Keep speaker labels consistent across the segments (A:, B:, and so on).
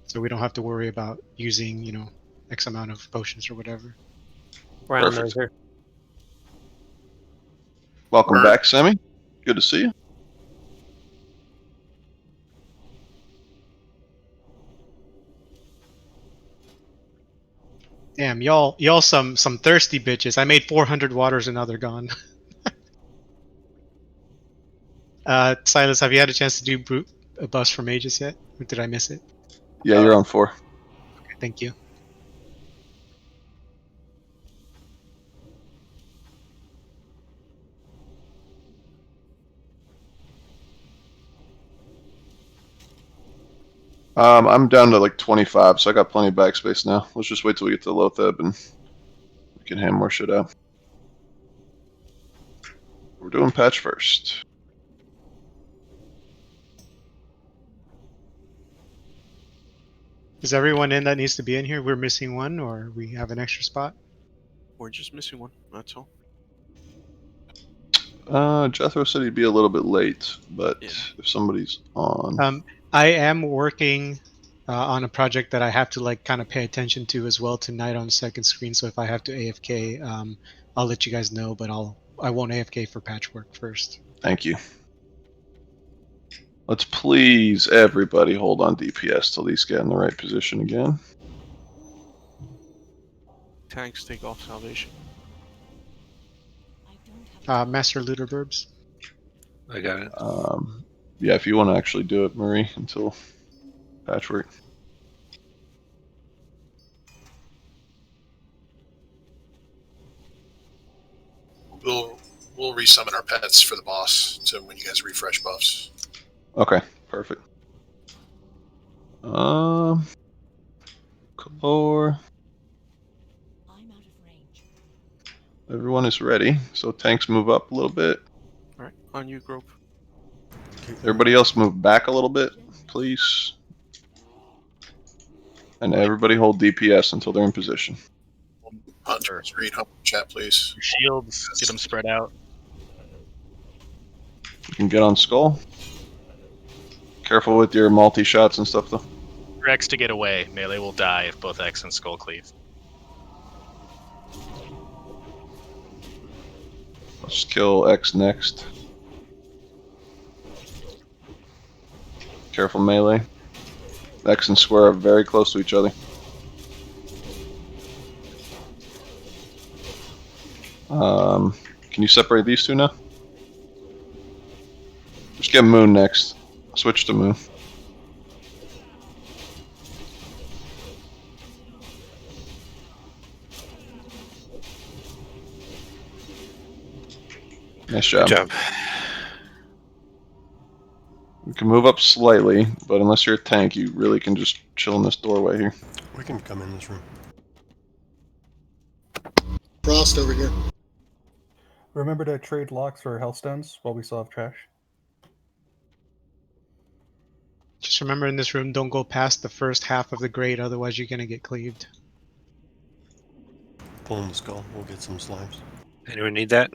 A: so we don't have to worry about using, you know, X amount of potions or whatever.
B: Perfect.
C: Here.
B: Welcome back, Sammy. Good to see you.
A: Damn, y'all some thirsty bitches. I made 400 waters and now they're gone. Silas, have you had a chance to do a bus for mages yet? Or did I miss it?
B: Yeah, you're on 4.
A: Okay, thank you.
B: I'm down to like 25, so I got plenty of backspace now. Let's just wait till we get to Lotheb and we can hand more shit out. We're doing patch first.
A: Is everyone in that needs to be in here? We're missing one, or we have an extra spot?
D: We're just missing one, that's all.
B: Jethro said he'd be a little bit late, but
D: Yeah.
B: if somebody's on...
A: I am working on a project that I have to like kind of pay attention to as well tonight on the second screen. So if I have to AFK, I'll let you guys know, but I won't AFK for patchwork first.
B: Thank you. Let's please everybody hold on DPS till these get in the right position again.
D: Tanks take off salvation.
A: Master Looter Burbs.
C: I got it.
B: Yeah, if you want to actually do it, Marie, until patchwork.
E: We'll resummon our pets for the boss. So when you guys refresh buffs.
B: Okay, perfect. Kalor.
F: I'm out of range.
B: Everyone is ready, so tanks move up a little bit.
D: Alright, on you, Grove.
B: Everybody else move back a little bit, please. And everybody hold DPS until they're in position.
E: Hunters, read hump chat, please.
G: Shields, get them spread out.
B: You can get on Skull. Careful with your multi-shots and stuff, though.
G: For X to get away, melee will die if both X and Skull cleave.
B: Let's kill X next. Careful melee. X and Square are very close to each other. Can you separate these two now? Just get Moon next. Switch to Moon. Nice job.
C: Good job.
B: You can move up slightly, but unless you're a tank, you really can just chill in this doorway here.
H: We can come in this room.
E: Frost over here.
I: Remember to trade locks for healthstones while we still have trash.
A: Just remember in this room, don't go past the first half of the grade, otherwise you're gonna get cleaved.
H: Pull in the skull. We'll get some slimes.
C: Anyone need that?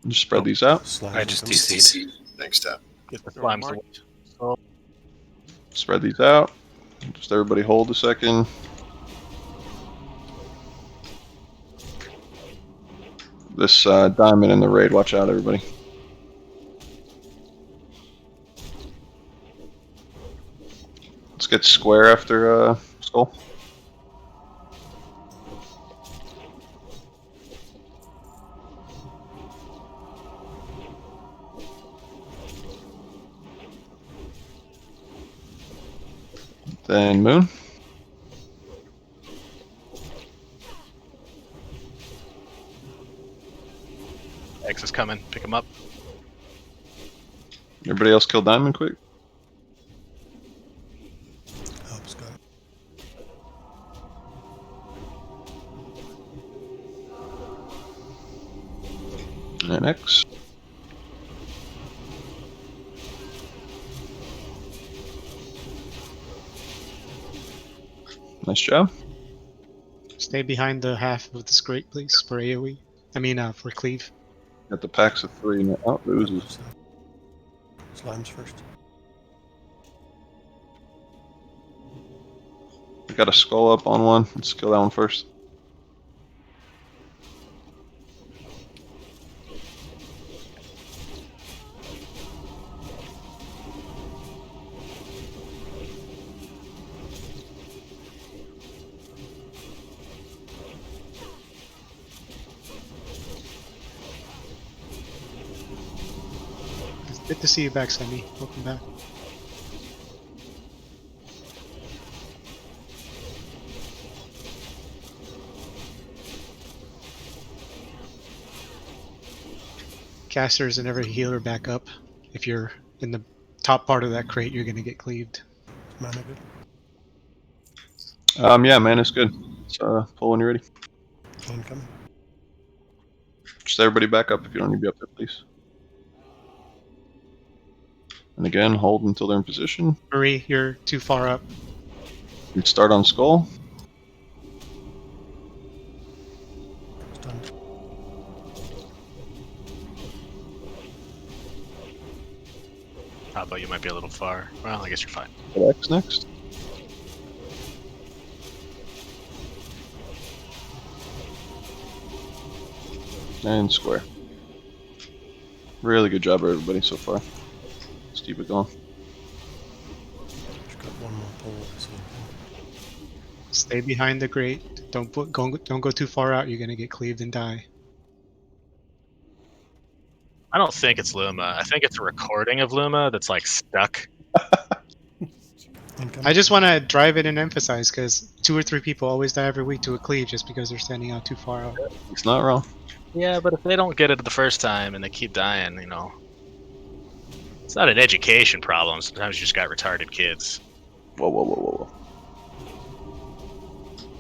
B: Just spread these out.
H: Slimes
C: I just
H: will come.
C: DC'd.
E: Thanks, Tab.
G: Get the
D: They're
G: slimes
D: marked.
G: away.
B: Spread these out. Just everybody hold a second. This diamond in the raid, watch out, everybody. Let's get Square after Skull. Then Moon.
G: X is coming. Pick him up.
B: Everybody else kill Diamond quick.
H: Oh, Scott.
B: And X. Nice job.
A: Stay behind the half of this grate, please, for AoE. I mean, for cleave.
B: Got the packs of 3 now. Oh, oozes.
H: Slimes first.
B: We got a skull up on one. Let's kill that one first.
A: It's good to see you back, Sammy. Welcome back. Casters and every healer back up. If you're in the top part of that crate, you're gonna get cleaved.
H: Is mana good?
B: Yeah, man, it's good. So pull when you're ready.
H: Incoming.
B: Just everybody back up if you don't need to be up there, please. And again, hold until they're in position.
A: Marie, you're too far up.
B: And start on skull.
H: Stunned.
G: But you might be a little far. Well, I guess you're fine.
B: Hit X next. And square. Really good job, everybody, so far. Let's keep it going.
H: Just got one more pull. So
A: Stay behind the grate. Don't go too far out. You're gonna get cleaved and die.
G: I don't think it's Luma. I think it's a recording of Luma that's like stuck.
H: incoming.
A: I just want to drive it and emphasize because 2 or 3 people always die every week to a cleave just because they're standing out too far out.
B: It's not wrong.
G: Yeah, but if they don't get it the first time and they keep dying, you know, it's not an education problem. Sometimes you just got retarded kids.
B: Whoa, whoa, whoa, whoa, whoa.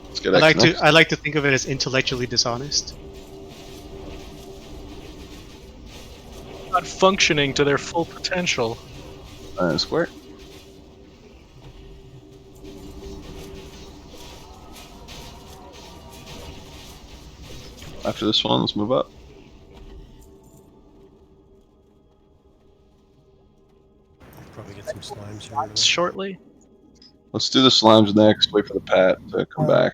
B: Let's get X next.
A: I like to think of it as intellectually dishonest.
G: Not functioning to their full potential.
B: And square. After this one, let's move up.
H: Probably get some slimes here. in a bit.
G: Shortly.
B: Let's do the slimes next. Wait for the pat to come back.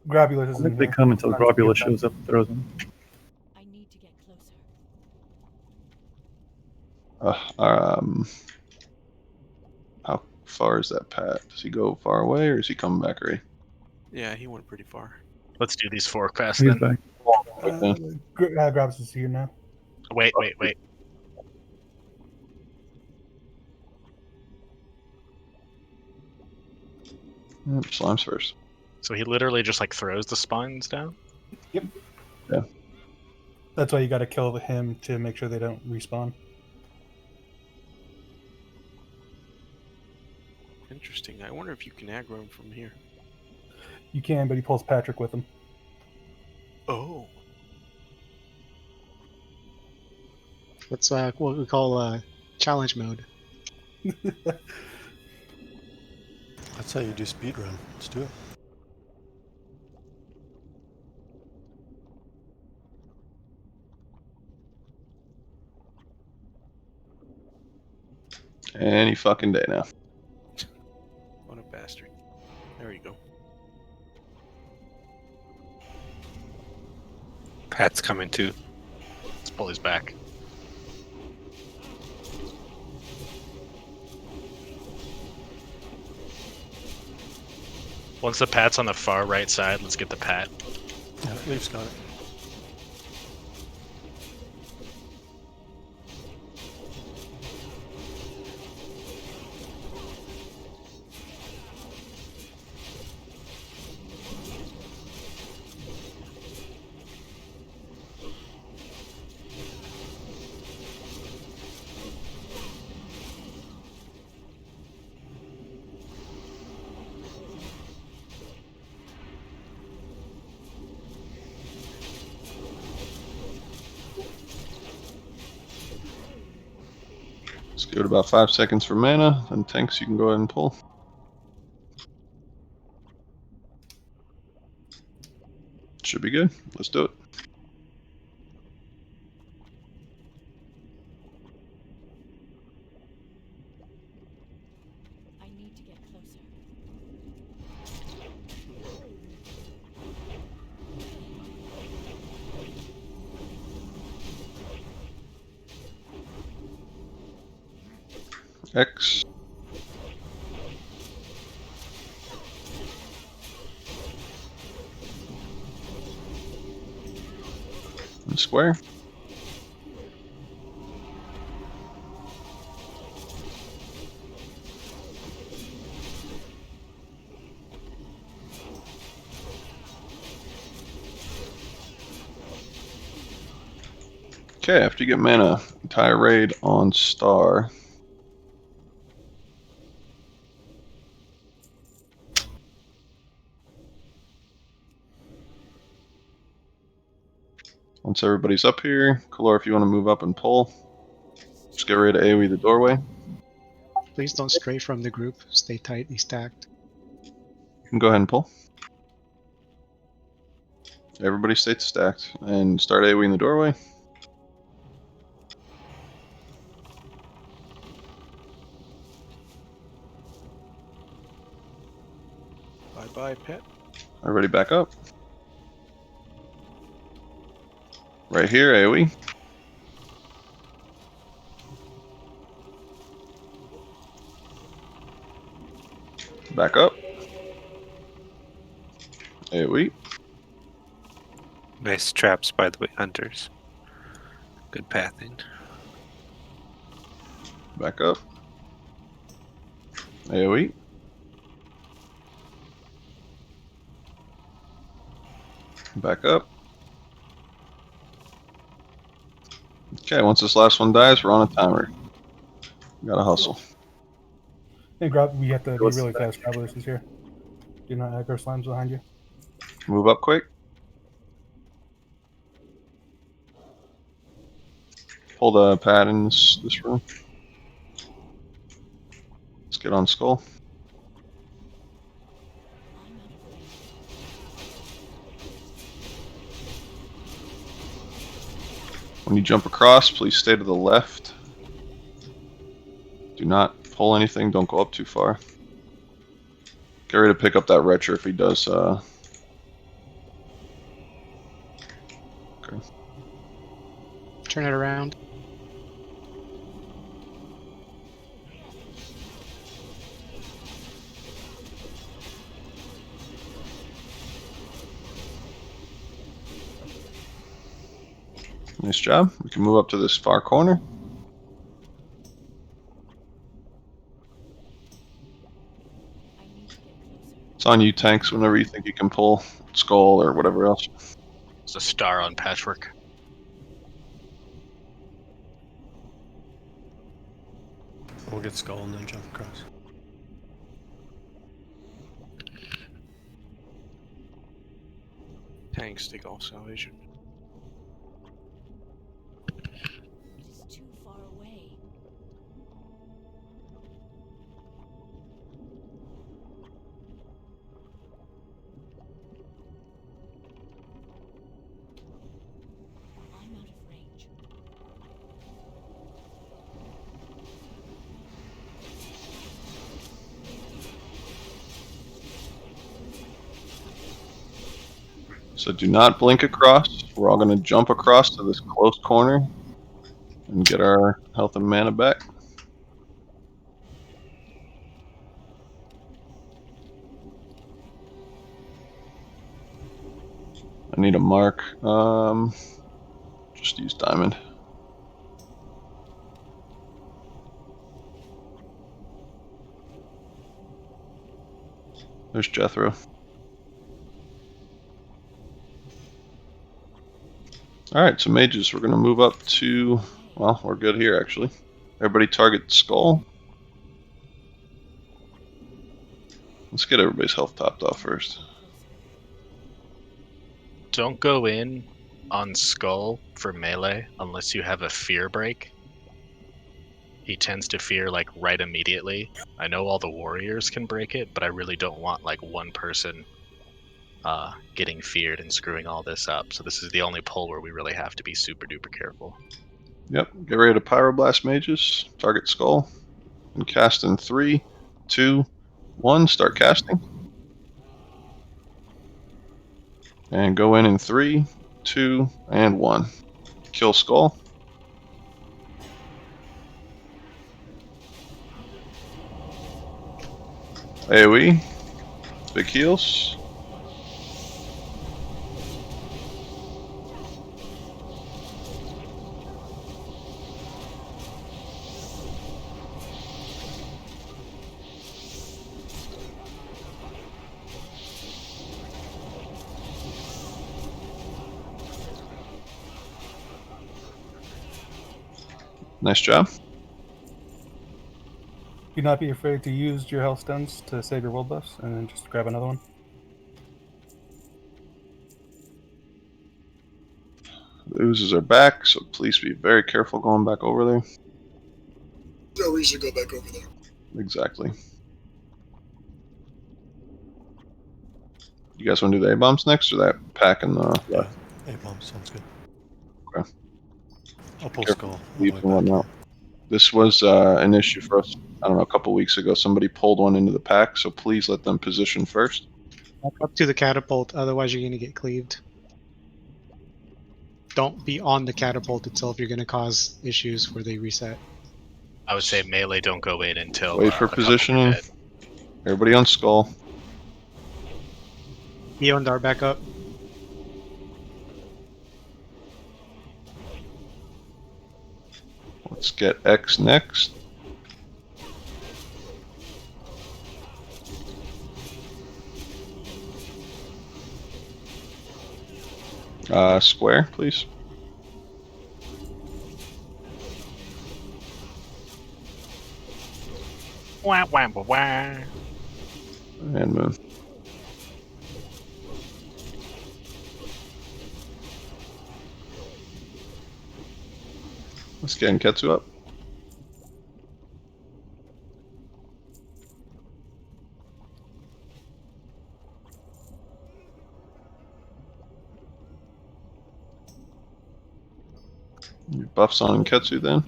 I: Grabulus
J: I
I: is in
J: think they
I: here.
J: come until
I: Trying to
J: Grobula
I: get them.
J: shows up and throws them.
F: I need to get closer.
B: How far is that pat? Does he go far away or is he coming back already?
D: Yeah, he went pretty far.
G: Let's do these 4 quests
J: He's
G: then.
J: back.
I: Grabulus is here now.
G: Wait.
B: Yep, slimes first.
G: So he literally just like throws the spines down?
I: That's why you got to kill him to make sure they don't respawn.
D: Interesting. I wonder if you can aggro him from here.
I: You can, but he pulls Patrick with him.
D: Oh.
A: What's what we call challenge mode.
H: That's how you do speedrun. Let's do it.
B: Any fucking day now.
D: What a bastard. There you go.
C: Pat's coming too.
G: Let's pull his back. Once the pat's on the far right side, let's get the pat.
H: Yeah, Leaf's got it.
B: Let's give it about 5 seconds for mana, then tanks you can go ahead and pull. Should be good. Let's do it.
F: get closer.
B: X. And square. Okay, after you get mana, entire raid on star. Once everybody's up here, Kalor, if you want to move up and pull, just get rid of AoE the doorway.
A: Please don't stray from the group. Stay tightly stacked.
B: You can go ahead and pull. Everybody stay stacked and start AoE in the doorway.
D: Bye-bye, pet.
B: Everybody back up. Right here, AoE. Back up. AoE.
C: Nice traps, by the way, hunters. Good pathing.
B: Back up. AoE. Back up. Okay, once this last one dies, we're on a timer. Gotta hustle.
I: And grab. We have to be really fast. Travelers is here. Do not aggro slimes behind you.
B: Move up quick. Pull the pad in this room. Let's get on skull. When you jump across, please stay to the left. Do not pull anything. Don't go up too far. Get ready to pick up that retro if he does. Okay.
A: Turn it around.
B: Nice job. We can move up to this far corner. It's on you, tanks, whenever you think you can pull skull or whatever else.
G: It's a star on patchwork.
H: We'll get skull and then jump across.
D: Tanks take all salvation.
F: It is too far away. I'm out of range.
B: So do not blink across. We're all going to jump across to this close corner and get our health and mana back. I need a mark. Just use diamond. There's Jethro. Alright, so mages, we're going to move up to, well, we're good here actually. Everybody target skull. Let's get everybody's health topped off first.
G: Don't go in on Skull for melee unless you have a fear break. He tends to fear like right immediately. I know all the warriors can break it, but I really don't want like one person getting feared and screwing all this up. So this is the only pull where we really have to be super duper careful.
B: Yep, get ready to pyroblast mages. Target skull. And cast in 3, 2, 1, start casting. And go in 3, 2, and 1. Kill Skull. AoE. Big heals. Nice job.
I: Do not be afraid to use your health stones to save your world buffs, and then just grab another one.
B: The oozes are back, so please be very careful going back over there.
E: No reason to go back over there.
B: Exactly. You guys want to do the A-bombs next, or that pack in the
H: Yeah,
B: left?
H: A-bomb sounds good.
B: Okay.
H: I'll pull
B: Careful,
H: Skull all the
B: leaves
H: way
B: and
H: back
B: whatnot.
H: here.
B: This was an issue for us, I don't know, a couple weeks ago. Somebody pulled one into the pack, so please let them position first.
A: Back up to the catapult, otherwise you're gonna get cleaved. Don't be on the catapult itself. You're gonna cause issues where they reset.
G: I would say melee don't go in until
B: Wait for
G: a couple are
B: positioning.
G: dead.
B: Everybody on Skull.
A: Eo and Dart back up.
B: Let's get X next. Square, please.
G: Wah, wah, wah, wah.
B: And Moon. Let's get Nketsu up. Your buffs on Nketsu then.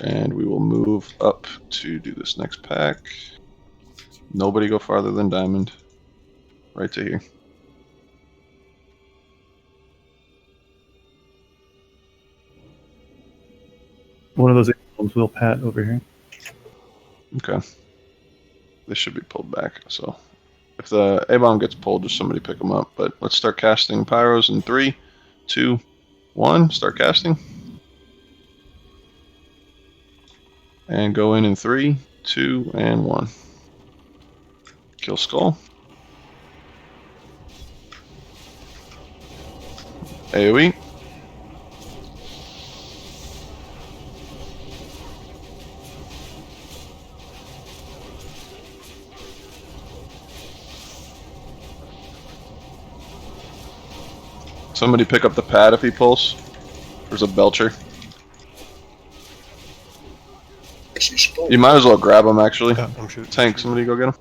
B: And we will move up to do this next pack. Nobody go farther than Diamond. Right to here.
J: One of those A-bombs will pat over here.
B: Okay. This should be pulled back, so if the A-bomb gets pulled, just somebody pick them up. But let's start casting pyros in 3, 2, 1. Start casting. And go in 3, 2, and 1. Kill Skull. AoE. Somebody pick up the pad if he pulls. There's a Belcher.
E: Actually, you should pull.
B: You might as well grab him, actually.
H: Yeah, I'm shooting.
B: Tank, somebody go get him.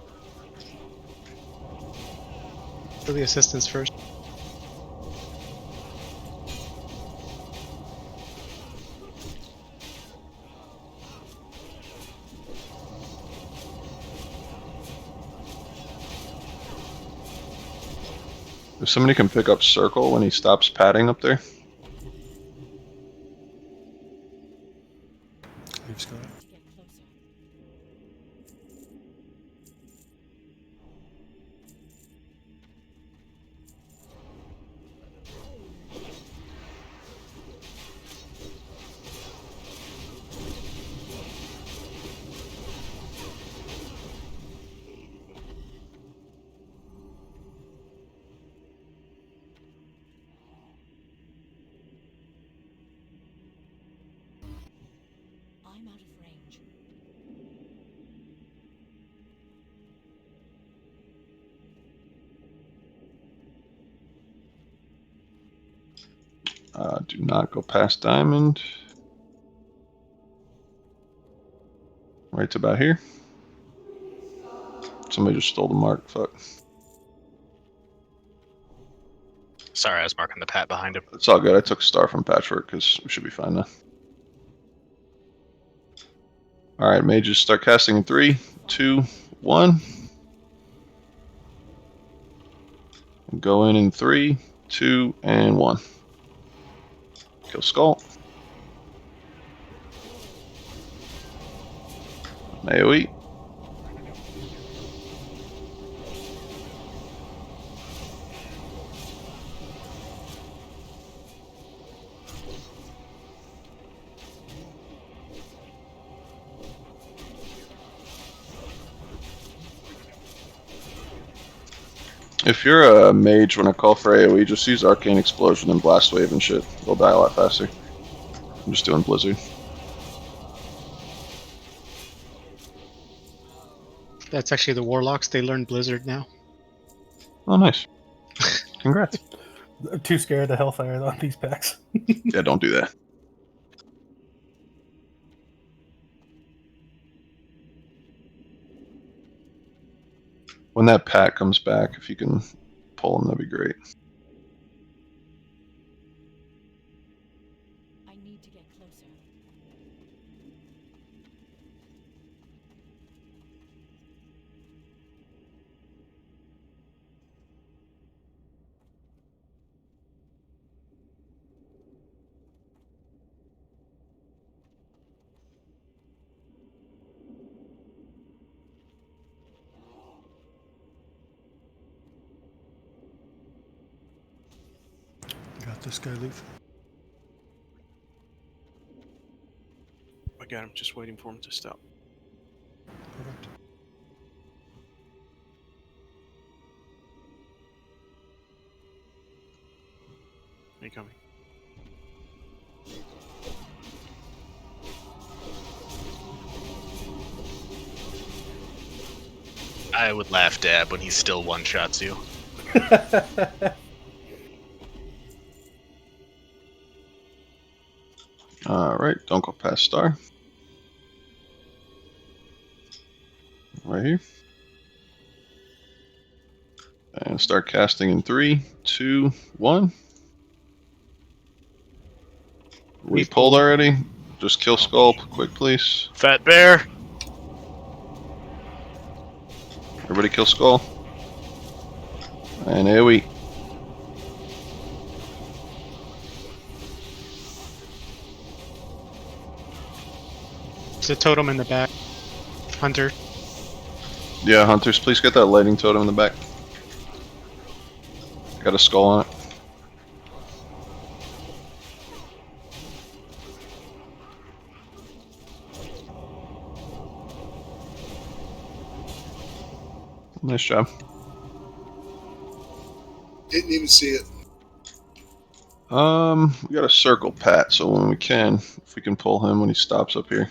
A: Do the assistance first.
B: If somebody can pick up Circle when he stops padding up there.
H: You've got it.
F: Get closer. I'm out of range.
B: Do not go past Diamond. Right to about here. Somebody just stole the mark. Fuck.
G: Sorry, I was marking the pat behind him.
B: It's all good. I took a star from Patchwork because we should be fine now. All right, mages start casting in 3, 2, 1. And go in 3, 2, and 1. Kill skull. AoE. If you're a mage, when I call for AoE, just use Arcane Explosion and Blast Wave and shit. They'll die a lot faster. I'm just doing Blizzard.
A: That's actually the warlocks. They learned Blizzard now.
B: Oh, nice. Congrats.
I: I'm too scared to Hellfire on these packs.
B: Yeah, don't do that. When that pack comes back, if you can pull them, that'd be great.
F: I need to get closer.
H: Got this guy, Leaf.
D: I got him. Just waiting for him to stop.
H: Perfect.
D: Are you coming?
G: I would laugh dab when he still one-shots you.
B: Alright, don't go past star. Right here. And start casting in 3, 2, 1. We pulled already. Just kill skull quick, please.
G: Fat bear!
B: Everybody kill skull. And AoE.
A: It's a totem in the back. Hunter.
B: Yeah, hunters, please get that lighting totem in the back. Got a skull on it. Nice job.
E: Didn't even see it.
B: We got a circle Pat, so when we can, if we can pull him when he stops up here.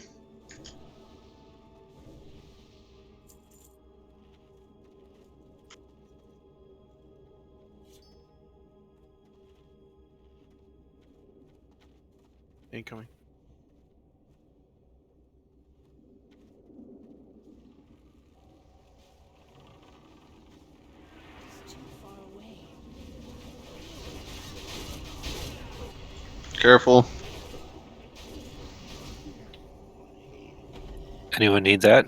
D: Incoming.
F: It's too far away.
B: Careful.
C: Anyone need that?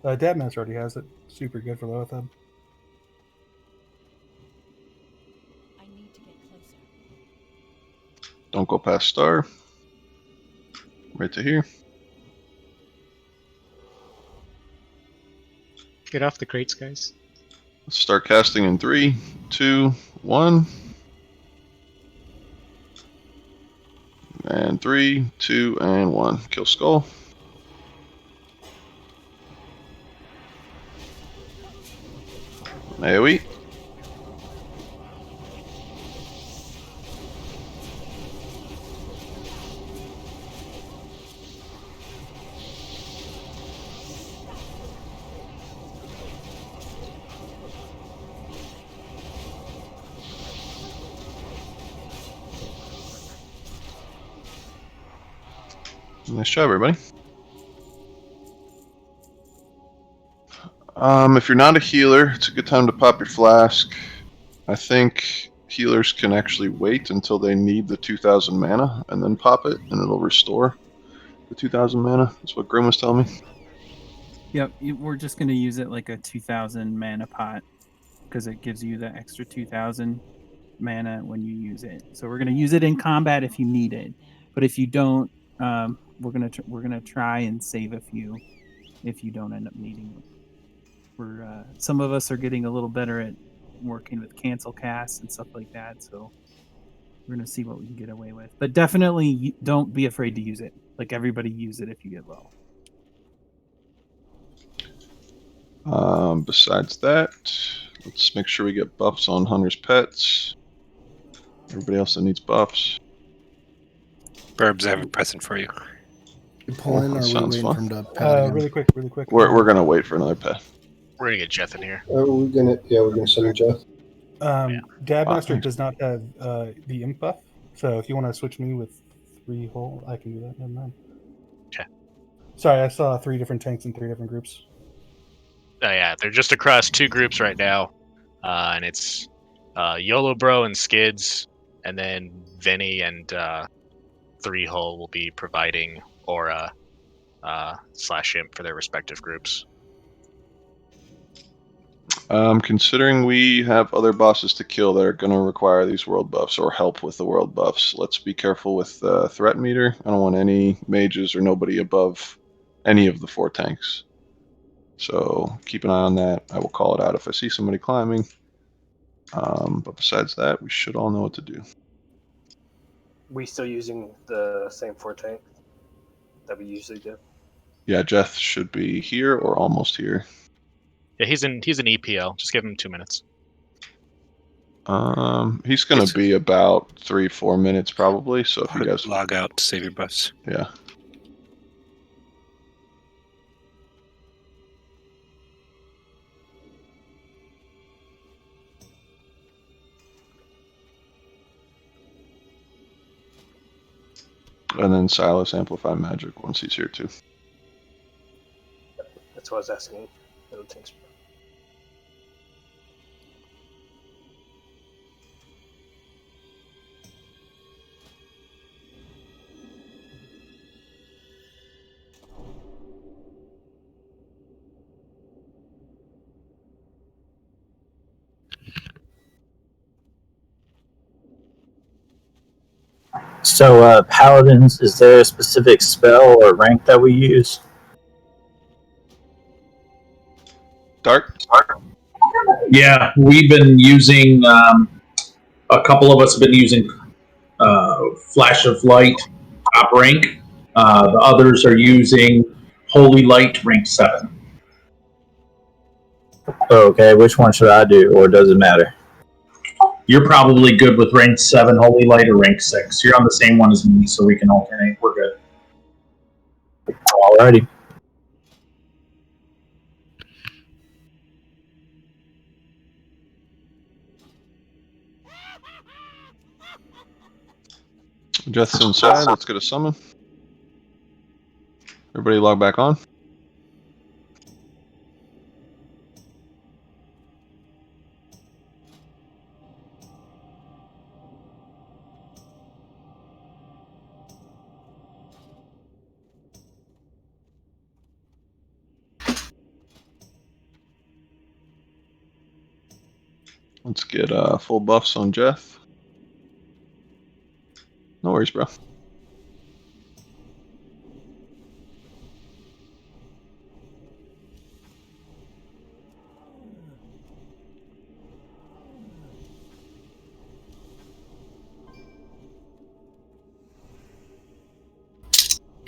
I: Dadmaster already has it. Super good for Loatheb.
F: I need to get closer.
B: Don't go past star. Right to here.
A: Get off the crates, guys.
B: Let's start casting in 3, 2, 1. And 3, 2, and 1. Kill skull. AoE. Nice job, everybody. If you're not a healer, it's a good time to pop your flask. I think healers can actually wait until they need the 2,000 mana and then pop it, and it'll restore the 2,000 mana. That's what Grim was telling me.
K: Yep, we're just going to use it like a 2,000 mana pot because it gives you the extra 2,000 mana when you use it. So we're going to use it in combat if you need it, but if you don't, we're gonna try and save a few if you don't end up needing them. We're some of us are getting a little better at working with cancel casts and stuff like that, so we're gonna see what we can get away with. But definitely don't be afraid to use it. Like everybody use it if you get low.
B: Besides that, let's make sure we get buffs on Hunter's Pets. Everybody else that needs buffs.
D: Burbs, I have a present for you.
H: You pull in, or are we
B: sounds
H: waiting
B: fun.
H: for him to pet again?
I: Really quick.
B: We're gonna wait for another pet.
G: We're gonna get Jeff in here.
L: We're gonna send him Jeff.
I: Dabmaster does not have the imp buff, so if you want to switch me with 3 whole, I can do that. Never mind.
G: Okay.
I: Sorry, I saw 3 different tanks in 3 different groups.
G: Oh yeah, they're just across 2 groups right now, and it's YOLO Bro and Skids, and then Vinny and 3 Hull will be providing Aura / Imp for their respective groups.
B: Considering we have other bosses to kill that are going to require these world buffs or help with the world buffs, let's be careful with the threat meter. I don't want any mages or nobody above any of the 4 tanks. So keep an eye on that. I will call it out if I see somebody climbing. But besides that, we should all know what to do.
M: We still using the same 4 tank that we usually do?
B: Yeah, Jeff should be here or almost here.
G: Yeah, he's an EPL. Just give him 2 minutes.
B: He's going to be about 3-4 minutes probably. So if you guys
D: log out to save your buffs.
B: Yeah. And then Silas amplify magic once he's here too.
M: That's what I was asking. Other things.
N: So, Paladins, is there a specific spell or rank that we use?
B: Dark?
O: Yeah, we've been using, a couple of us have been using Flash of Light, top rank. The others are using Holy Light, rank 7.
N: Okay, which one should I do, or does it matter?
O: You're probably good with rank 7 Holy Light or rank 6. You're on the same one as me, so we can alternate. We're good.
N: Alrighty.
B: Jeth's inside. Let's get a summon. Everybody log back on. Let's get full buffs on Jeff. No worries, bro.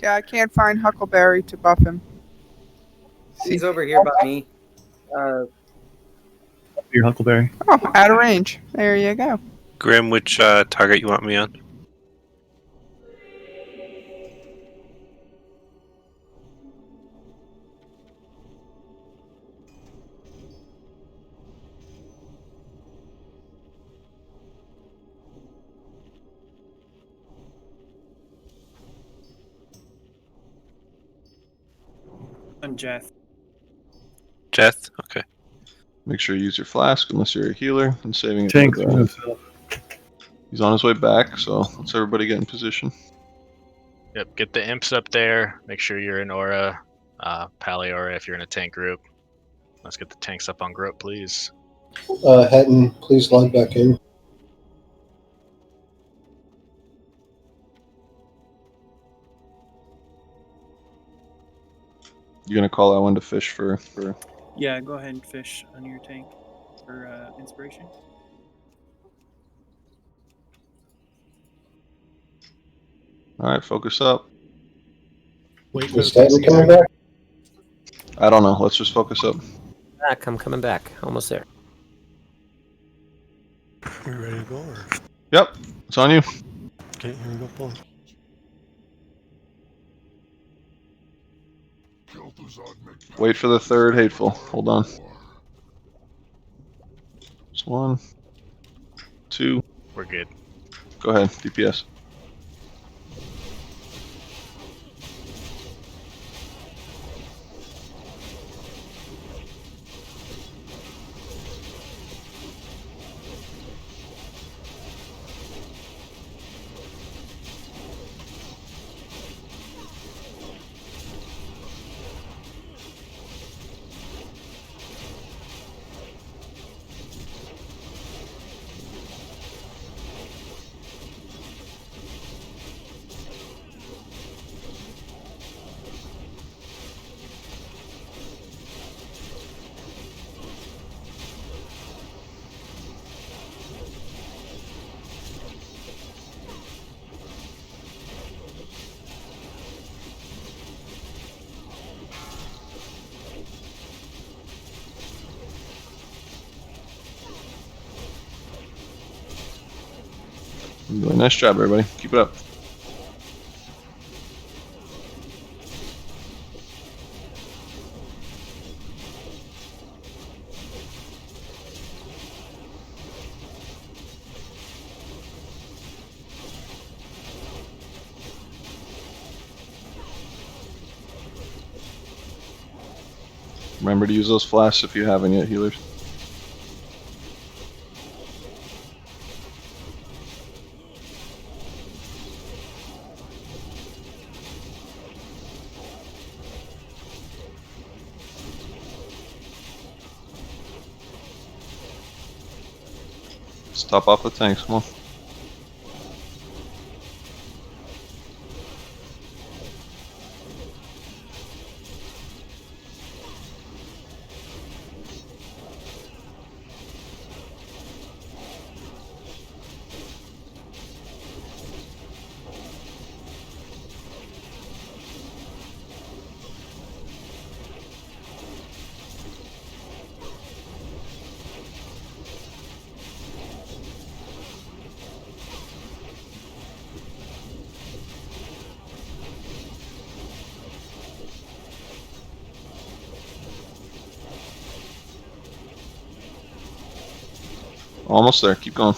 P: Yeah, I can't find Huckleberry to buff him.
Q: He's over here by me.
J: Your Huckleberry.
P: Oh, out of range. There you go.
D: Grim, which target you want me on?
K: On Jeth.
D: Jeth? Okay.
B: Make sure you use your flask unless you're a healer and saving it
J: Tanks
B: for
J: are gonna
B: the
J: fill.
B: He's on his way back, so let's everybody get in position.
G: Yep, get the imps up there. Make sure you're in aura, pally aura if you're in a tank group. Let's get the tanks up on group, please.
L: Hatton, please log back in.
B: You're gonna call that one to fish for.
K: Yeah, go ahead and fish on your tank for inspiration.
B: All right, focus up.
A: Wait for
L: Is
A: the
L: Hatton
A: pacing
L: coming
A: back.
L: back?
B: I don't know. Let's just focus up.
Q: Back. I'm coming back. Almost there.
H: We ready to go? Or?
B: Yep, it's on you.
H: Okay, here we go. Pull.
B: Wait for the third hateful. Hold on. It's 1, 2.
G: We're good.
B: Go ahead, DPS. You're doing a nice job, everybody. Keep it up. Remember to use those flasks if you haven't yet, healers. Stop off the tanks, come on. Almost there, keep going.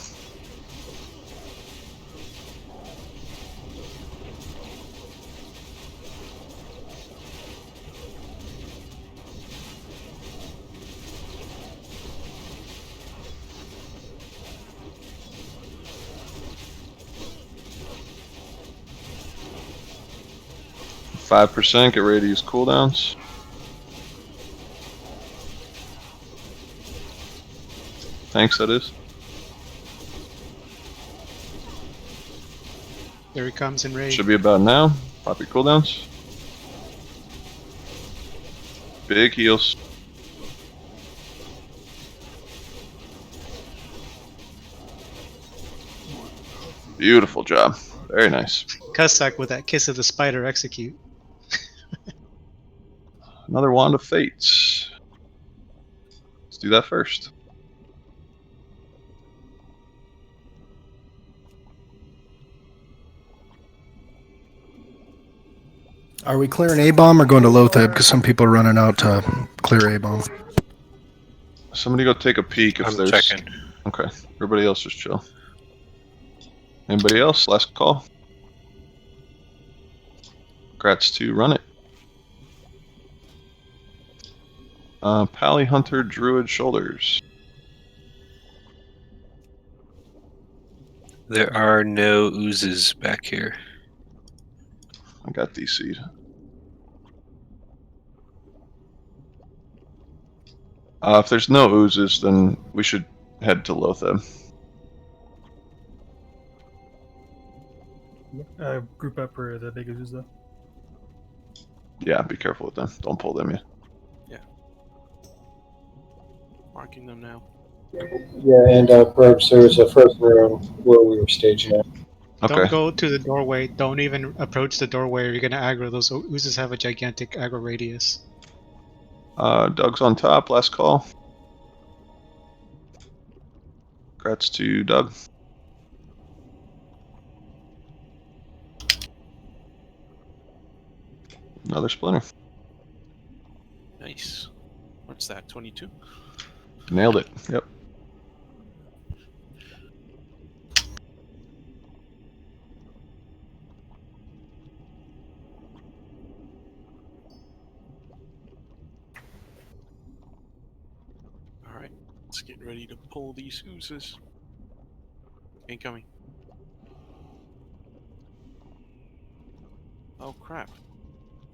B: %, get ready to use cooldowns. Thanks, that is.
A: There he comes in raid.
B: Should be about now. Pop your cooldowns. Big heals. Beautiful job. Very nice.
A: Cussack with that kiss of the spider execute.
B: Another Wand of Fates. Let's do that first.
H: Are we clearing A-bomb or going to Lothab? Because some people are running out to clear A-bomb.
B: Somebody go take a peek if
C: I'm
B: there's...
C: checking.
B: Okay. Everybody else just chill. Anybody else? Last call. Grats to run it. Pally Hunter Druid Shoulders.
C: There are no oozes back here.
B: I got DC'd. If there's no oozes, then we should head to Lotheb.
I: Group up for the big oozes, though.
B: Yeah, be careful with them. Don't pull them yet.
D: Yeah. Marking them now.
L: Yeah, and Burbs, there was a first room where we were staging at.
B: Okay.
A: Don't go to the doorway. Don't even approach the doorway or you're going to aggro. Those oozes have a gigantic aggro radius.
B: Doug's on top. Last call. Congrats to Doug. Another splinter.
D: Nice. What's that? 22.
B: Nailed it. Yep.
D: All right. Let's get ready to pull these oozes. Incoming. Oh crap.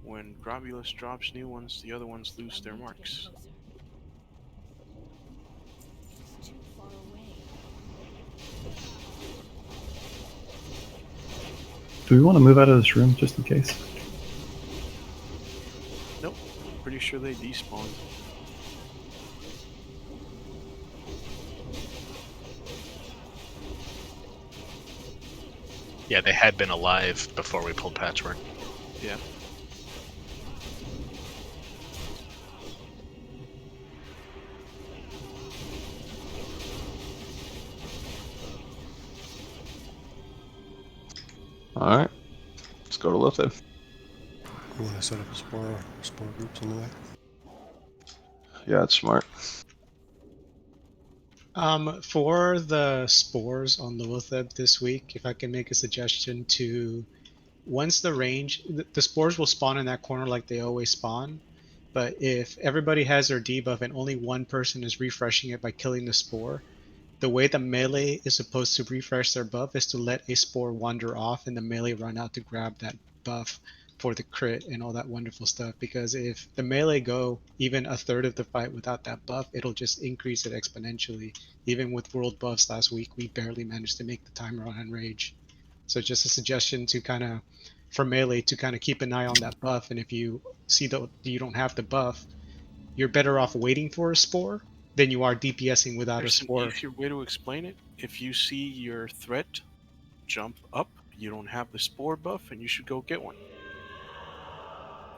D: When Grobulus drops new ones, the other ones lose their marks.
F: It's too far away.
J: Do we want to move out of this room just in case?
D: Nope. Pretty sure they despawned.
G: Yeah, they had been alive before we pulled Patchwork.
D: Yeah.
B: Alright. Let's go to Lotheb.
R: You want to set up a spore groups in the way?
B: Yeah, it's smart.
A: For the spores on Lotheb this week, if I can make a suggestion to, once the spores will spawn in that corner like they always spawn, but if everybody has their debuff and only one person is refreshing it by killing the spore, the way the melee is supposed to refresh their buff is to let a spore wander off and the melee run out to grab that buff for the crit and all that wonderful stuff. Because if the melee go even a third of the fight without that buff, it'll just increase it exponentially. Even with world buffs last week, we barely managed to make the timer on Enrage. So just a suggestion to kind of, for melee, to kind of keep an eye on that buff. And if you see that you don't have the buff, you're better off waiting for a spore than you are DPSing without
D: There's
A: a spore.
D: an easier way to explain it. If you see your threat jump up, you don't have the spore buff, and you should go get one.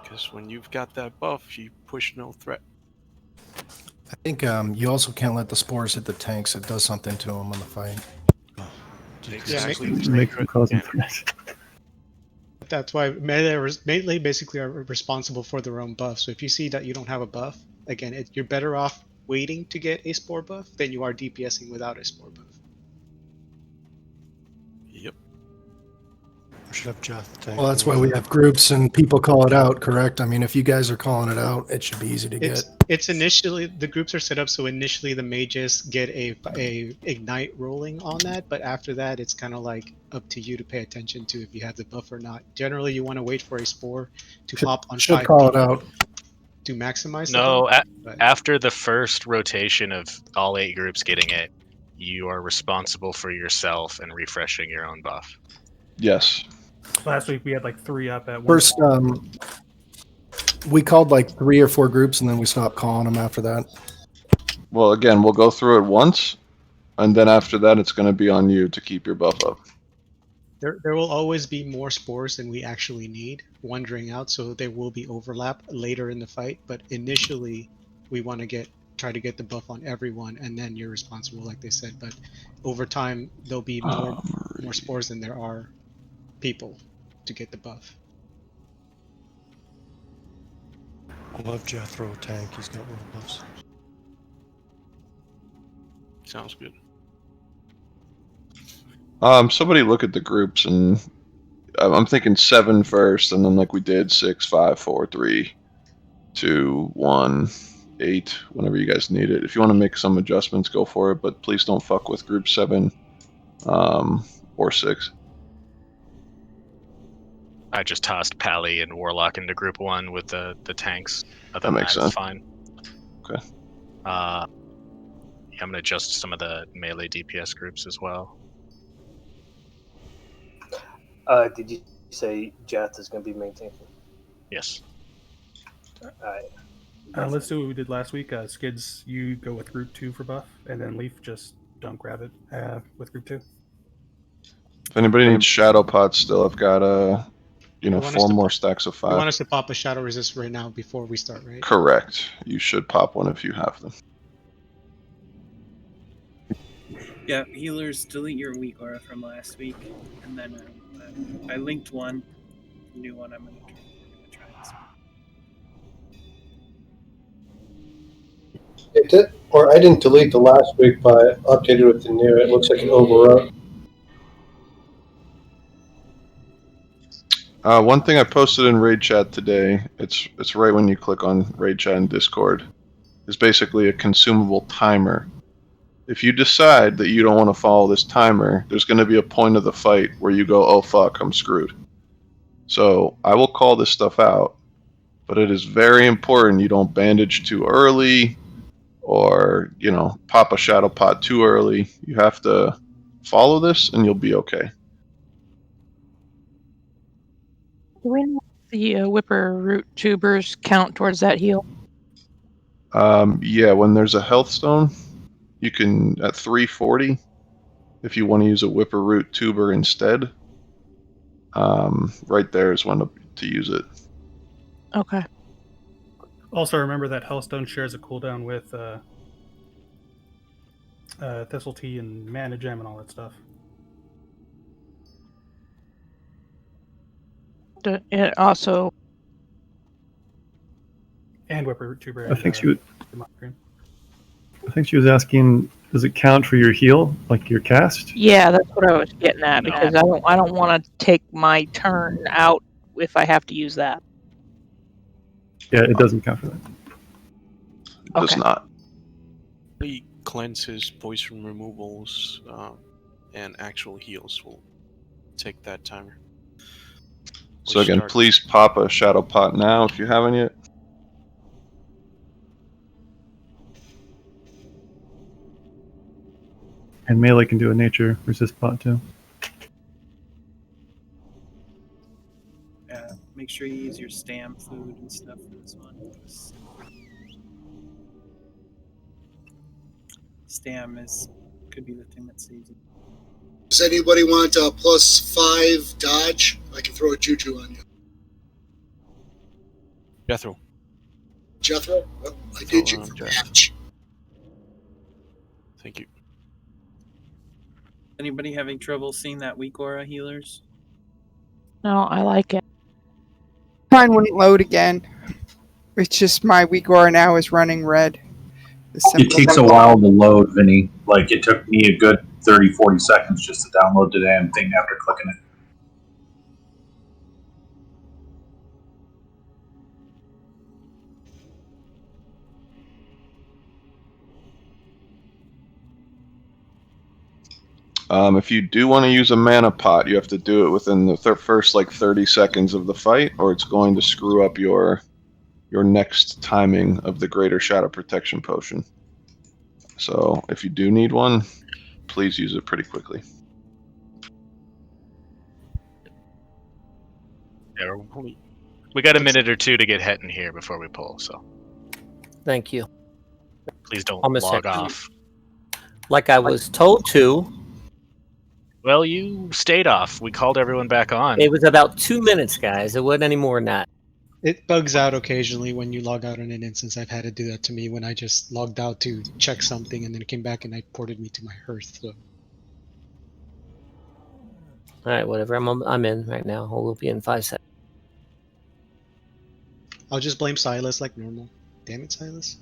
D: Because when you've got that buff, you push no threat.
H: I think you also can't let the spores hit the tanks. It does something to them on the fight.
D: Exactly.
J: Make them causing threats.
A: That's why melee basically are responsible for their own buff. So if you see that you don't have a buff, again, you're better off waiting to get a spore buff than you are DPSing without a spore buff.
D: Yep.
R: We should have Jeff tank.
H: Well, that's why we have groups and people call it out, correct? I mean, if you guys are calling it out, it should be easy to get.
A: It's initially, the groups are set up so initially the mages get a ignite rolling on that, but after that it's kind of like up to you to pay attention to if you have the buff or not. Generally, you want to wait for a spore to pop on 5
H: call it
A: people
H: out
A: to maximize.
G: No,
A: the buff,
G: after the first rotation of all 8 groups getting it, you are responsible for yourself and refreshing your own buff.
B: Yes.
I: Last week we had like 3 up at
H: First, we called like 3 or 4 groups and then we stopped calling them after that.
B: Well, again, we'll go through it once, and then after that, it's going to be on you to keep your buff up.
A: There will always be more spores than we actually need wandering out, so there will be overlap later in the fight. But initially, we want to try to get the buff on everyone, and then you're responsible, like they said. But over time, there'll be more spores than there are people to get the buff.
R: We'll have Jeff throw a tank. He's got world buffs.
D: Sounds good.
B: Somebody look at the groups, and I'm thinking 7 first, and then like we did 6, 5, 4, 3, 2, 1, 8. Whenever you guys need it. If you want to make some adjustments, go for it. But please don't fuck with group 7. or 6.
G: I just tossed Pally and Warlock into group 1 with the tanks. Other
B: That
G: than
B: makes
G: it's
B: sense.
G: fine.
B: Okay.
G: Yeah, I'm gonna adjust some of the melee DPS groups as well.
M: Did you say Jath is going to be maintaining?
G: Yes.
M: Alright.
I: Let's do what we did last week. Skids, you go with group 2 for buff, and then Leaf, just don't grab it with group 2.
B: If anybody needs shadow pots still, I've got
A: You want us
B: 4
A: to
B: more
A: pop-
B: stacks of
A: You
B: 5.
A: want us to pop a shadow resist right now before we start, right?
B: Correct. You should pop one if you have them.
K: Yeah, healers, delete your weak aura from last week, and then I linked one, the new one. We're gonna try this one.
L: Or I didn't delete the last week, but I updated with the new. It looks like it overwrote.
B: One thing I posted in Raid Chat today, it's right when you click on Raid Chat in Discord, is basically a consumable timer. If you decide that you don't want to follow this timer, there's going to be a point of the fight where you go, oh fuck, I'm screwed. So I will call this stuff out, but it is very important you don't bandage too early or, pop a shadow pot too early. You have to follow this and you'll be okay.
S: Do we know if the whipper root tubers count towards that heal?
B: Yeah, when there's a health stone, you can, at 340, if you want to use a whipper root tuber instead, right there is when to use it.
S: Okay.
I: Also, remember that Hellstone shares a cooldown with Thistle Tea and Mana Gem and all that stuff.
S: It also.
I: And Whipper Tuber.
J: I think she was asking, does it count for your heal, like your cast?
S: Yeah, that's what I was getting at, because I don't want to take my turn out if I have to use that.
J: Yeah, it doesn't count for that.
B: It does not.
D: The cleanses, poison removals, and actual heals will take that timer.
B: So again, please pop a shadow pot now if you haven't yet.
J: And melee can do a nature resist pot too.
K: Make sure you use your stam food and stuff for this one. Stam could be the thing that saves you.
E: Does anybody want +5 dodge? I can throw a juju on you.
D: Jethro.
E: Jethro? Oh, I did you for match.
D: Thank you.
K: Anybody having trouble seeing that weak aura, healers?
S: No, I like it.
P: Mine wouldn't load again. It's just my weak aura now is running red.
O: It takes a while to load, Vinny. Like, it took me a good 30, 40 seconds just to download the damn thing after clicking it.
B: If you do want to use a mana pot, you have to do it within the first 30 seconds of the fight, or it's going to screw up your next timing of the Greater Shadow Protection Potion. So if you do need one, please use it pretty quickly.
G: Yeah, we got a minute or two to get Het in here before we pull, so.
Q: Thank you.
G: Please don't
Q: Almost
G: log
Q: there.
G: off.
Q: Like I was told to.
G: Well, you stayed off. We called everyone back on.
Q: It was about 2 minutes, guys. It wasn't any more than that.
A: It bugs out occasionally when you log out on an instance. I've had to do that to me when I just logged out to check something and then it came back and I ported me to my hearth. So.
Q: All right, whatever. I'm in right now. We'll be in 5 seconds.
A: I'll just blame Silas like normal. Damn it, Silas.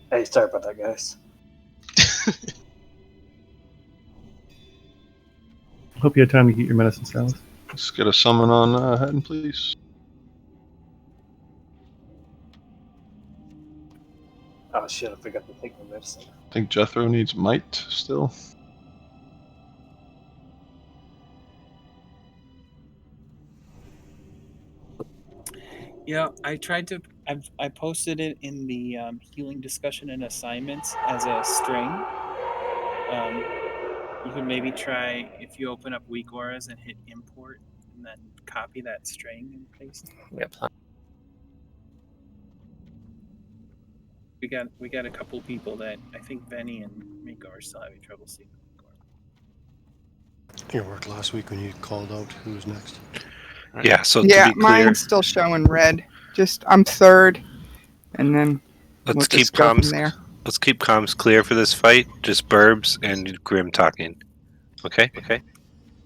M: Hey, sorry about that, guys.
J: Hope you had time to get your medicine, Silas.
B: Let's get a summon on Hatton, please.
M: Oh shit, I forgot to take my medicine.
B: I think Jethro needs might still.
K: Yeah, I tried to. I posted it in the healing discussion and assignments as a string. You can maybe try if you open up weak auras and hit import, and then copy that string and paste it.
Q: Yep.
K: We got a couple people that I think Benny and Miko are still having trouble seeing.
R: I think it worked last week when you called out who's next.
C: Yeah, so
P: Yeah,
C: to be clear,
P: mine's still showing red. Just I'm third, and then we'll
C: let's keep
P: just go from
C: comms.
P: there.
C: Let's keep comms clear for this fight. Just Burbs and Grim talking. Okay. Okay.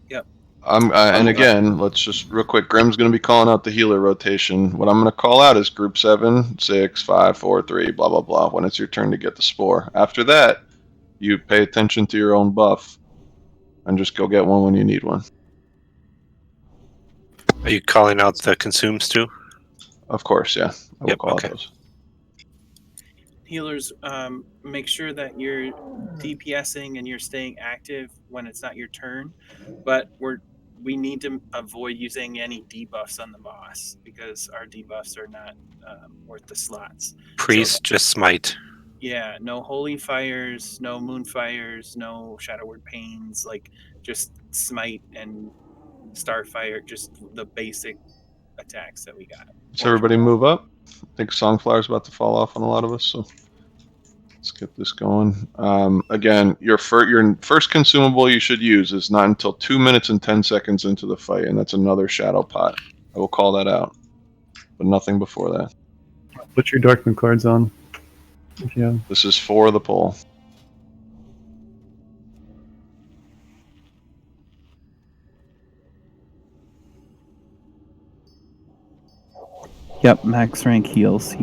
K: Yep.
B: And again, let's just real quick. Grim's going to be calling out the healer rotation. What I'm going to call out is group 7, 6, 5, 4, 3, blah blah blah. When it's your turn to get the spore. After that, you pay attention to your own buff, and just go get one when you need one.
C: Are you calling out the consumes too?
B: Of course, yeah. I will call out those.
K: Healers, make sure that you're DPSing and you're staying active when it's not your turn. But we need to avoid using any debuffs on the boss because our debuffs are not worth the slots.
C: Priest, just smite.
K: Yeah, no holy fires, no moon fires, no shadow word pains. Like just smite and starfire, just the basic attacks that we got.
B: Let's everybody move up. I think Songflower's about to fall off on a lot of us, so let's get this going. Again, your first consumable you should use is not until 2 minutes and 10 seconds into the fight, and that's another shadow pot. I will call that out, but nothing before that.
J: Put your Darkmoon cards on. Yeah.
B: This is for the poll.
K: Yep, max rank healers.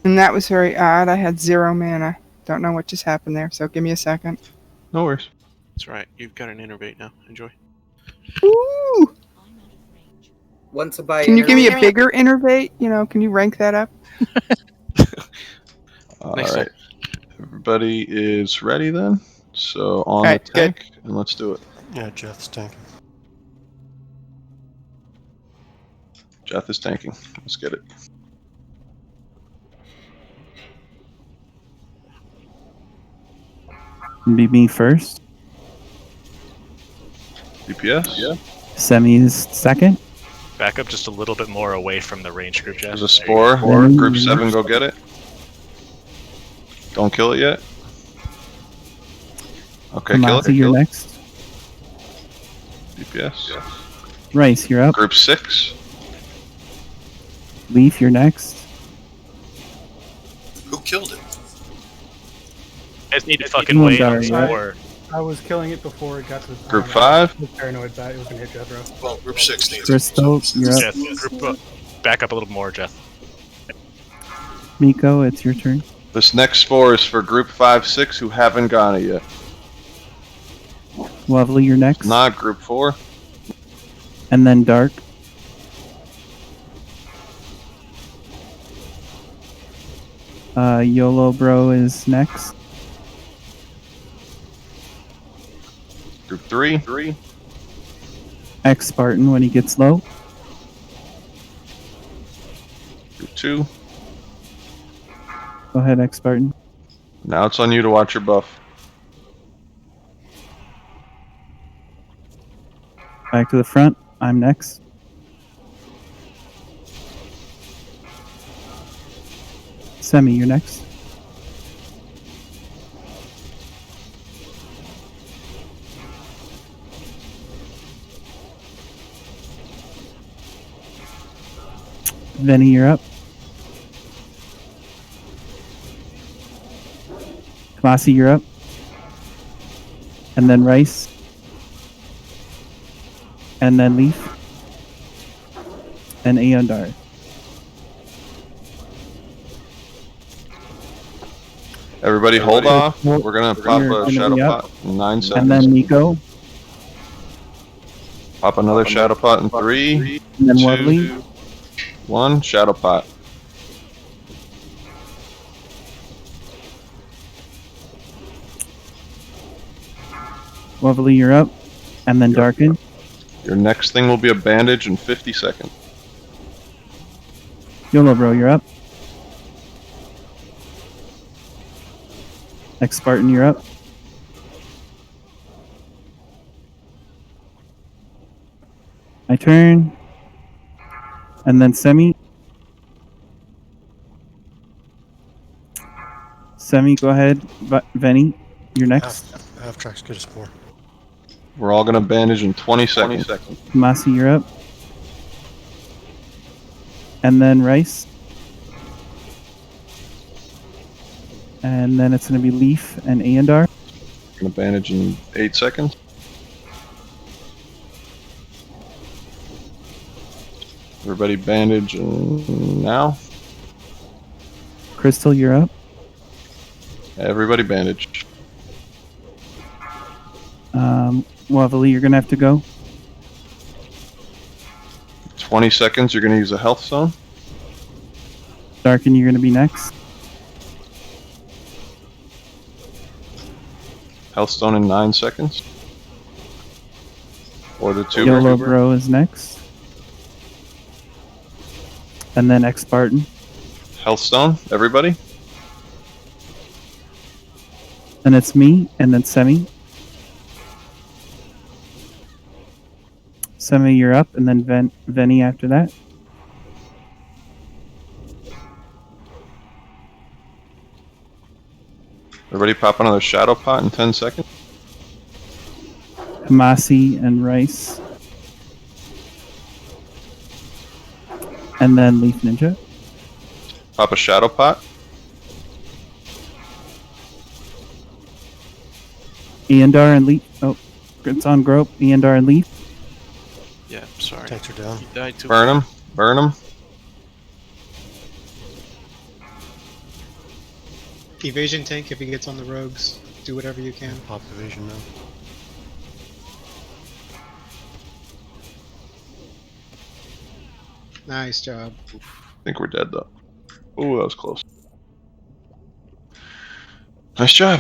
P: And that was very odd. I had 0 mana. Don't know what just happened there, so give me a second.
B: No worries.
D: That's right. You've got an innervate now. Enjoy.
P: Ooh!
T: Once a buy.
P: Can you give me a bigger innervate? You know, can you rank that up?
B: All right. Everybody is ready then? So on the tank, and let's do it.
R: Yeah, Jeth's tanking.
B: Jeth is tanking. Let's get it.
K: Be me first.
B: DPS? Yeah.
K: Semi is second.
G: Back up just a little bit more away from the range group, Jeff.
B: There's a spore. Group 7, go get it. Don't kill it yet. Okay, kill it.
K: You're next.
B: DPS.
K: Rice, you're up.
B: Group 6.
K: Leaf, you're next.
R: Who killed it?
G: I just need to fucking wait on spore.
I: I was killing it before it got to the
B: Group 5.
I: I was paranoid that it was going to hit Jethro.
R: Well, group 6 needs
K: Crystal, you're up.
G: Jeff, back up a little more, Jeff.
K: Miko, it's your turn.
B: This next spore is for group 5, 6 who haven't got it yet.
K: Lovely, you're next.
B: Not group 4.
K: And then Dark. YOLO Bro is next.
B: Group 3.
K: X Spartan when he gets low.
B: Group 2.
K: Go ahead, X Spartan.
B: Now it's on you to watch your buff.
K: Back to the front. I'm next. Semi, you're next. Vinny, you're up. Kamasi, you're up. And then Rice. And then Leaf. And Aeondar.
B: Everybody hold off. We're going to pop a shadow pot in 9 seconds.
K: And then Miko.
B: Pop another shadow pot in 3,
K: And then
B: 2,
K: Lovely.
B: 1. Shadow pot.
K: Lovely, you're up. And then Darken.
B: Your next thing will be a bandage in 50 seconds.
K: YOLO, bro, you're up. X Spartan, you're up. My turn. And then Semi. Semi, go ahead. Venny, you're next.
R: Half track's good as 4.
B: We're all gonna bandage in 20 seconds.
K: Masi, you're up. And then Rice. And then it's going to be Leaf and Aandar.
B: Gonna bandage in 8 seconds. Everybody bandage now.
K: Crystal, you're up.
B: Everybody bandage.
K: Waverly, you're going to have to go.
B: 20 seconds, you're gonna use a health zone.
K: Darken, you're going to be next.
B: Health stone in 9 seconds. Or the 2.
K: YOLO Bro is next. And then X Spartan.
B: Health stone, everybody.
K: And it's me, and then Semi. Semi, you're up, and then Venny after that.
B: Everybody pop another shadow pot in 10 seconds.
K: Hamasi and Rice. And then Leaf Ninja.
B: Pop a shadow pot.
K: Aandar and Leaf. Oh, it's on Grope. Aandar and Leaf.
D: Yeah, sorry.
R: Tanks are down.
D: He died too.
B: Burn him. Burn him.
A: Evasion tank if he gets on the rogues. Do whatever you can.
R: Pop evasion now.
A: Nice job.
B: I think we're dead though. Oh, that was close. Nice job.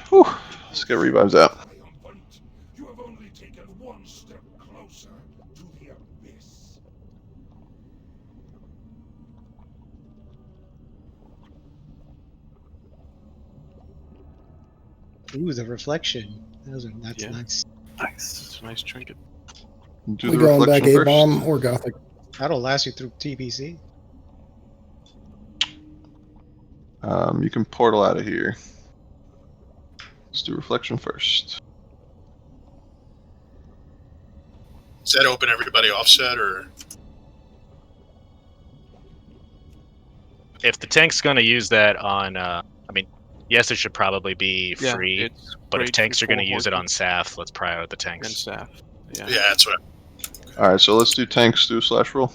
B: Whew. Let's get revives out.
U: You have only taken one step closer to the abyss.
A: Ooh, the reflection. That's
D: Yeah.
A: nice.
D: Nice. It's a nice trinket.
B: Do
H: We
B: the
H: going back
B: reflection first.
H: A-bomb or Gothic?
A: That'll last you through TPC.
B: You can portal out of here. Let's do reflection first.
V: Does that open everybody offset or?
G: If the tank's going to use that on, I mean, yes, it should probably be
D: Yeah,
G: free.
D: it's
G: But if
D: great
G: tanks
D: for
G: are going to
D: full
G: use it on
D: horses.
G: SAF, let's prio the
D: And
G: tanks.
D: staff. Yeah.
V: Yeah, that's what.
B: Alright, so let's do tanks do slash roll.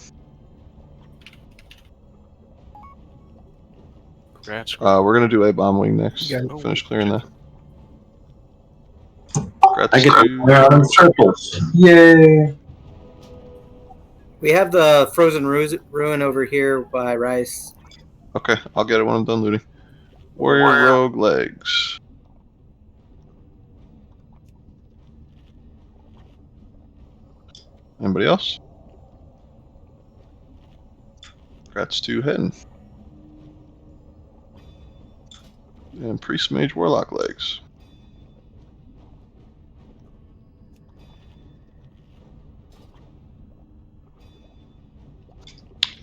D: Congrats.
B: We're gonna do a bomb wing next.
H: Yeah.
B: Finish clearing that.
O: I get
B: to
O: around in circles. Yay!
T: We have the frozen ruin over here by Rice.
B: Okay, I'll get it when I'm done looting. Warrior rogue legs. Anybody else? Congrats to Hetten. And priest mage warlock legs.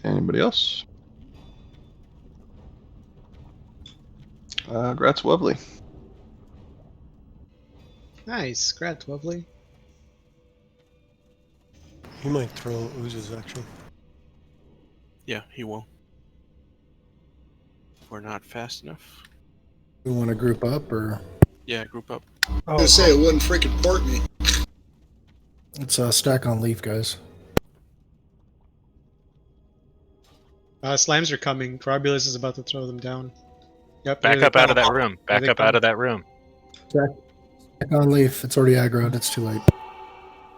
B: Anybody else? Grats Wevley.
A: Nice. Congrats, lovely.
R: He might throw oozes actually.
D: Yeah, he will. We're not fast enough.
H: We want to group up or
D: Yeah, group up.
E: I was gonna say it wouldn't freaking port me.
H: it's a stack on Leaf, guys.
A: Slimes are coming. Corobulus is about to throw them down. Yep.
G: Back
A: here
G: up
A: they
G: out of
A: come.
G: that room.
A: Here
G: Back
A: they
G: up out
A: come.
G: of that room.
H: Stack on Leaf. It's already aggroed. It's too late.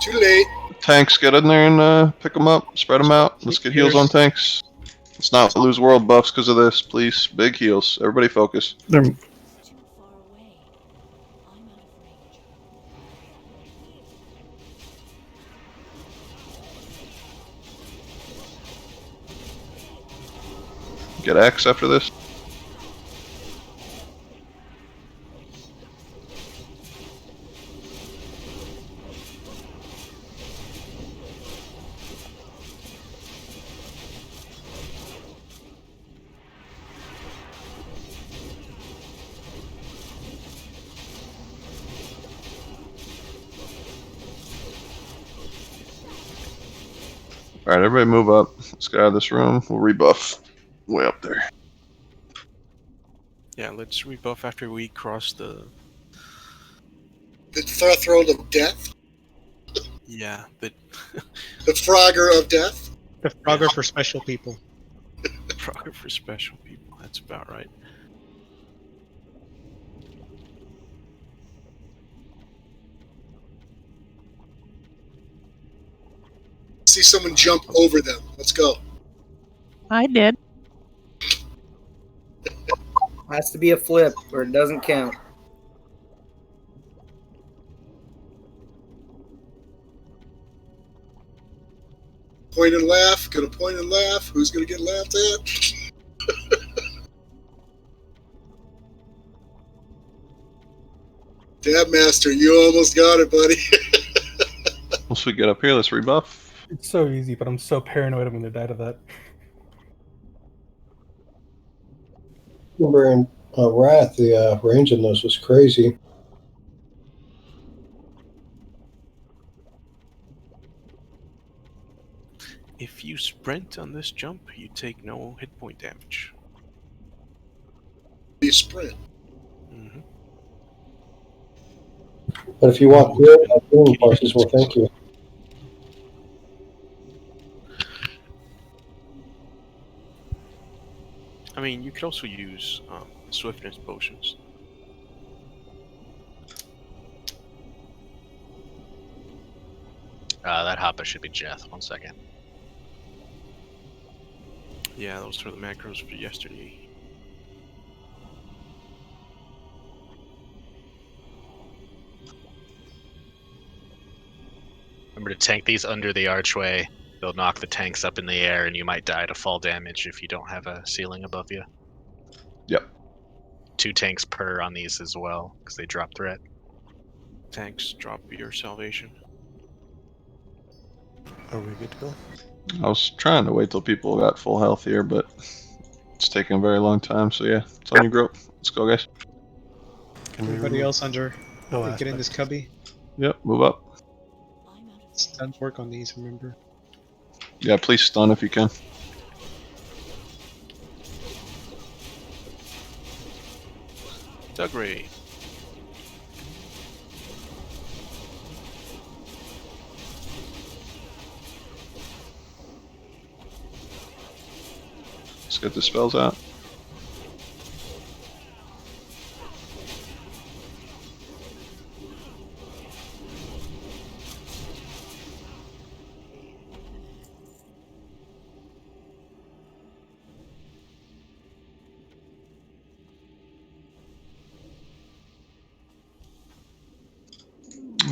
E: Too late.
B: Tanks, get in there and pick them up. Spread them out. Let's get heals on tanks. Let's not lose world buffs because of this, please. Big heals. Everybody focus.
J: They're
B: get X after this. Alright, everybody move up. Let's get out of this room. We'll rebuff way up there.
D: Yeah, let's rebuff after we cross the
E: threshold of death.
D: Yeah,
E: the Frogger of death.
A: The Frogger for special people.
D: Frogger for special people. That's about right.
E: See someone jump over them. Let's go.
S: I did.
T: Has to be a flip or it doesn't count.
E: Point and laugh. Gonna point and laugh. Who's gonna get laughed at? Dab Master, you almost got it, buddy.
B: Once we get up here, let's rebuff.
I: It's so easy, but I'm so paranoid I'm going to die to that.
L: Remember in Wrath, the range on those was crazy.
D: If you sprint on this jump, you take no hit point damage.
E: You sprint.
D: Mm-hmm.
L: But if you walk through it, healing parses will thank you.
D: I mean, you could also use swiftness potions.
G: That Hoppa should be Jeth. 1 second.
D: Yeah, those were the macros for yesterday.
G: Remember to tank these under the archway. They'll knock the tanks up in the air, and you might die to fall damage if you don't have a ceiling above you.
B: Yep.
G: 2 tanks per on these as well, because they drop threat.
D: Tanks drop your salvation.
R: Are we good to go?
B: I was trying to wait till people got full health here, but it's taking a very long time. So yeah, it's on you, Grope. Let's go, guys.
A: Everybody else under.
R: No
A: Get in this cubby.
B: Yep, move up.
A: Stun work on these, remember.
B: Yeah, please stun if you can.
D: Dugray.
B: Let's get the spells out.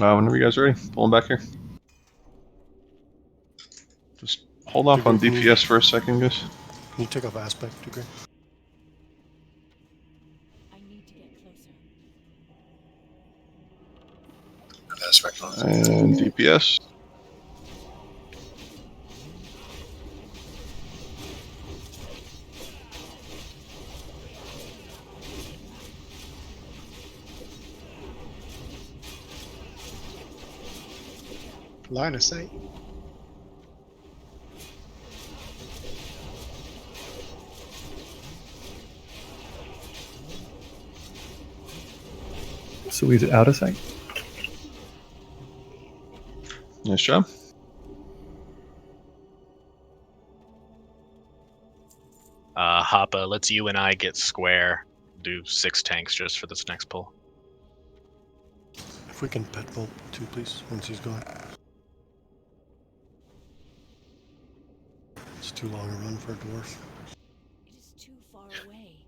B: Whenever you guys are ready, pull them back here. Just hold off on DPS for a second, guys.
R: Can you take off aspect degree?
V: Aspect on.
B: And DPS.
A: Line of sight.
J: So he's out of sight.
B: Nice job.
G: Hoppa, let's you and I get square. Do 6 tanks just for this next pull.
R: If we can pet bolt too, please, once he's gone. It's too long a run for a dwarf.
F: It is too far away.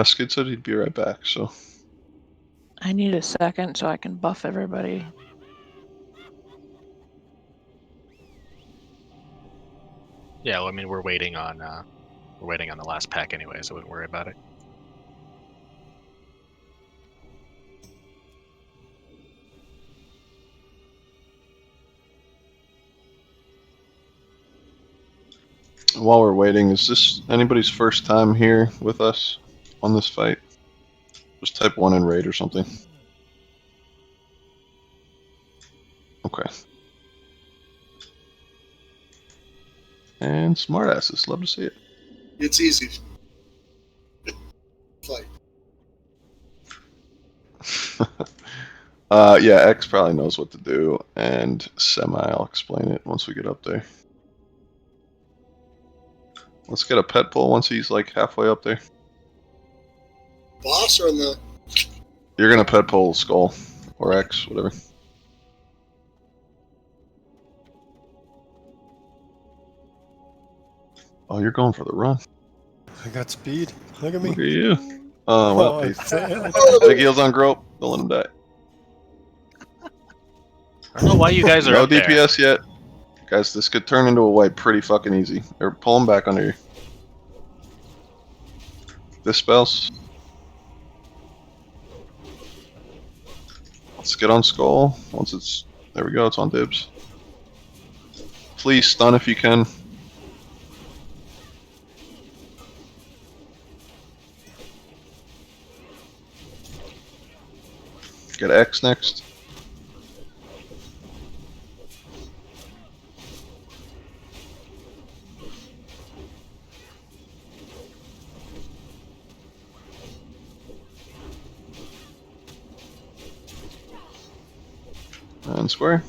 B: Skid said he'd be right back, so.
S: I need a second so I can buff everybody.
G: Yeah, well, I mean, we're waiting on the last pack anyway, so I wouldn't worry about it.
B: While we're waiting, is this anybody's first time here with us on this fight? Just type 1 in raid or something. Okay. And smartasses, love to see it.
E: It's easy. Fight.
B: Yeah, X probably knows what to do, and I'll explain it once we get up there. Let's get a pet pull once he's like halfway up there.
E: Boss or in the...
B: You're gonna pet pull Skull, or X, whatever. Oh, you're going for the run.
R: I got speed. Look at me.
B: Look at you. Oh, well,
R: Oh,
B: he's
R: damn.
B: big heels on grope. Don't let him die.
G: I don't know why you guys are
B: no
G: up there.
B: DPS yet. Guys, this could turn into a wipe pretty fucking easy. Or pull him back under you. Dispels. Let's get on Skull. Once it's... There we go, it's on dibs. Please stun if you can. Get X next. And square.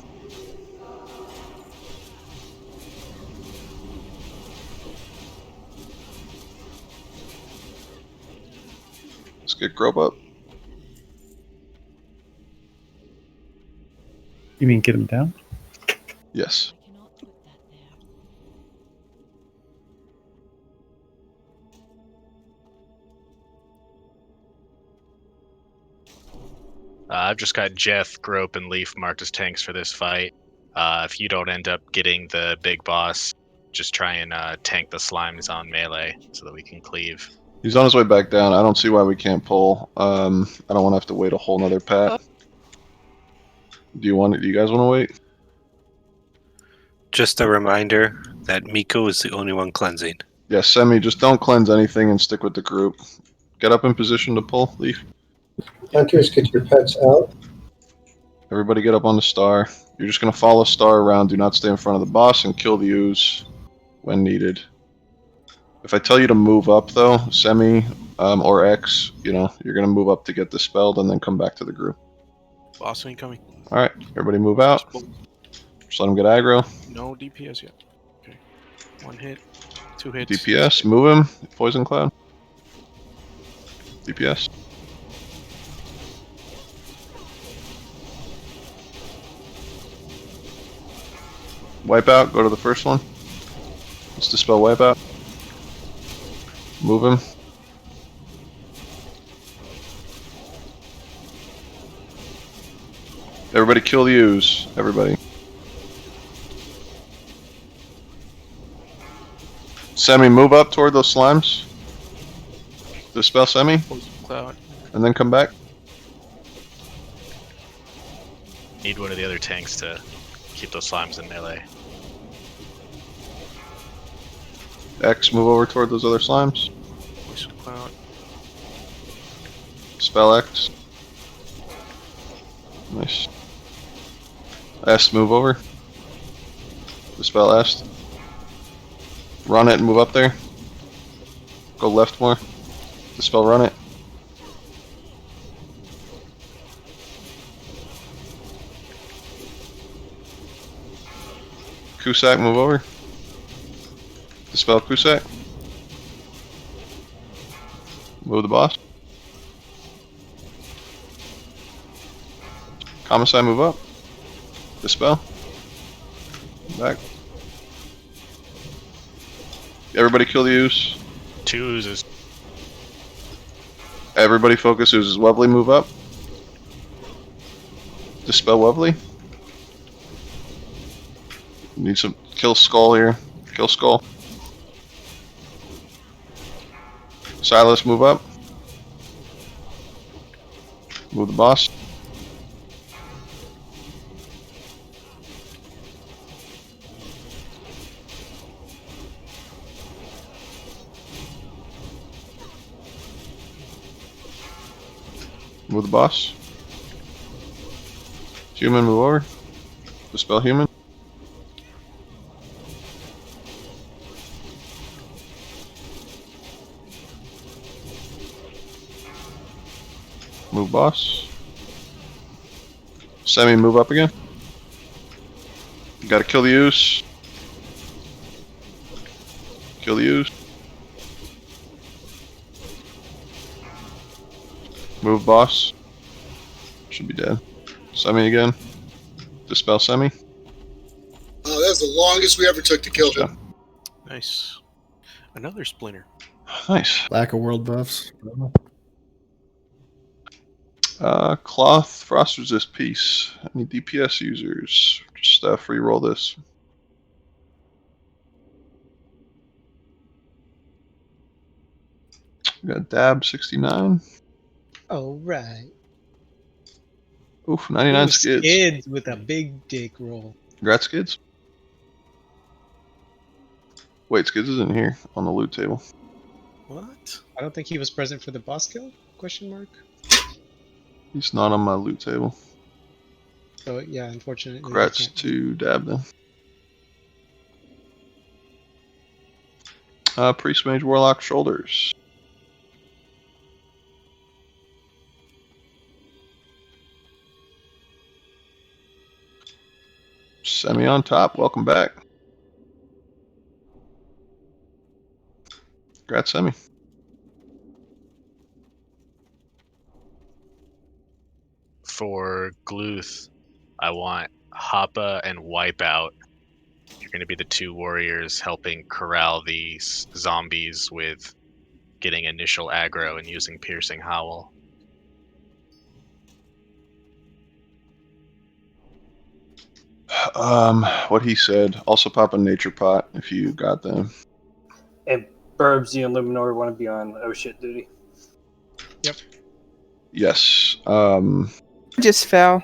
B: Let's get Grope up.
J: You mean get him down?
B: Yes.
G: I've just got Jeth, Grope, and Leaf marked as tanks for this fight. If you don't end up getting the big boss, just try and tank the slimes on melee so that we can cleave.
B: He's on his way back down. I don't see why we can't pull. I don't want to have to wait a whole nother pat. Do you guys want to wait?
C: Just a reminder that Miko is the only one cleansing.
B: Yeah, Semi, just don't cleanse anything and stick with the group. Get up in position to pull, Leaf.
L: Hunters, get your pets out.
B: Everybody get up on the star. You're just going to follow star around. Do not stay in front of the boss and kill the ooze when needed. If I tell you to move up, though, Semi or X, you're going to move up to get dispelled and then come back to the group.
D: Boss ain't coming.
B: All right, everybody move out. Just let them get aggro.
D: No DPS yet. Okay. 1 hit, 2 hits.
B: DPS, move him. Poison Cloud. DPS. Wipeout, go to the first one. Let's dispel Wipeout. Move him. Everybody kill the ooze. Everybody. Semi, move up toward those slimes. Dispel Semi.
D: Cloud.
B: And then come back.
G: Need one of the other tanks to keep those slimes in melee.
B: X, move over toward those other slimes.
D: Poison Cloud.
B: Spell X. Nice. S, move over. Dispel S. Run it and move up there. Go left more. Dispel run it. Kusak, move over. Dispel Kusak. Move the boss. Commissai, move up. Dispel. Back. Everybody kill the ooze.
G: 2 oozes.
B: Everybody focus oozes. Webley, move up. Dispel Webley. Need some... Kill Skull here. Kill Skull. Silas, move up. Move the boss. Move the boss. Human, move over. Dispel human. Move boss. Semi, move up again. You gotta kill the use. Kill the use. Move boss. Should be dead. Semi again. Dispel Semi.
E: Oh, that was the longest we ever took to kill him.
D: Nice. Another splinter.
B: Nice.
H: Lack of world buffs.
B: Cloth, frost resist piece. Any DPS users? Just free roll this. We got Dab 69.
A: All right.
B: Oof, 99
A: Ooh,
B: skids.
A: Skids with a big dick roll.
B: Congrats, Skids. Wait, Skids isn't here on the loot table.
D: What?
A: I don't think he was present for the boss kill? Question mark.
B: He's not on my loot table.
A: So yeah, unfortunately.
B: Congrats to Dab then. Priest, Mage, Warlock, Shoulders. Semi on top, welcome back. Congrats, Semi.
G: For Gluth, I want Hoppa and Wipeout. You're going to be the two warriors helping corral these zombies with getting initial aggro and using Piercing Howl.
B: What he said. Also pop a Nature Pot if you got them.
M: And Burbs, the Illuminor want to be on oh shit duty.
A: Yep.
B: Yes.
P: Just fell.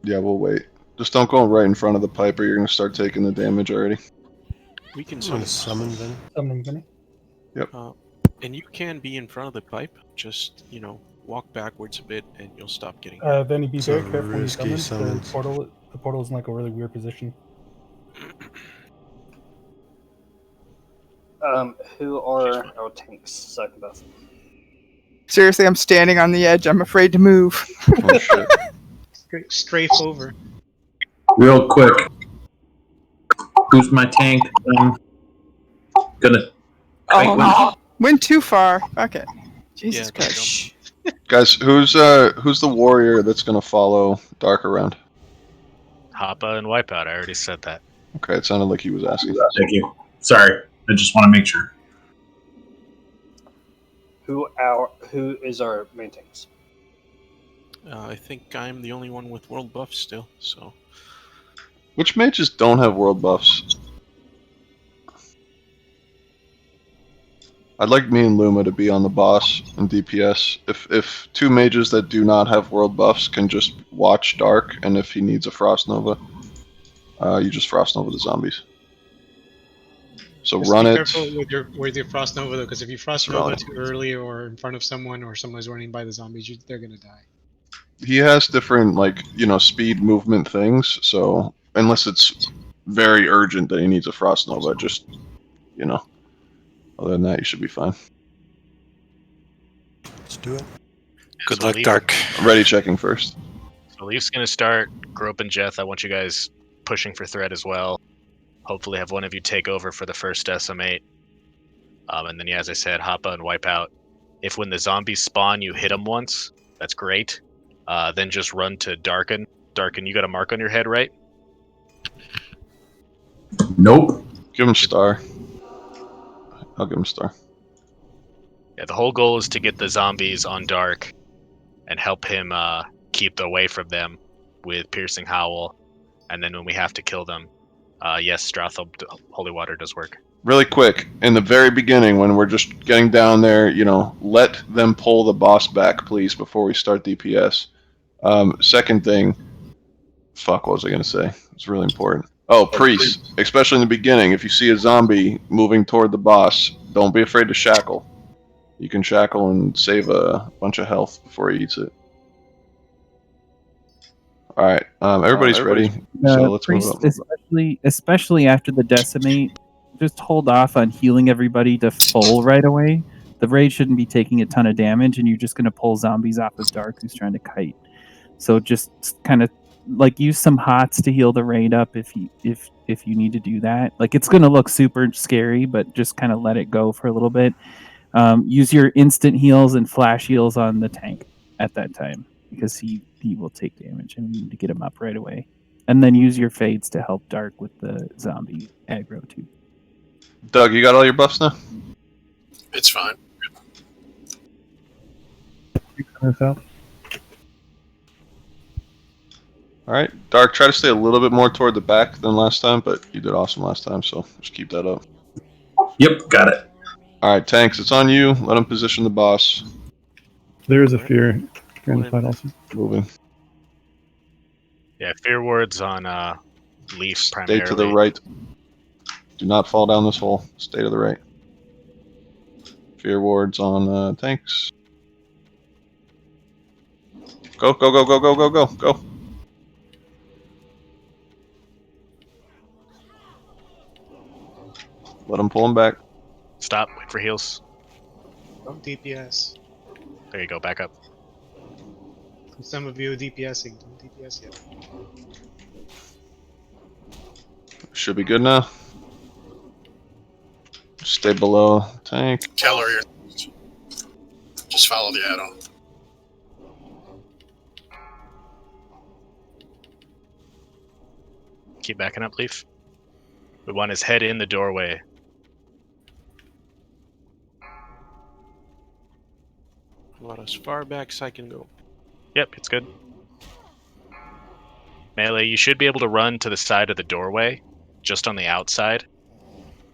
B: Yeah, we'll wait. Just don't go right in front of the pipe or you're going to start taking the damage already.
D: We can
R: I'm gonna summon Vinny.
I: Summoning Vinny.
B: Yep.
D: And you can be in front of the pipe. Just, walk backwards a bit and you'll stop getting.
I: Vinny, be
R: So
I: very careful when you
R: risky
I: summon.
R: summons.
I: The portal is in like a really weird position.
M: Who are our tanks? Second best.
P: Seriously, I'm standing on the edge. I'm afraid to move.
B: Oh shit.
A: Strafe over.
O: Real quick. Who's my tank? Gonna.
P: Went too far. Fuck it. Jesus
D: Yeah,
P: Christ.
B: Guys, who's the warrior that's going to follow Dark around?
G: Hoppa and Wipeout, I already said that.
B: Okay, it sounded like he was asking.
O: Thank you. Sorry, I just want to make sure.
M: Who is our main tanks?
D: I think I'm the only one with world buffs still, so.
B: Which mages don't have world buffs? I'd like me and Luma to be on the boss and DPS. If two mages that do not have world buffs can just watch Dark, and if he needs a Frost Nova, you just Frost Nova the zombies. So
A: Just
B: run
A: be
B: it.
A: careful with your Frost Nova though, because if you Frost Nova too early or in front of someone or someone's running by the zombies, they're gonna die.
B: He has different speed movement things. So unless it's very urgent that he needs a Frost Nova, just other than that, you should be fine.
R: Let's do it.
C: Good luck, Dark.
B: I'm ready checking first.
G: So Leaf's going to start. Grope and Jeth, I want you guys pushing for threat as well. Hopefully have one of you take over for the first decimate. And then, as I said, Hoppa and Wipeout. If when the zombies spawn, you hit them once, that's great. Then just run to Darken. Darken, you got a mark on your head, right?
O: Nope.
B: Give him star. I'll give him star.
G: Yeah, the whole goal is to get the zombies on Dark and help him keep away from them with Piercing Howl. And then when we have to kill them, yes, Strathel Holy Water does work.
B: really quick, in the very beginning, when we're just getting down there, let them pull the boss back, please, before we start DPS. Second thing, fuck, what was I going to say? It's really important. Oh, priests, especially in the beginning, if you see a zombie moving toward the boss, don't be afraid to shackle. You can shackle and save a bunch of health before he eats it. All right, everybody's ready, so let's move
K: Priest,
B: up.
K: especially after the decimate, just hold off on healing everybody to full right away. The raid shouldn't be taking a ton of damage, and you're just going to pull zombies off of Dark who's trying to kite. So just kind of like use some hots to heal the raid up if you need to do that. Like it's going to look super scary, but just kind of let it go for a little bit. Use your instant heals and flash heals on the tank at that time because he will take damage and we need to get him up right away. And then use your fades to help Dark with the zombie aggro too.
B: Doug, you got all your buffs now?
V: It's fine.
B: All right, Dark, try to stay a little bit more toward the back than last time, but you did awesome last time, so just keep that up.
O: Yep, got it.
B: All right, Tanks, it's on you. Let him position the boss.
J: There is a fear in the fight also.
B: Moving.
G: Yeah, fear wards on Leaf
B: Stay
G: primarily.
B: to the right. Do not fall down this hole. Stay to the right. Fear wards on Tanks. Go, go, go, go, go, go, go, go. Let him pull him back.
G: Stop. Wait for heals.
A: Don't DPS.
G: There you go. Back up.
A: Some of you are DPSing. Don't DPS yet.
B: Should be good now. Stay below tank.
V: Keller here. Just follow the arrow.
G: Keep backing up, Leaf. We want his head in the doorway.
D: About as far back as I can go.
G: Yep, it's good. Melee, you should be able to run to the side of the doorway, just on the outside,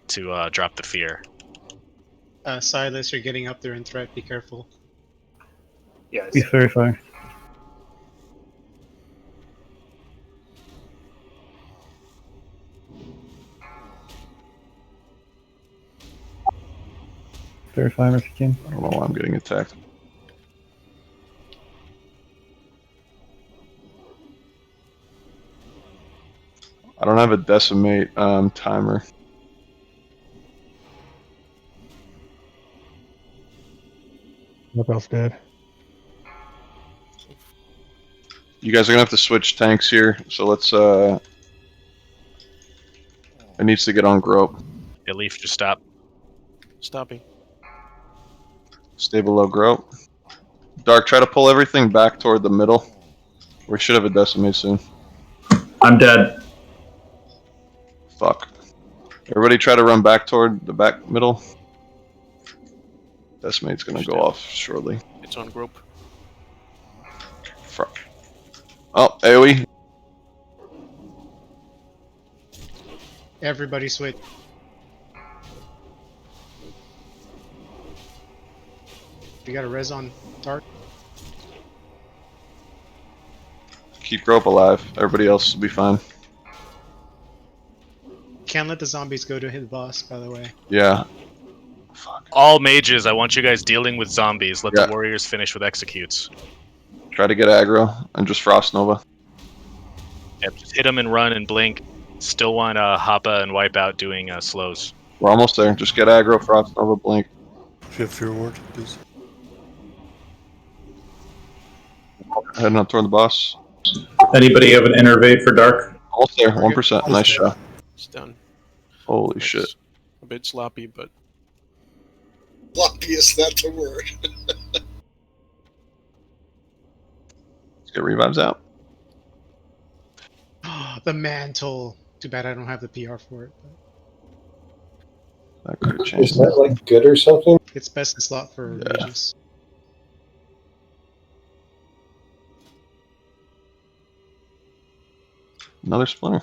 G: to drop the fear.
A: Silas, you're getting up there in threat. Be careful.
M: Yes.
J: He's very far. Verify him if you can.
B: I don't know why I'm getting attacked. I don't have a decimate timer.
I: Knockout's dead.
B: You guys are gonna have to switch tanks here, so let's it needs to get on grope.
G: Yeah, Leaf, just stop.
D: Stopping.
B: Stay below grope. Dark, try to pull everything back toward the middle. We should have a decimate soon.
O: I'm dead.
B: Fuck. Everybody try to run back toward the back middle. Decimate's gonna go off shortly.
D: It's on grope.
B: Fuck. Oh, AoE.
A: Everybody switch. You got a res on Dark?
B: Keep grope alive. Everybody else will be fine.
A: Can't let the zombies go to hit the boss, by the way.
B: Yeah.
G: All mages, I want you guys dealing with zombies. Let
B: Yeah.
G: the warriors finish with executes.
B: Try to get aggro and just Frost Nova.
G: Yep, just hit them and run and blink. Still want Hoppa and Wipeout doing slows.
B: We're almost there. Just get aggro, Frost Nova, blink.
R: If you have fear ward, please.
B: Heading up toward the boss.
O: Anybody have an innervate for Dark?
B: Almost there. 1%. Nice shot.
D: It's done.
B: Holy
D: It's
B: shit.
D: A bit sloppy, but
E: Floppy is not the word.
B: Let's get revives out.
A: The mantle. Too bad I don't have the PR for it.
B: That could have changed.
L: Is that like good or something?
A: It's best in slot for mages.
B: Another splinter.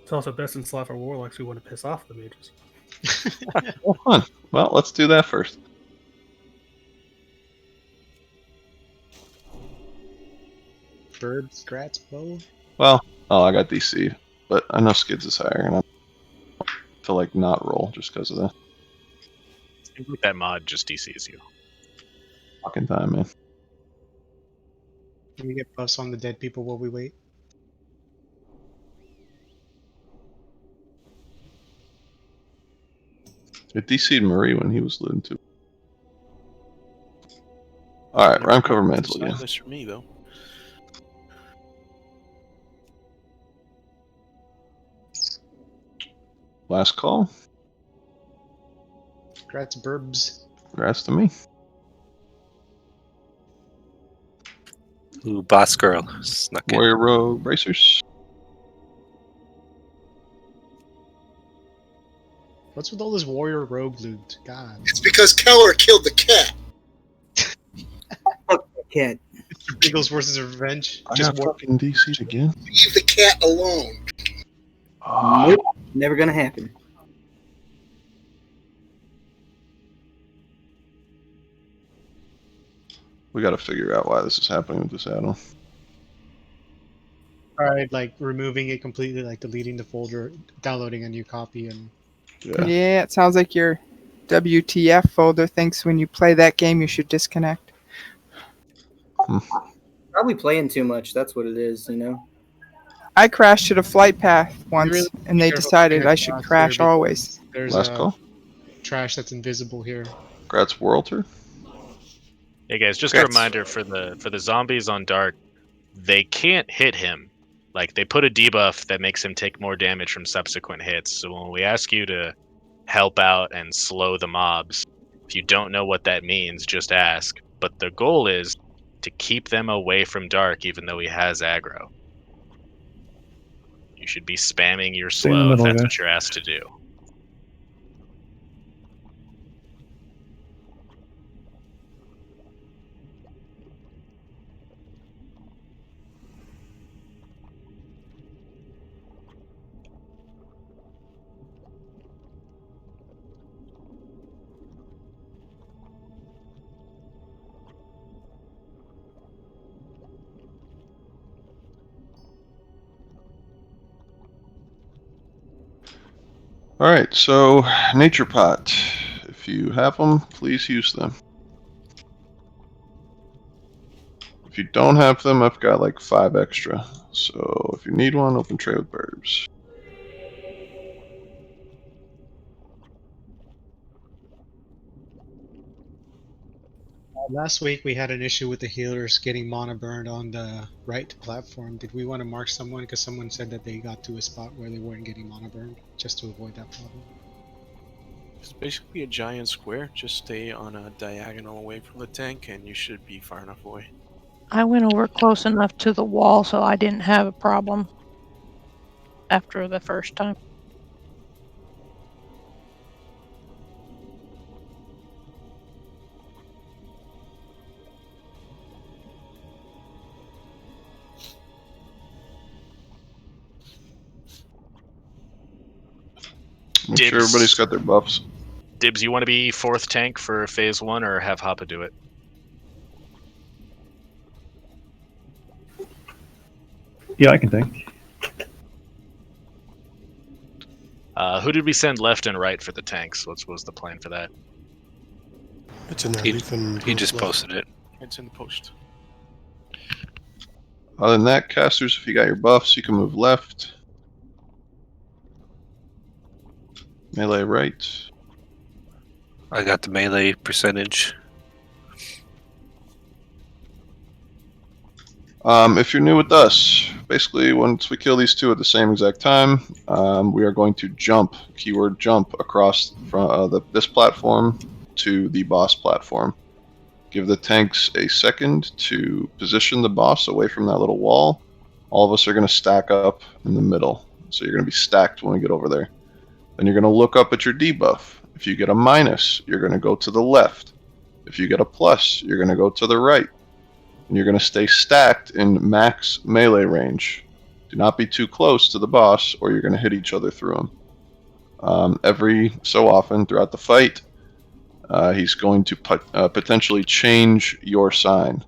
I: It's also best in slot for warlocks who want to piss off the mages.
B: Fun. Well, let's do that first.
A: Bird, Scratch, bow.
B: Well, I got DC, but I know Skids is higher, and I to like not roll just because of that.
G: Seems like that mod just DCs you.
B: Fucking time, man.
A: Can we get buffs on the dead people while we wait?
B: It DC'd Marie when he was looting too. Alright, round cover mantle again.
D: This for me though.
B: Last call.
A: Congrats, Burbs.
B: Congrats to me.
C: Ooh, boss girl. Snuck in.
B: Warrior Rogue bracers.
A: What's with all this warrior rogue loot? God.
E: It's because Keller killed the cat.
T: Cat.
A: Mr. Biggles versus Revenge.
B: I got fucking DC'd again.
E: Leave the cat alone.
T: Nope. Never gonna happen.
B: We got to figure out why this is happening with this add-on.
A: Tried like removing it completely, like deleting the folder, downloading a new copy, and
P: Yeah, it sounds like your WTF folder thinks when you play that game you should disconnect.
T: Probably playing too much. That's what it is, you know.
P: I crashed to the flight path once,
A: really
P: and they
A: careful
P: decided
A: picking
P: I
A: up
P: should
A: dots
P: crash
A: there
P: always.
A: there's
B: Last call.
A: trash that's invisible here.
B: Congrats, Worlter.
G: Hey guys, just a
B: Congrats.
G: reminder for the zombies on Dark, they can't hit him. Like they put a debuff that makes him take more damage from subsequent hits. So when we ask you to help out and slow the mobs, if you don't know what that means, just ask. But the goal is to keep them away from Dark, even though he has aggro. You should be spamming your
J: Stay in the
G: slow if
J: middle,
G: that's
J: guys.
G: what you're asked to do.
B: Alright, so Nature Pot. If you have them, please use them. If you don't have them, I've got like 5 extra. So if you need one, open tray with Burbs.
A: Last week we had an issue with the healers getting mana burned on the right platform. Did we want to mark someone? Because someone said that they got to a spot where they weren't getting mana burned, just to avoid that problem.
D: It's basically a giant square. Just stay on a diagonal away from the tank, and you should be far enough away.
S: I went over close enough to the wall so I didn't have a problem after the first time.
B: Make sure everybody's got their buffs.
G: Dibs, you want to be 4th tank for phase 1 or have Hoppa do it?
J: Yeah, I can think.
G: Who did we send left and right for the tanks? What was the plan for that?
R: It's in there.
C: He just posted it.
D: It's in the post.
B: Other than that, casters, if you got your buffs, you can move left. Melee right.
C: I got the melee percentage.
B: If you're new with us, basically once we kill these two at the same exact time, we are going to jump, keyword jump, across from this platform to the boss platform. Give the tanks a second to position the boss away from that little wall. All of us are going to stack up in the middle. So you're going to be stacked when we get over there. Then you're going to look up at your debuff. If you get a minus, you're going to go to the left. If you get a plus, you're going to go to the right. And you're going to stay stacked in max melee range. Do not be too close to the boss, or you're going to hit each other through him. Every so often throughout the fight, he's going to potentially change your sign.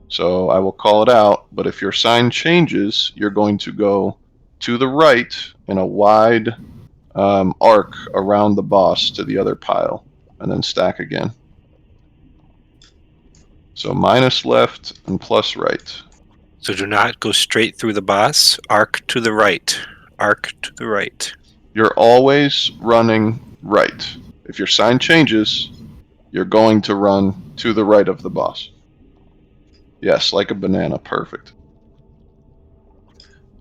B: So I will call it out, but if your sign changes, you're going to go to the right in a wide arc around the boss to the other pile, and then stack again. So minus left and plus right.
C: So do not go straight through the boss. Arc to the right. Arc to the right.
B: You're always running right. If your sign changes, you're going to run to the right of the boss. Yes, like a banana. Perfect.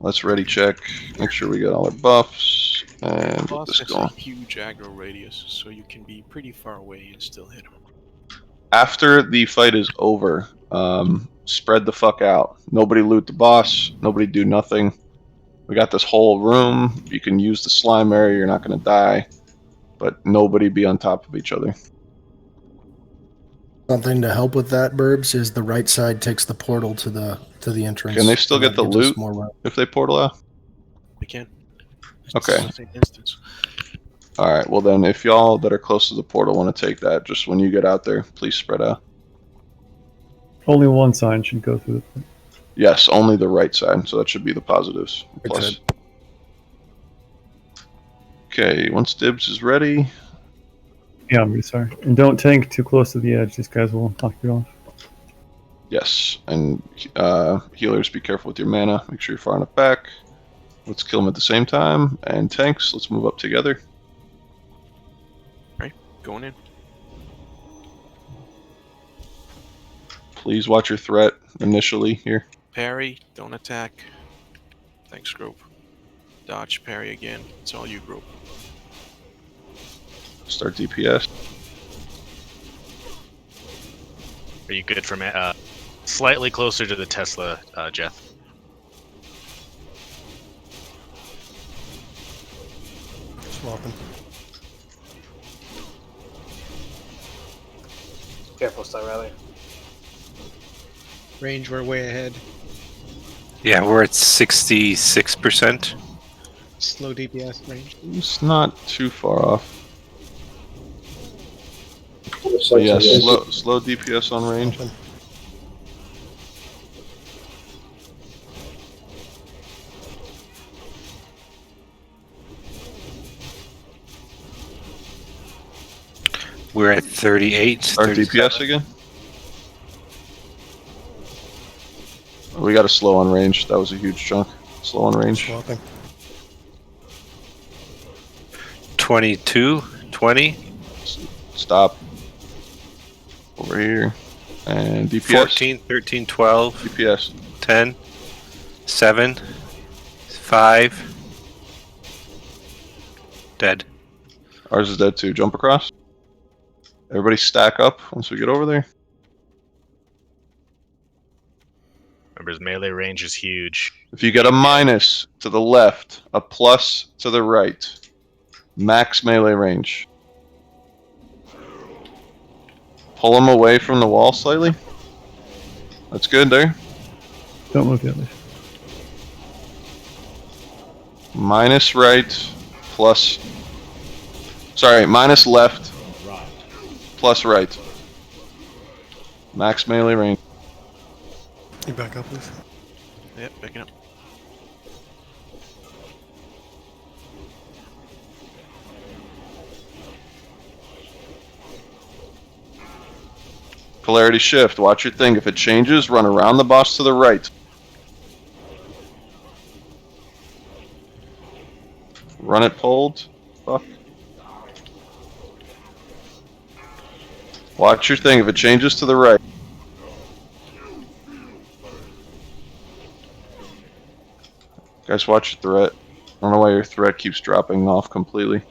B: Let's ready check. Make sure we get all our buffs and get
D: Boss
B: this
D: has
B: going.
D: a huge aggro radius, so you can be pretty far away and still hit him.
B: After the fight is over, spread the fuck out. Nobody loot the boss. Nobody do nothing. We got this whole room. You can use the slime area. You're not going to die. But nobody be on top of each other.
H: Something to help with that, Burbs, is the right side takes the portal to the entrance.
B: Can they still
H: and
B: get
H: that
B: the
H: gives us
B: loot
H: more room.
B: if they portal out?
D: We can.
B: Okay.
D: It's the same instance.
B: All right. Well, then, if y'all that are close to the portal want to take that, just when you get out there, please spread out.
J: Only one sign should go through the.
B: Yes, only the right side. So that should be the positives. Plus. Okay. Once Dibs is ready.
J: Yeah, I'm really sorry. And don't tank too close to the edge. These guys will knock you off.
B: Yes, and healers, be careful with your mana. Make sure you're far enough back. Let's kill them at the same time. And tanks, let's move up together.
D: Right, going in.
B: Please watch your threat initially here.
D: Parry, don't attack. Thanks, group. Dodge, parry again. It's all you, group.
B: Start DPS.
G: Are you good for slightly closer to the Tesla, Jeff?
R: Swapping.
M: Careful, Star Rally.
A: Range, we're way ahead.
C: Yeah, we're at 66%.
A: Slow DPS range.
B: It's not too far off.
L: So
B: But yeah,
L: it's-
B: slow DPS on range.
C: We're at 38.
B: Our DPS again? We got a slow on range. That was a huge chunk. Slow on range.
R: Swapping.
C: 22, 20.
B: Stop. Over here. And DPS.
C: 14, 13, 12.
B: DPS.
C: 10, 7, 5. Dead.
B: Ours is dead too. Jump across. Everybody stack up once we get over there.
G: Remember, his melee range is huge.
B: If you get a minus to the left, a plus to the right, max melee range. Pull him away from the wall slightly. That's good there.
J: Don't move the others.
B: Minus right, plus. Sorry, minus left, plus right. Max melee range.
R: You back up, please.
D: Yep, backing up.
B: Polarity shift. Watch your thing. If it changes, run around the boss to the right. Run it pulled. Fuck. Watch your thing. If it changes to the right. Guys, watch your threat. I don't know why your threat keeps dropping off completely.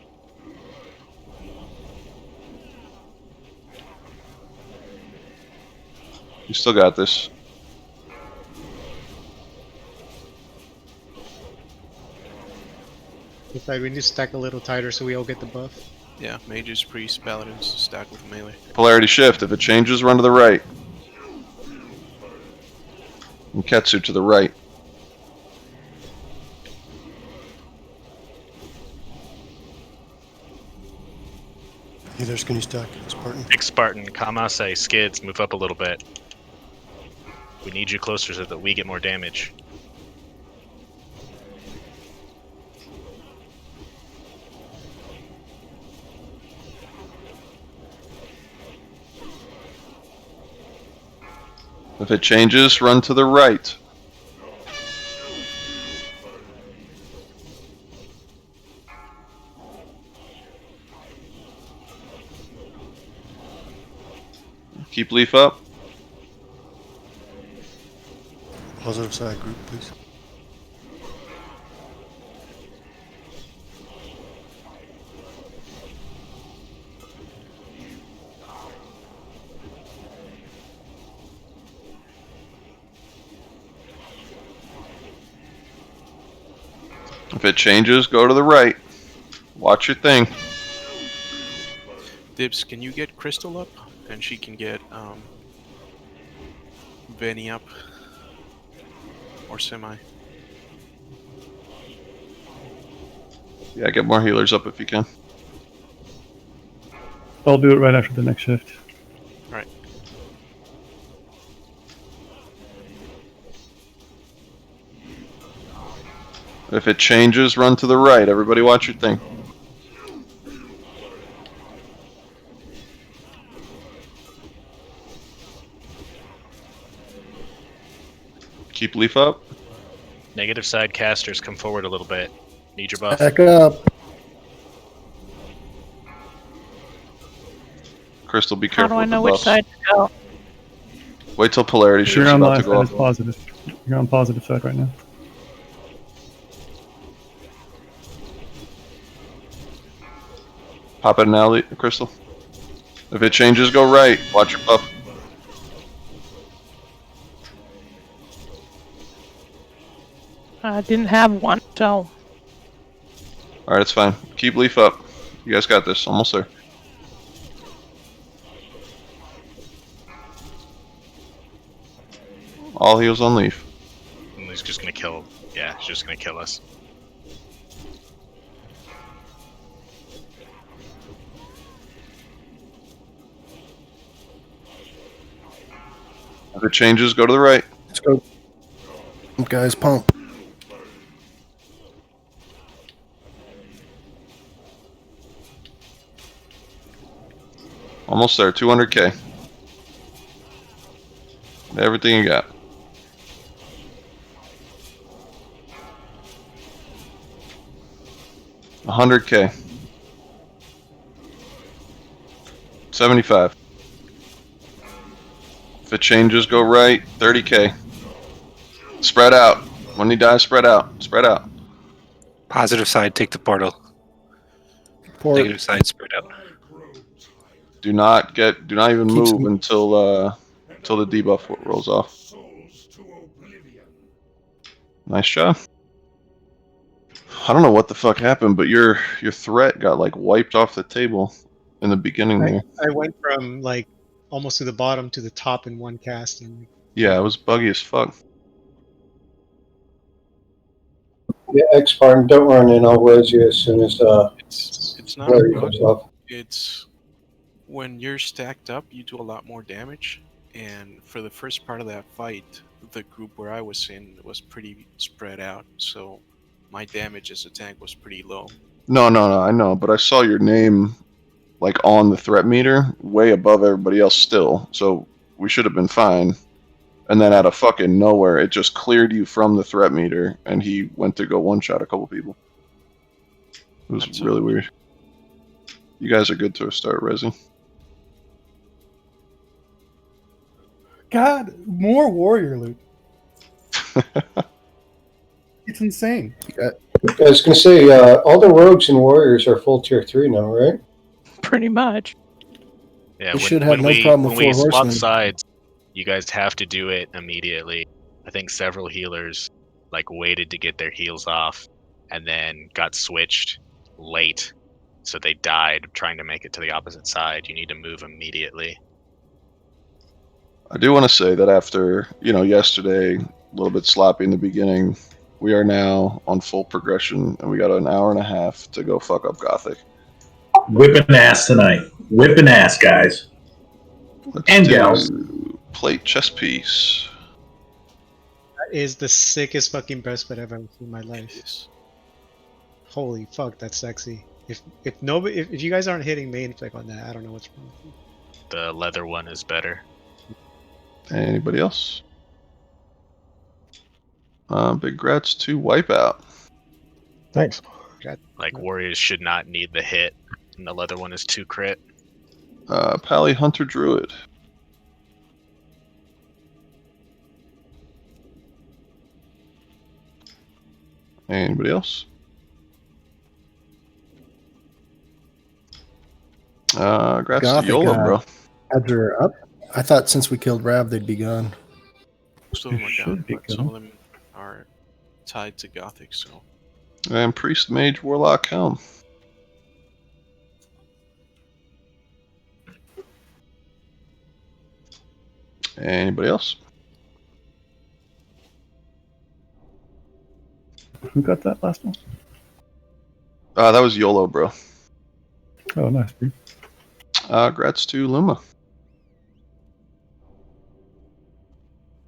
B: You still got this.
A: Decide we need to stack a little tighter so we all get the buff.
D: Yeah, mages, priests, paladins, stack with melee.
B: Polarity shift. If it changes, run to the right. And Ketsu to the right.
R: Healers, can you stack? Spartan.
G: Big Spartan, Kamase, Skids, move up a little bit. We need you closer so that we get more damage.
B: If it changes, run to the right. Keep leaf up.
R: Positive side group, please.
B: If it changes, go to the right. Watch your thing.
D: Dibs, can you get Crystal up? And she can get Benny up. Or Semi.
B: Yeah, get more healers up if you can.
J: I'll do it right after the next shift.
D: Alright.
B: If it changes, run to the right. Everybody watch your thing. Keep leaf up.
G: Negative side casters, come forward a little bit. Need your buff.
H: Back up.
B: Crystal, be
S: How
B: careful
S: do I
B: with the
S: know which
B: buffs.
S: side to go?
B: Wait till polarity
J: You're
B: shift's
J: on
B: about
J: my
B: to go
J: side,
B: off.
J: it's positive. You're on positive side right now.
B: Pop it in alley, Crystal. If it changes, go right. Watch your buff.
S: I didn't have one, so
B: Alright, it's fine. Keep leaf up. You guys got this. Almost there. All heals on leaf.
G: And he's just gonna kill. Yeah, he's just gonna kill us.
B: If it changes, go to the right.
H: Let's go. Guys, pump.
B: Almost there. 200k. Everything you got. $100k. 75. If it changes, go right. 30k. Spread out. When he dies, spread out. Spread out.
C: Positive side, take the portal.
H: Port.
C: Negative side, spread out.
B: Do not even
H: Keeps
B: move until the debuff rolls off. Nice job. I don't know what the fuck happened, but your threat got like wiped off the table in the beginning there.
A: I went from like almost to the bottom to the top in one cast, and
B: Yeah, it was buggy as fuck.
L: Yeah, X Spartan, don't run in. I'll res you as soon as
D: It's not
L: Larry
D: a
L: comes
D: bug.
L: off.
D: It's when you're stacked up, you do a lot more damage. And for the first part of that fight, the group where I was in was pretty spread out, so my damage as a tank was pretty low.
B: No, I know, but I saw your name like on the threat meter, way above everybody else still. So we should have been fine. And then out of fucking nowhere, it just cleared you from the threat meter, and he went to go one-shot a couple people. It was
D: That's
B: really weird. You guys are good to start resing.
I: God, more warrior loot. It's insane.
L: I was going to say, all the rogues and warriors are full tier 3 now, right?
S: pretty much.
G: Yeah,
H: We should have no problem with
G: when we
H: four
G: swap
H: horsemen.
G: sides, you guys have to do it immediately. I think several healers like waited to get their heals off and then got switched late, so they died trying to make it to the opposite side. You need to move immediately.
B: I do want to say that after, yesterday, a little bit sloppy in the beginning, we are now on full progression, and we got an hour and a half to go fuck up Gothic.
O: Whipping ass tonight. Whipping ass, guys.
B: Let's
O: And
B: do
O: gals.
B: plate chess piece.
A: That is the sickest fucking breastplate I've ever seen in my life.
D: Yes.
A: Holy fuck, that's sexy. If nobody, if you guys aren't hitting main flick on that, I don't know what's wrong with you.
G: The leather one is better.
B: Anybody else? Big grats to Wipeout.
N: Thanks.
G: Like warriors should not need the hit, and the leather one is 2 crit.
B: Pally Hunter Druid. Anybody else? Grats to
H: Gothic,
B: YOLO, bro.
H: Ads are up. I thought since we killed Rav, they'd be gone.
D: Most of them are
J: should
D: down,
J: be
D: but some of
J: gone.
D: them are tied to Gothic, so.
B: And Priest, Mage, Warlock, Helm. Anybody else?
J: Who got that last one?
B: That was YOLO, bro.
J: Oh, nice. Dude.
B: Grats to Luma.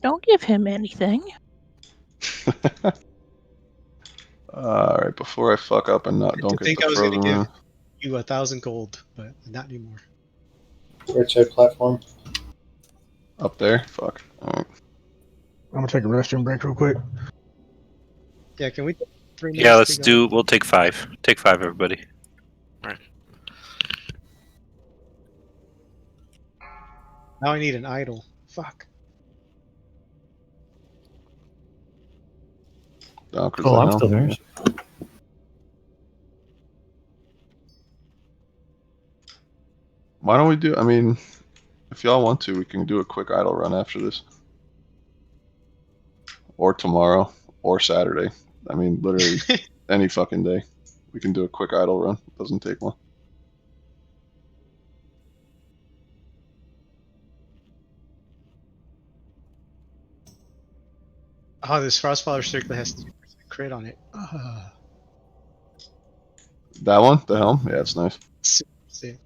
S: Don't give him anything.
B: Alright, before I fuck up and don't
A: I
B: get
A: think
B: the
A: I was gonna
B: frozen
A: give
B: rune.
A: you 1,000 gold, but not anymore.
L: Right side platform.
B: Up there? Fuck. Alright.
N: I'm gonna take a restroom break real quick.
A: Yeah, can we take 3 minutes?
C: Yeah,
A: to
C: let's
A: go?
C: do. We'll take 5. Take 5, everybody.
D: Right.
A: Now I need an idol. Fuck.
B: Donker's
J: Oh,
B: the
J: I'm
B: Helm.
J: still there.
B: Yeah. Why don't we do, I mean, if y'all want to, we can do a quick idle run after this. Or tomorrow, or Saturday. I mean, literally any fucking day. We can do a quick idle run. It doesn't take long.
A: Oh, this Frostfire Circle has 2% crit on it.
B: That one? The Helm? Yeah, it's nice.
A: Super sick.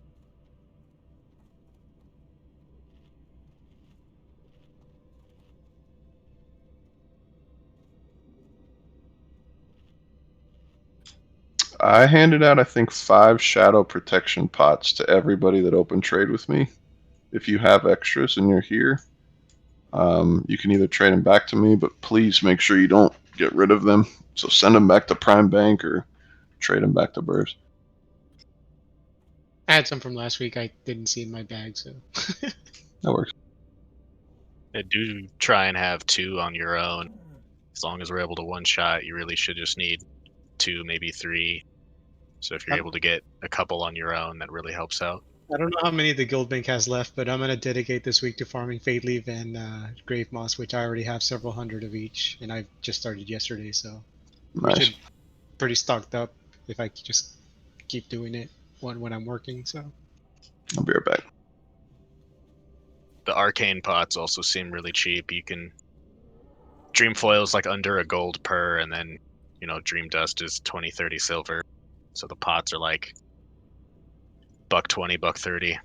B: I handed out, I think, 5 shadow protection pots to everybody that opened trade with me. If you have extras and you're here, you can either trade them back to me, but please make sure you don't get rid of them. So send them back to Prime Bank or trade them back to Burbs.
A: I had some from last week I didn't see in my bag, so.
B: That works.
G: Yeah, do try and have 2 on your own. As long as we're able to one-shot, you really should just need 2, maybe 3. So if you're able to get a couple on your own, that really helps out.
A: I don't know how many the Guild Bank has left, but I'm going to dedicate this week to farming Fade Leaf and Grave Moss, which I already have several hundred of each, and I just started yesterday, so we
B: Nice.
A: should pretty stocked up if I just keep doing it when I'm working. So
B: I'll be right back.
G: The arcane pots also seem really cheap. You can Dream Foil's like under a gold per, and then Dream Dust is 20, 30 silver. So the pots are like $1.20, $1.30.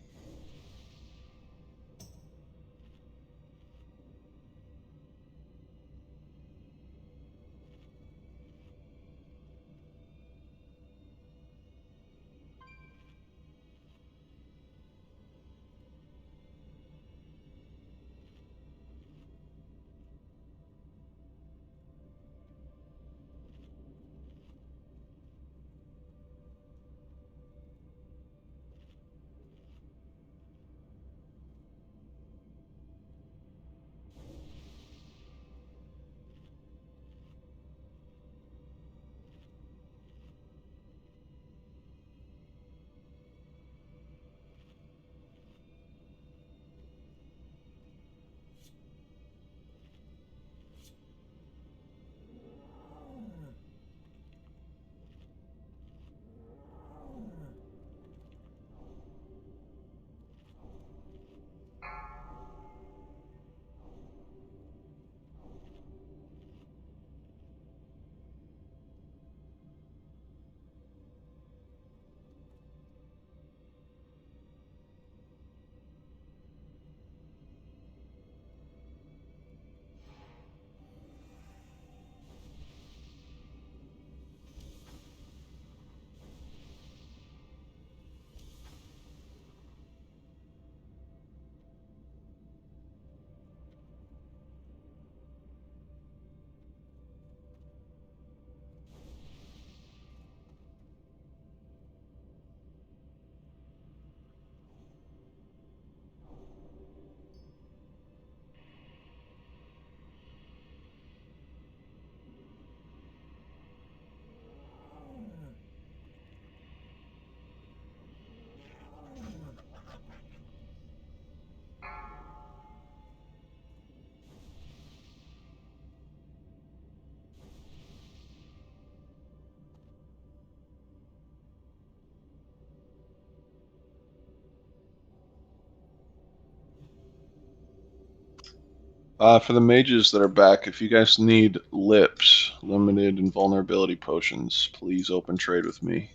B: For the mages that are back, if you guys need lips, limited invulnerability potions, please open trade with me.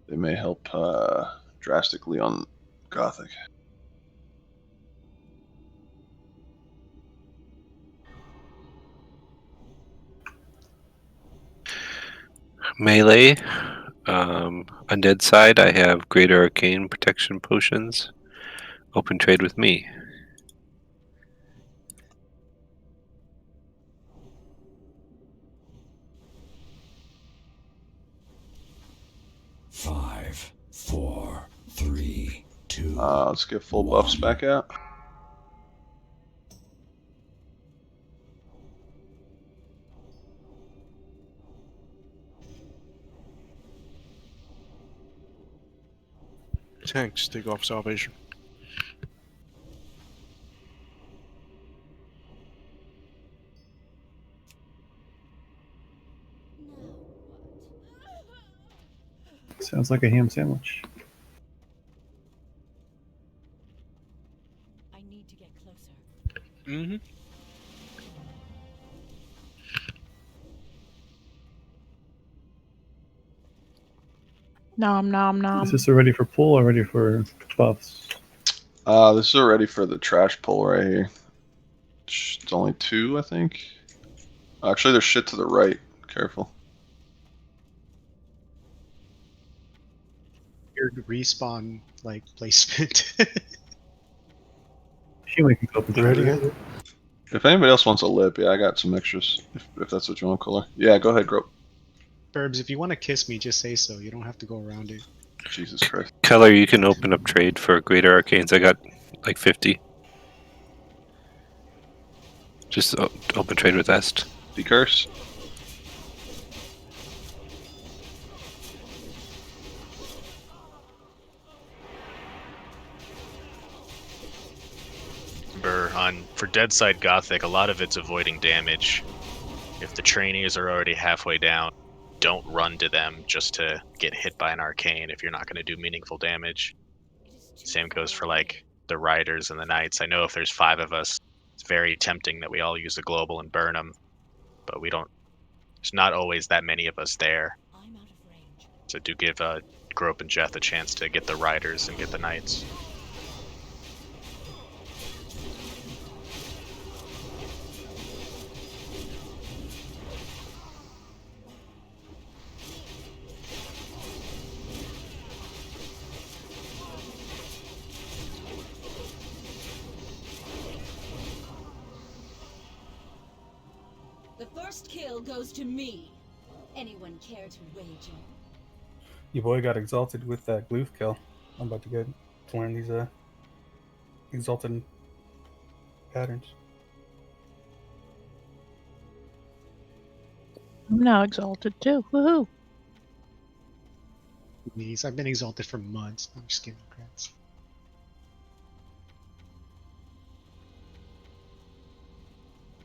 B: They may help drastically on Gothic.
C: Melee. Undead side, I have Greater Arcane Protection Potions. Open trade with me.
Q: Five, four, three, two.
B: Let's get full buffs back out.
D: Tanks, take off salvation.
J: Sounds like a ham sandwich.
F: I need to get closer.
D: Mm-hmm.
S: Nom nom nom.
J: Is this already for pull or ready for buffs?
B: This is already for the trash pull right here. It's only 2, I think. Actually, there's shit to the right. Careful.
A: Weird respawn like placement.
J: She can open
R: You ready
J: trade.
R: again?
B: If anybody else wants a lip, yeah, I got some extras. If that's what you want, Cooler. Yeah, go ahead, Grope.
A: Burbs, if you want to kiss me, just say so. You don't have to go around it.
B: Jesus Christ.
C: Color, you can open up trade for Greater Arcanes. I got like 50. Just open trade with Est.
B: Decurse.
G: Remember, for Dead Side Gothic, a lot of it's avoiding damage. If the trainees are already halfway down, don't run to them just to get hit by an arcane if you're not going to do meaningful damage. Same goes for like the riders and the knights. I know if there's 5 of us, it's very tempting that we all use a global and burn them, but we don't. There's not always that many of us there. So do give Grope and Jeth a chance to get the riders and get the knights.
F: The first kill goes to me. Anyone care to wager?
I: Your boy got exalted with that gloof kill. I'm about to get to learn these exalted patterns.
S: I'm now exalted too. Woohoo!
A: Knees. I've been exalted for months. I'm just kidding, crats.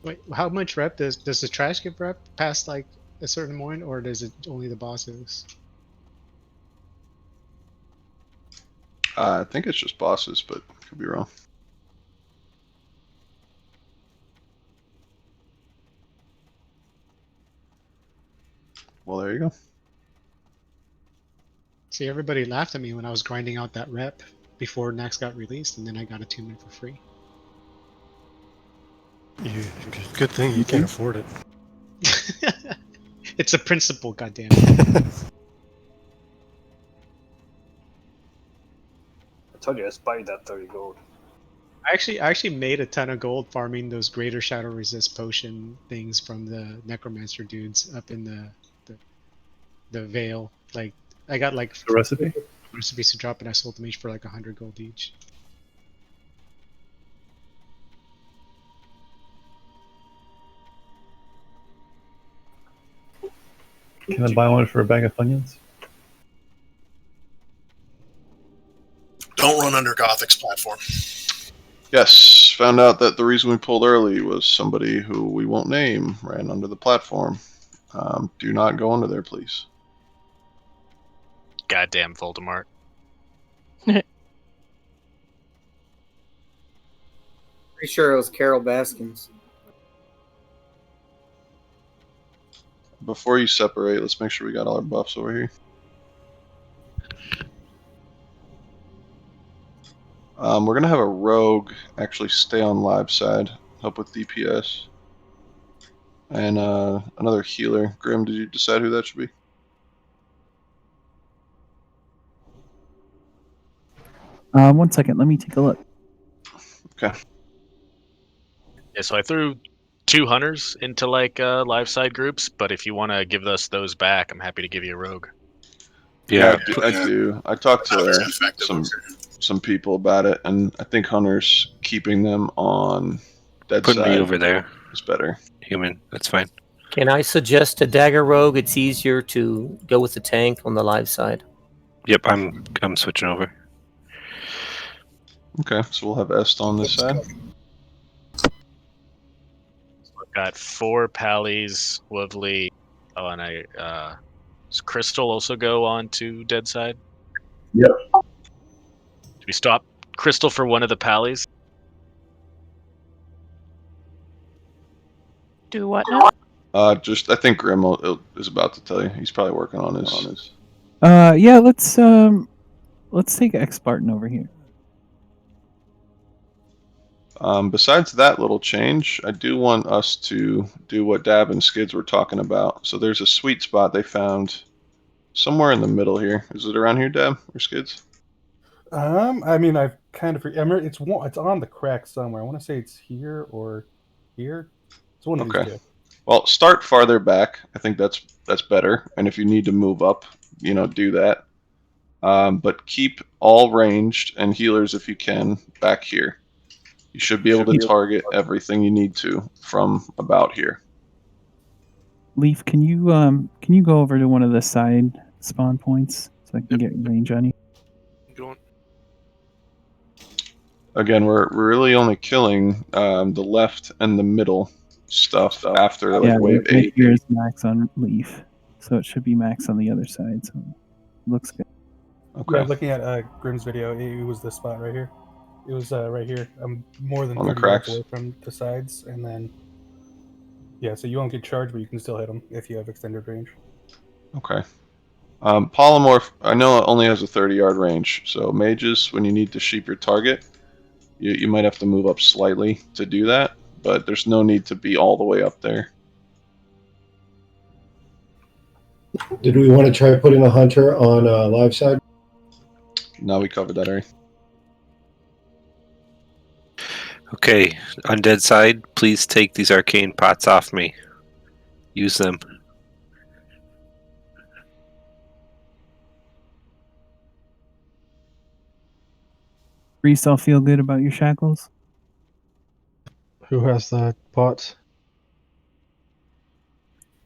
A: Wait, how much rep does the trash give rep past like a certain point, or does it only the bosses?
B: I think it's just bosses, but could be wrong. Well, there you go.
A: See, everybody laughed at me when I was grinding out that rep before Naxx got released, and then I got a 2-man for free.
R: Good thing you can't afford it.
A: It's a principle, goddammit.
M: I told you I spied that 30 gold.
A: I actually made a ton of gold farming those greater shadow resist potion things from the necromancer dudes up in the Vale. Like I got like
J: The recipe?
A: recipes to drop, and I sold them each for like 100 gold each.
J: Can I buy one for a bag of Funyuns?
V: Don't run under Gothic's platform.
B: Yes, found out that the reason we pulled early was somebody who we won't name ran under the platform. Do not go under there, please.
G: Goddamn Voldemort.
T: Pretty sure it was Carol Baskins.
B: Before you separate, let's make sure we got all our buffs over here. We're gonna have a rogue actually stay on live side, help with DPS, and another healer. Grim, did you decide who that should be?
K: 1 second, let me take a look.
B: Okay.
G: Yeah, so I threw 2 hunters into like live side groups, but if you want to give us those back, I'm happy to give you a rogue.
B: Yeah, I do. I talked to some people about it, and I think hunters keeping them on dead
C: Put
B: side
C: me over there.
B: is better.
C: Human, that's fine.
U: Can I suggest a dagger rogue? It's easier to go with the tank on the live side.
C: Yep, I'm switching over.
B: Okay, so we'll have Est on this side.
G: I've got 4 pallies, lovely. Oh, and does Crystal also go on to dead side?
O: Yep.
G: Do we stop Crystal for one of the pallies?
S: Do what now?
B: I think Grim is about to tell you. He's probably working on his.
K: Yeah, let's take X Spartan over here.
B: Besides that little change, I do want us to do what Dab and Skids were talking about. So there's a sweet spot they found somewhere in the middle here. Is it around here, Dab or Skids?
I: I mean, I've kind of it's on the crack somewhere. I want to say it's here or here. It's one of these two.
B: Well, start farther back. I think that's better. And if you need to move up, do that. But keep all ranged and healers if you can back here. You should be able to target everything you need to from about here.
K: Leaf, can you go over to one of the side spawn points so I can get range on you?
D: Going.
B: Again, we're really only killing the left and the middle stuff after wave 8.
K: Here is max on Leaf, so it should be max on the other side. So it looks good.
B: Okay.
I: Yeah, looking at Grim's video, it was this spot right here. It was right here. I'm more than
B: on the
I: 30 yards
B: cracks
I: away from the sides, and then so you won't get charged, but you can still hit them if you have extended range.
B: Okay. Polymorph, I know it only has a 30-yard range, so mages, when you need to sheep your target, you might have to move up slightly to do that, but there's no need to be all the way up there.
L: Did we want to try putting a hunter on live side?
B: No, we covered that already.
C: Okay, undead side, please take these arcane pots off me. Use them.
K: Reese, all feel good about your shackles?
N: Who has the pots?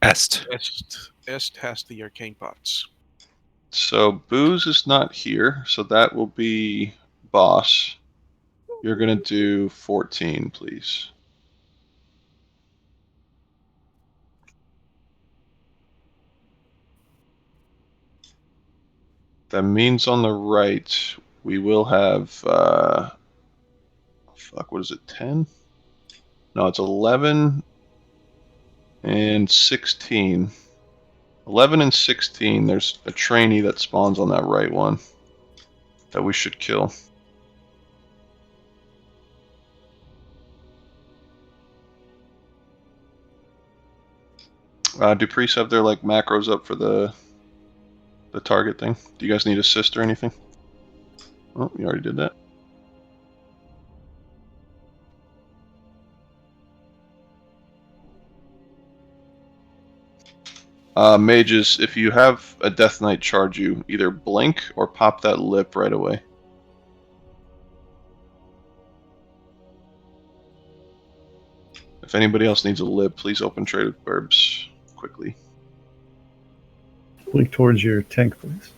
C: Est.
D: Est has the arcane pots.
B: So Booze is not here, so that will be boss. You're going to do 14, please. That means on the right, we will have, what is it, 10? No, it's 11 and 16. 11 and 16, there's a trainee that spawns on that right one that we should kill. Do priests have their macros up for the target thing? Do you guys need assist or anything? Oh, you already did that. Mages, if you have a Death Knight charge you, either blink or pop that lip right away. If anybody else needs a lip, please open trade with Burbs quickly.
J: Blink towards your tank, please.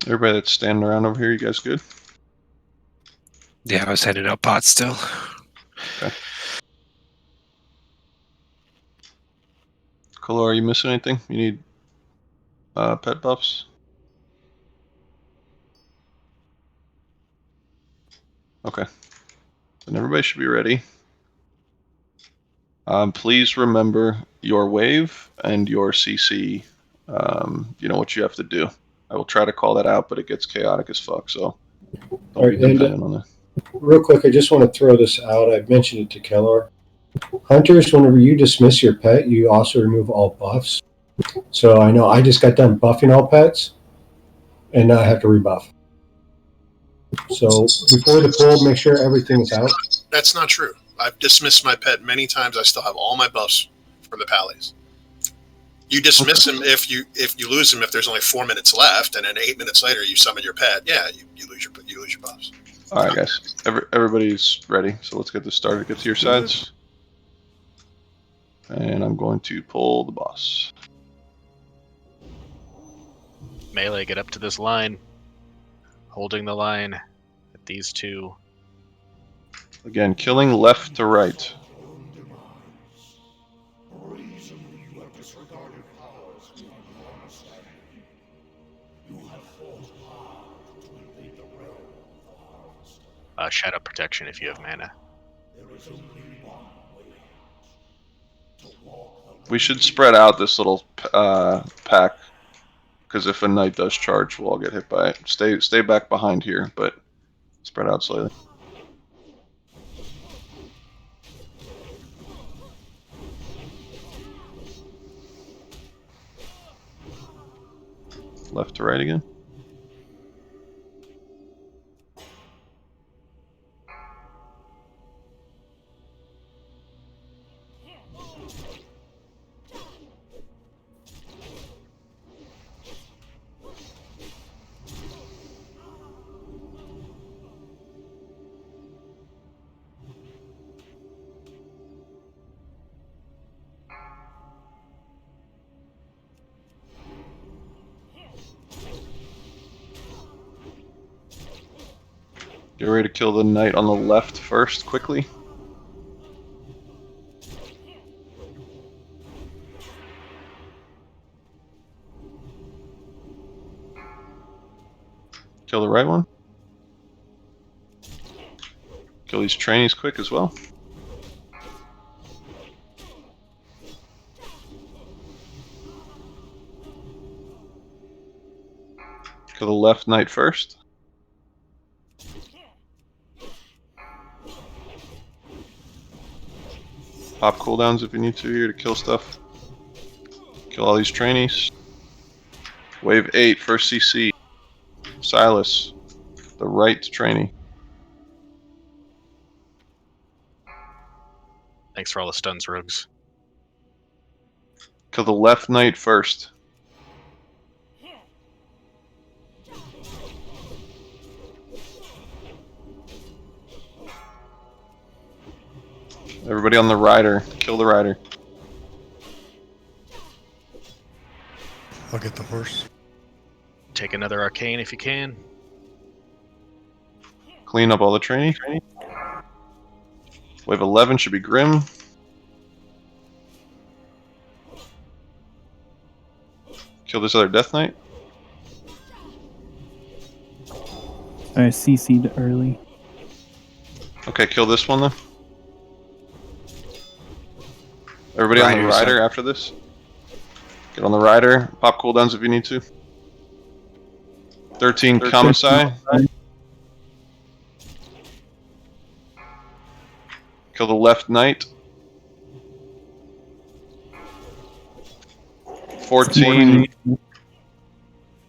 B: Everybody that's standing around over here, you guys good?
C: Yeah, I was heading up pots still.
B: Okay. Color, are you missing anything? You need pet buffs? Okay. Then everybody should be ready. Please remember your wave and your CC. You know what you have to do. I will try to call that out, but it gets chaotic as fuck, so don't be dependent on it.
L: Real quick, I just want to throw this out. I've mentioned it to Keller. Hunters, whenever you dismiss your pet, you also remove all buffs. So I know I just got done buffing all pets, and now I have to rebuff. So before the pull, make sure everything's out.
V: That's not true. I've dismissed my pet many times. I still have all my buffs from the pallies. You dismiss him if you lose him if there's only 4 minutes left, and then 8 minutes later you summon your pet. Yeah, you lose your buffs.
B: All right, guys. Everybody's ready, so let's get this started. Get to your sides. And I'm going to pull the boss.
G: Melee, get up to this line. Holding the line at these two.
B: Again, killing left to right.
G: Shadow protection if you have mana.
B: We should spread out this little pack, because if a knight does charge, we'll all get hit by it. Stay back behind here, but spread out slightly. Left to right again. Get ready to kill the knight on the left first, quickly. Kill the right one. Kill these trainees quick as well. Kill the left knight first. Pop cooldowns if you need to here to kill stuff. Kill all these trainees. Wave 8, first CC. Silas, the right trainee.
G: Thanks for all the stuns, Rogues.
B: Kill the left knight first. Everybody on the rider. Kill the rider.
R: I'll get the horse.
G: Take another arcane if you can.
B: Clean up all the training. Wave 11 should be Grim. Kill this other Death Knight.
K: I CC'd early.
B: Okay, kill this one then. Everybody on the rider after this. Get on the rider. Pop cooldowns if you need to. 13 Kamasai. Kill the left knight. 14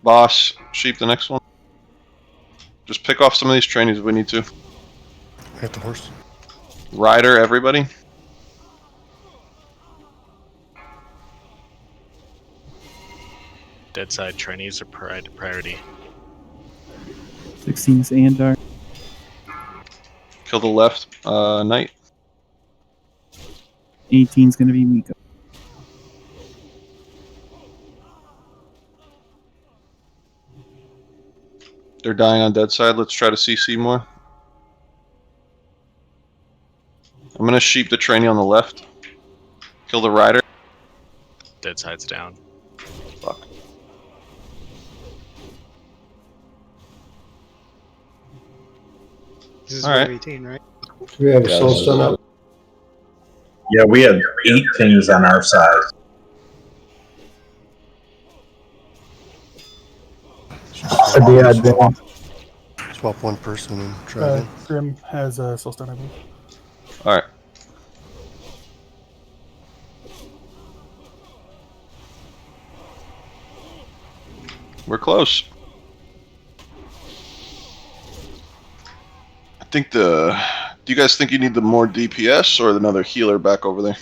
B: boss. Sheep the next one. Just pick off some of these trainees if we need to.
R: I got the horse.
B: Rider, everybody.
G: Dead side trainees are priority.
K: 16's Andar.
B: Kill the left knight.
K: 18's gonna be Miko.
B: They're dying on dead side. Let's try to CC more. I'm gonna sheep the trainee on the left. Kill the rider.
G: Dead side's down.
B: Fuck.
A: This is
B: All
A: wave
B: right.
A: 18, right?
L: Do we have a soul stone up?
O: Yeah, we had 8 things on our side.
R: Swap one person and try again.
I: Grim has a soul stone, I believe.
B: All right. We're close. I think do you guys think you need the more DPS or another healer back over there?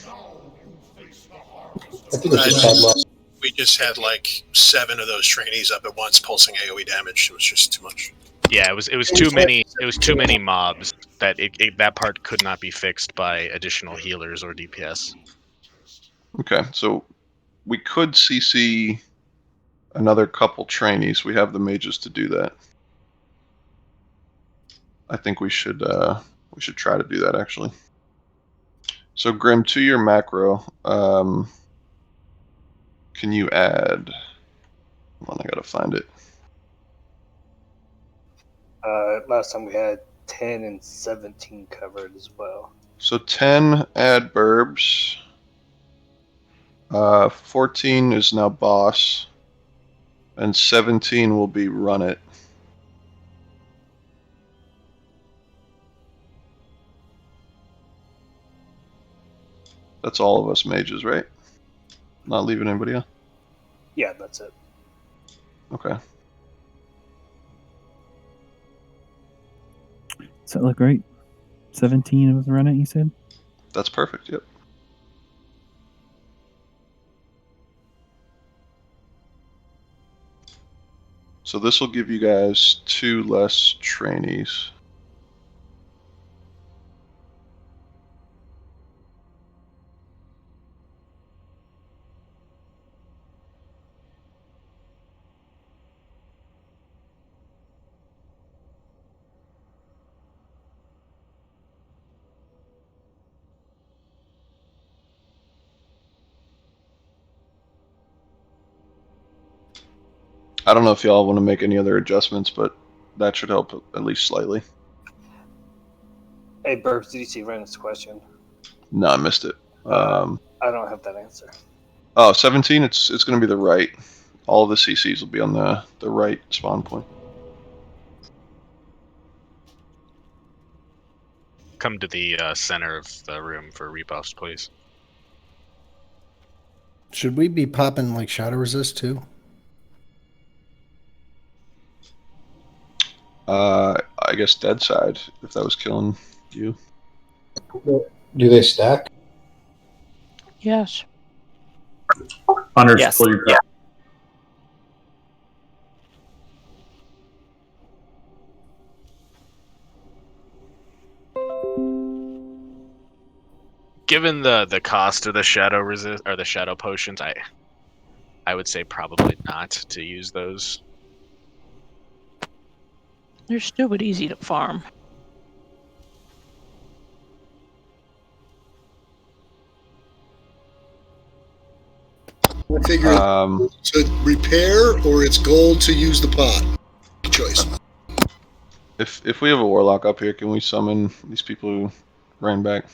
L: I think it's just
V: We just had like 7 of those trainees up at once pulsing AoE damage. It was just too much.
G: Yeah, it was too many. It was too many mobs that that part could not be fixed by additional healers or DPS.
B: Okay, so we could CC another couple trainees. We have the mages to do that. I think we should try to do that actually. So Grim, to your macro, can you add? Hold on, I gotta find it.
M: Last time we had 10 and 17 covered as well.
B: So 10 add burbs. 14 is now boss. And 17 will be run it. That's all of us mages, right? Not leaving anybody out?
M: Yeah, that's it.
B: Okay.
K: Does that look right? 17 was run it, you said?
B: That's perfect, yep. So this will give you guys 2 less trainees. I don't know if y'all want to make any other adjustments, but that should help at least slightly.
M: Hey, Burbs, did you see Ren's question?
B: No, I missed it.
M: I don't have that answer.
B: Oh, 17, it's going to be the right. All of the CCs will be on the right spawn point.
G: Come to the center of the room for rebuffs, please.
H: Should we be popping like shadow resist too?
B: I guess dead side, if that was killing you.
L: Do they stack?
S: Yes.
O: Hunters,
U: Yes.
O: pull your
U: Yeah.
G: Given the cost of the shadow resist or the shadow potions, I would say probably not to use those.
S: They're stupid easy to farm.
E: We'll figure to repair or it's gold to use the pot. Choice.
B: If we have a warlock up here, can we summon these people who ran back?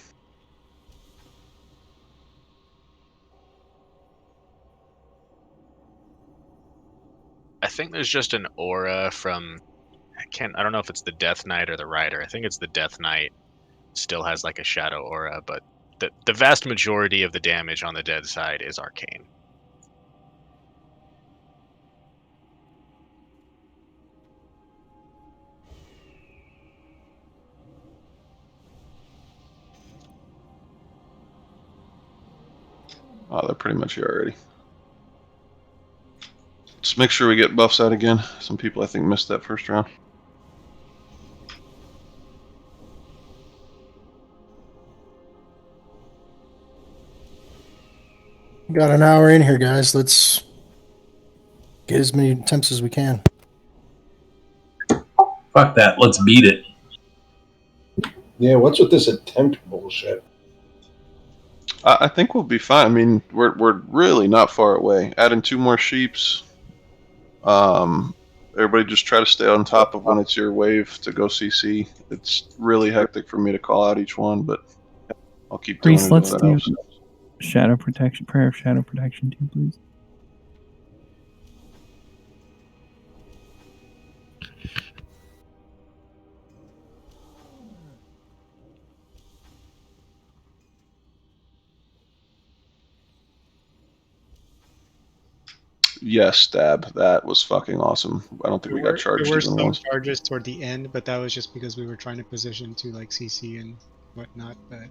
G: I think there's just an aura from I don't know if it's the Death Knight or the Rider. I think it's the Death Knight. Still has like a shadow aura, but the vast majority of the damage on the dead side is arcane.
B: Oh, they're pretty much here already. Let's make sure we get buffs out again. Some people I think missed that first round.
H: Got an hour in here, guys. Let's get as many attempts as we can.
O: Fuck that. Let's beat it.
L: Yeah, what's with this attempt bullshit?
B: I think we'll be fine. I mean, we're really not far away. Adding 2 more sheeps. Everybody just try to stay on top of when it's your wave to go CC. It's really hectic for me to call out each one, but I'll keep doing
K: Priest,
B: it if
K: let's
B: that
K: do
B: helps.
K: shadow protection, prayer of shadow protection too, please.
B: Yes, stab. That was fucking awesome. I don't think we got charged
A: There were
B: even
A: some
B: once.
A: charges toward the end, but that was just because we were trying to position to like CC and whatnot. But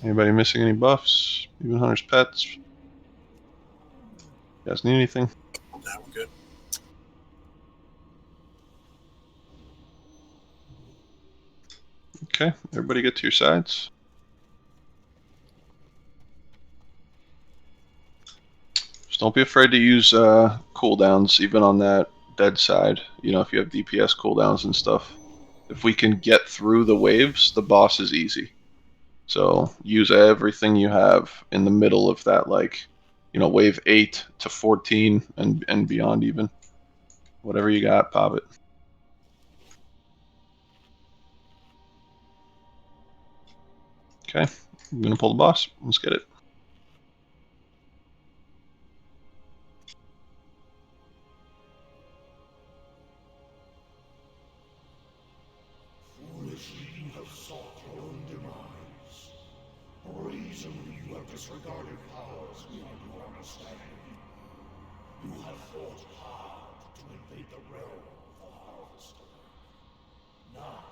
B: Anybody missing any buffs? Even Hunter's pets? You guys need anything?
V: Now we're good.
B: Okay, everybody get to your sides. Just don't be afraid to use cooldowns, even on that dead side. You know, if you have DPS cooldowns and stuff. If we can get through the waves, the boss is easy. So use everything you have in the middle of that, like, you know, wave 8 to 14 and beyond even. Whatever you got, pop it. Okay, I'm gonna pull the boss. Let's get it.
P: Foolishly you have sought your own demise. Brazenly you have disregarded powers beyond your understanding. You have fought hard to invade the realm of the Harvester. Now,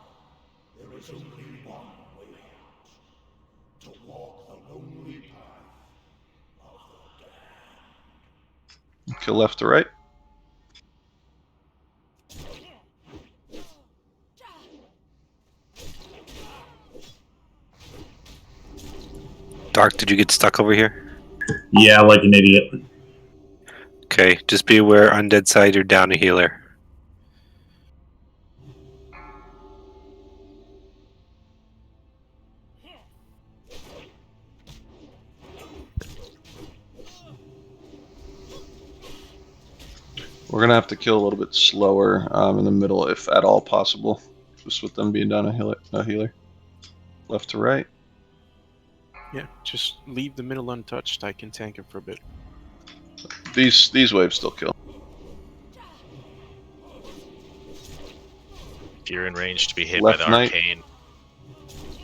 P: there is only one way out. To walk the lonely path of the damned.
B: Kill left to right.
C: Dark, did you get stuck over here?
O: Yeah, like an idiot.
C: Okay, just be aware on dead side you're down a healer.
B: We're gonna have to kill a little bit slower in the middle, if at all possible. Just with them being down a healer. Left to right.
D: Yeah, just leave the middle untouched. I can tank him for a bit.
B: These waves still kill.
G: If you're in range to be hit
B: Left
G: by the
B: knight.
G: arcane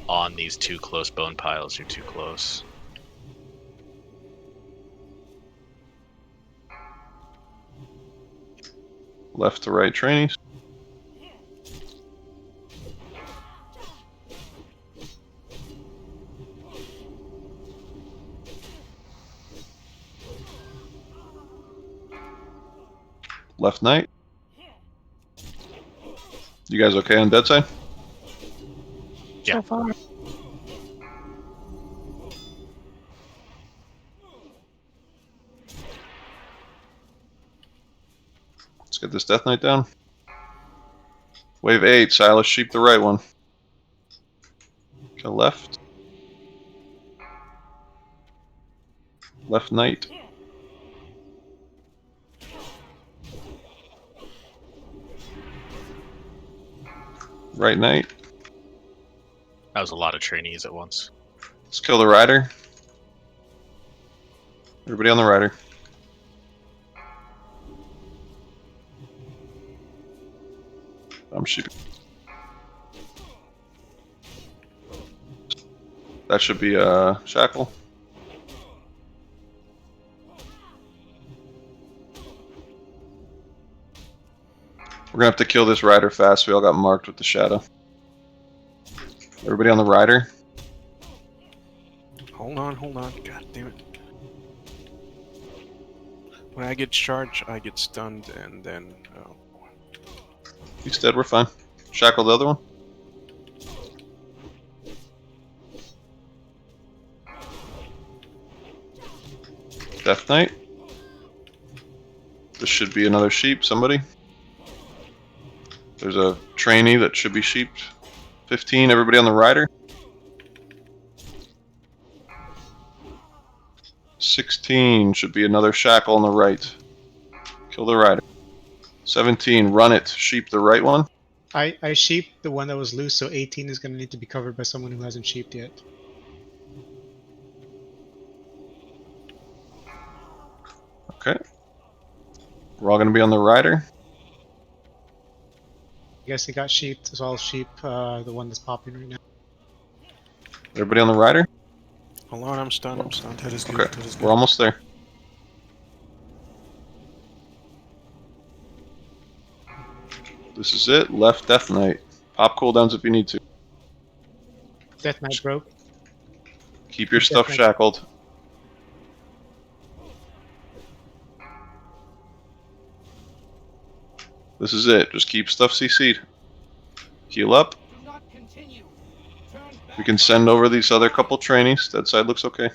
G: on these 2 close bone piles, you're too close.
B: Left to right trainees. Left knight. You guys okay on dead side?
G: Yeah.
S: So far.
B: Let's get this Death Knight down. Wave 8, Silas, sheep the right one. Okay, left. Left knight. Right knight.
G: That was a lot of trainees at once.
B: Let's kill the rider. Everybody on the rider. I'm sheeping. That should be a shackle. We're gonna have to kill this rider fast. We all got marked with the shadow. Everybody on the rider.
D: Hold on. God damn it. When I get charged, I get stunned, and then... Oh.
B: He's dead, we're fine. Shackle the other one. Death Knight. This should be another sheep, somebody. There's a trainee that should be sheeped. 15, everybody on the rider. 16 should be another shackle on the right. Kill the rider. 17, run it. Sheep the right one.
A: I sheeped the one that was loose, so 18 is going to need to be covered by someone who hasn't sheeped yet.
B: Okay. We're all going to be on the rider.
A: I guess he got sheeped, so I'll sheep the one that's popping right now.
B: Everybody on the rider?
D: Hold on, I'm stunned. I'm stunned.
B: Okay, we're almost there. This is it. Left Death Knight. Pop cooldowns if you need to.
A: Death Knight broke.
B: Keep your stuff shackled. This is it. Just keep stuff CC'd. Heal up. We can send over these other couple trainees. That side looks okay.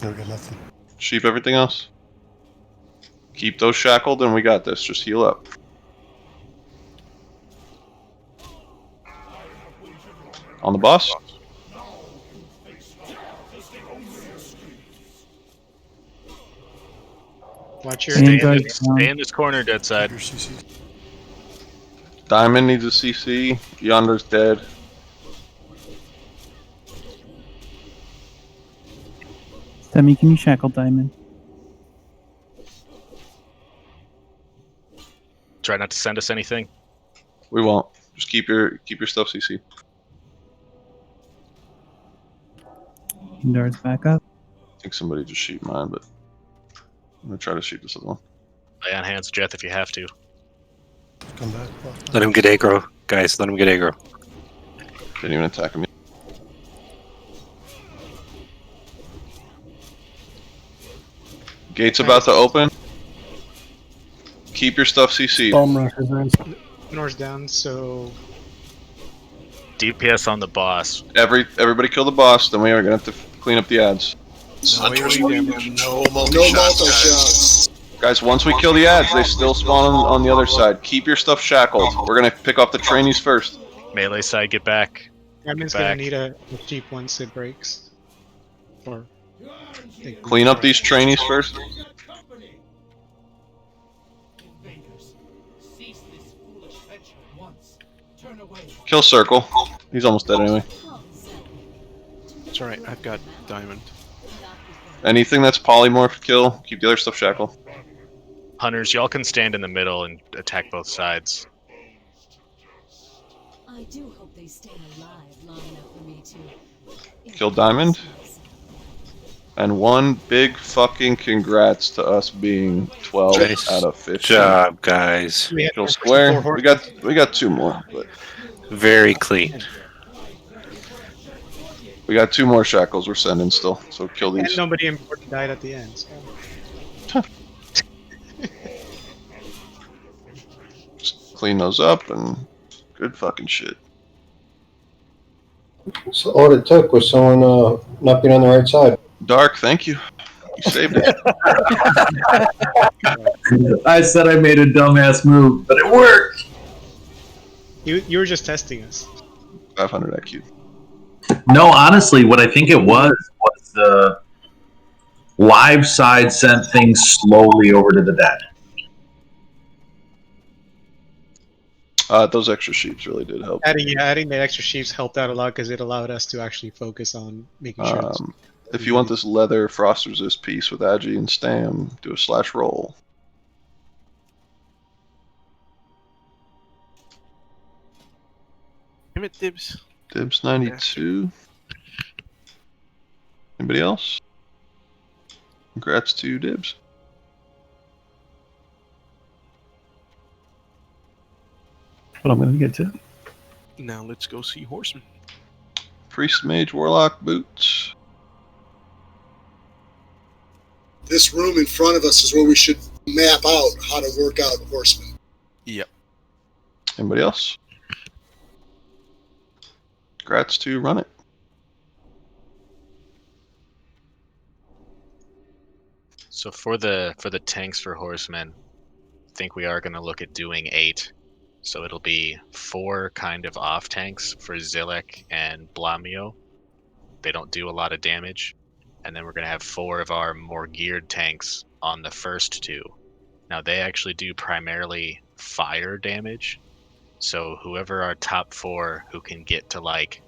R: No, we got nothing.
B: Sheep everything else. Keep those shackled and we got this. Just heal up. On the boss.
G: Watch your stay in this corner, dead side.
B: Diamond needs a CC. Yonder's dead.
K: Demi, can you shackle Diamond?
G: Try not to send us anything.
B: We won't. Just keep your stuff CC.
K: Indoors back up.
B: I think somebody just sheep mine, but I'm gonna try to shoot this other one.
G: Lay on hands, Jeth, if you have to.
R: Come back.
C: Let him get aggro, guys. Let him get aggro.
B: Didn't even attack him yet. Gate's about to open. Keep your stuff CC.
N: Bomb rushers in.
A: Nor's down, so
G: DPS on the boss.
B: Everybody kill the boss, then we are gonna have to clean up the ads.
V: Hunters, no multi-shots.
B: Guys, once we kill the ads, they still spawn on the other side. Keep your stuff shackled. We're gonna pick off the trainees first.
G: Melee side, get back.
A: Diamond's
G: Get
A: gonna
G: back.
A: need a sheep once it breaks. Or
B: Clean up these trainees first. Kill Circle. He's almost dead anyway.
D: It's alright, I've got Diamond.
B: Anything that's polymorphed, kill. Keep the other stuff shackled.
G: Hunters, y'all can stand in the middle and attack both sides.
F: I do hope they stay alive long enough for me to.
B: Kill Diamond. And one big fucking congrats to us being 12
C: Nice
B: out of 15.
C: job, guys.
B: Kill Square. We got two more, but
C: Very clean.
B: we got two more shackles we're sending still. So kill
A: and
B: these.
A: nobody important died at the end. So.
B: Just clean those up and good fucking shit.
L: So all it took was someone not being on the right side.
B: Dark, thank you. You saved it.
O: I said I made a dumbass move, but it worked.
A: You were just testing us.
B: 500 IQ.
O: No, honestly, what I think it was the live side sent things slowly over to the dead.
B: Those extra sheeps really did help.
A: Adding the extra sheeps helped out a lot because it allowed us to actually focus on making sure.
B: If you want this leather frost resist piece with Agi and Stam, do a slash roll.
D: Damn it, Dibs.
B: Dibs 92. Anybody else? Congrats to Dibs.
J: But I'm going to get to.
D: Now let's go see Horseman.
B: Priest, Mage, Warlock, Boots.
E: This room in front of us is where we should map out how to work out Horseman.
D: Yep.
B: Anybody else? Congrats to Run It.
G: So for the tanks for horsemen, I think we are going to look at doing 8 So it'll be 4 kind of off tanks for Zilek and Blamio. They don't do a lot of damage. And then we're going to have 4 of our more geared tanks on the first 2. Now they actually do primarily fire damage. So whoever our top 4 who can get to like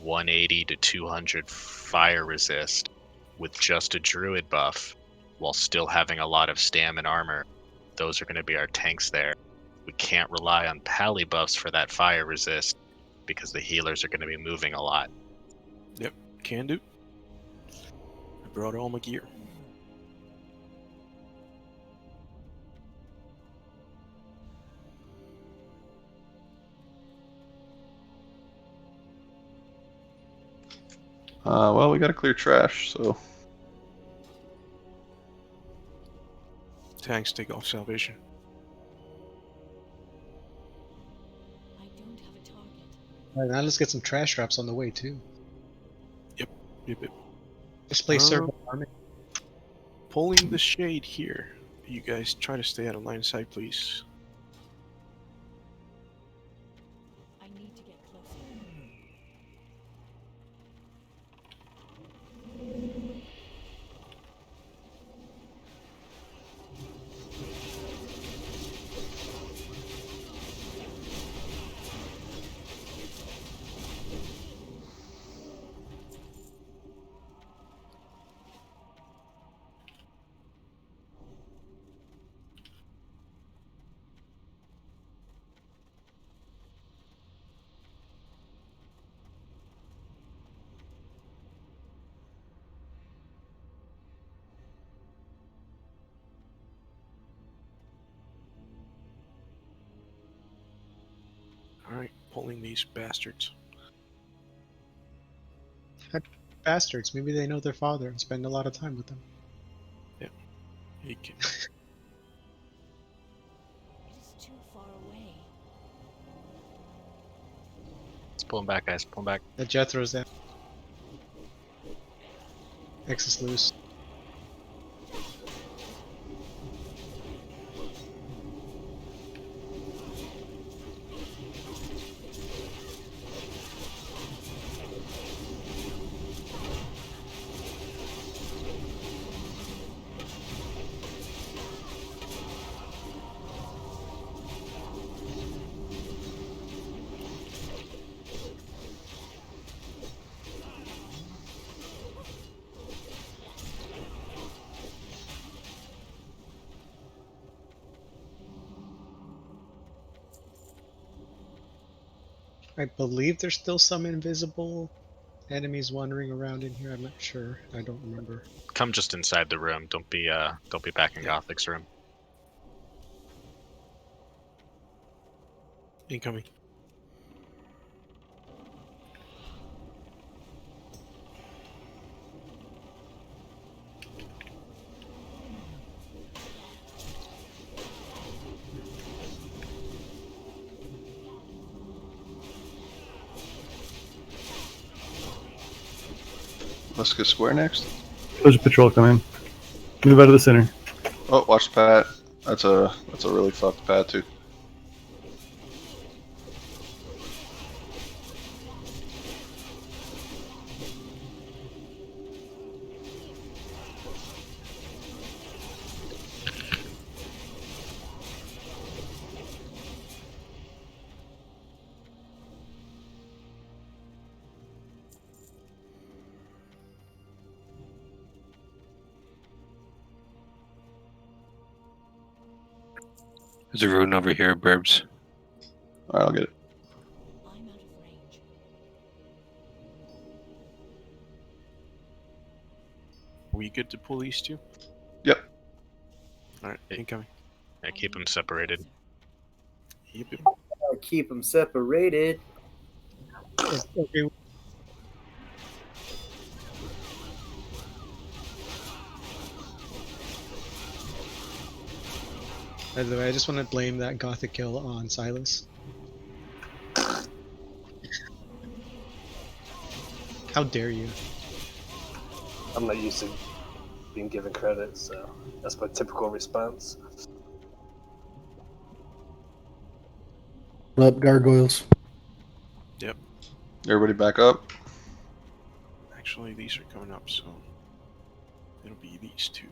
G: 180 to 200 fire resist with just a druid buff while still having a lot of stam and armor, those are going to be our tanks there. We can't rely on pally buffs for that fire resist because the healers are going to be moving a lot.
D: Yep, can do. I brought all my gear.
B: Well, we got to clear trash, so
D: Tanks take off salvation.
A: All right, now let's get some trash traps on the way too.
D: Yep.
A: Just play server army.
D: Pulling the shade here. You guys try to stay out of line of sight, please. Alright, pulling these bastards.
A: Bastards. Maybe they know their father and spend a lot of time with them.
D: Yep. He can.
G: Let's pull him back, guys. Pull him back.
A: The Jethro's down. X is loose. I believe there's still some invisible enemies wandering around in here. I'm not sure. I don't remember.
G: Come just inside the room. Don't be back in Gothic's room.
D: Incoming.
B: let's get square next.
J: There's a patrol coming. Move out of the center.
B: Oh, watch the pad. That's a really fucked pad too.
C: There's a rune over here, Burbs.
B: Alright, I'll get it.
D: Are we good to pull these two?
B: Yep.
D: Alright, incoming.
G: Yeah, keep them separated.
D: Yep.
Q: Keep them separated.
A: Okay. By the way, I just want to blame that Gothic kill on Silas. How dare you?
M: I'm not used to being given credit, so that's my typical response.
H: Up, gargoyles.
D: Yep.
B: Everybody back up.
D: Actually, these are coming up, so it'll be these two.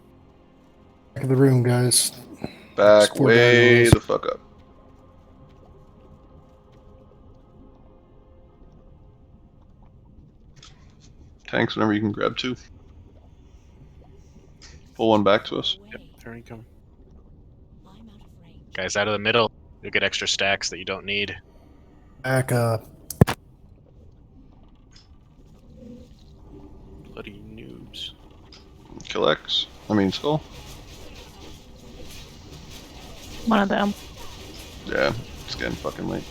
H: Back of the room, guys.
B: Back
H: Four
B: way
H: gargoyles.
B: the fuck up. Tanks, whenever you can grab 2. Pull one back to us.
D: Yep, there he come.
G: Guys out of the middle. You'll get extra stacks that you don't need.
H: Back up.
D: Bloody noobs.
B: Kill X. I mean Skull.
S: One of them.
B: Yeah, it's getting fucking late.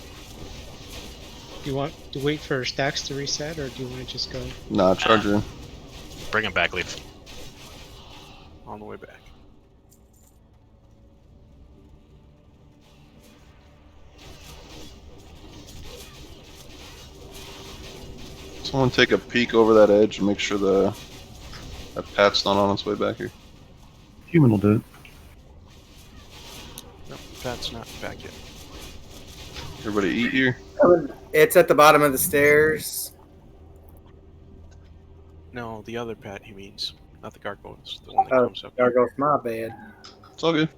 A: Do you want to wait for stacks to reset, or do you want to just go?
B: Nah, charge her in.
G: Bring him back, Leaf.
D: On the way back.
B: Someone take a peek over that edge and make sure that Pat's not on its way back here.
J: Human will do it.
D: No, Pat's not back yet.
B: Everybody eat here.
Q: It's at the bottom of the stairs.
D: No, the other Pat he means. Not the gargoyles. The one that
Q: Oh,
D: comes up.
Q: gargoyles, my bad.
B: It's all good.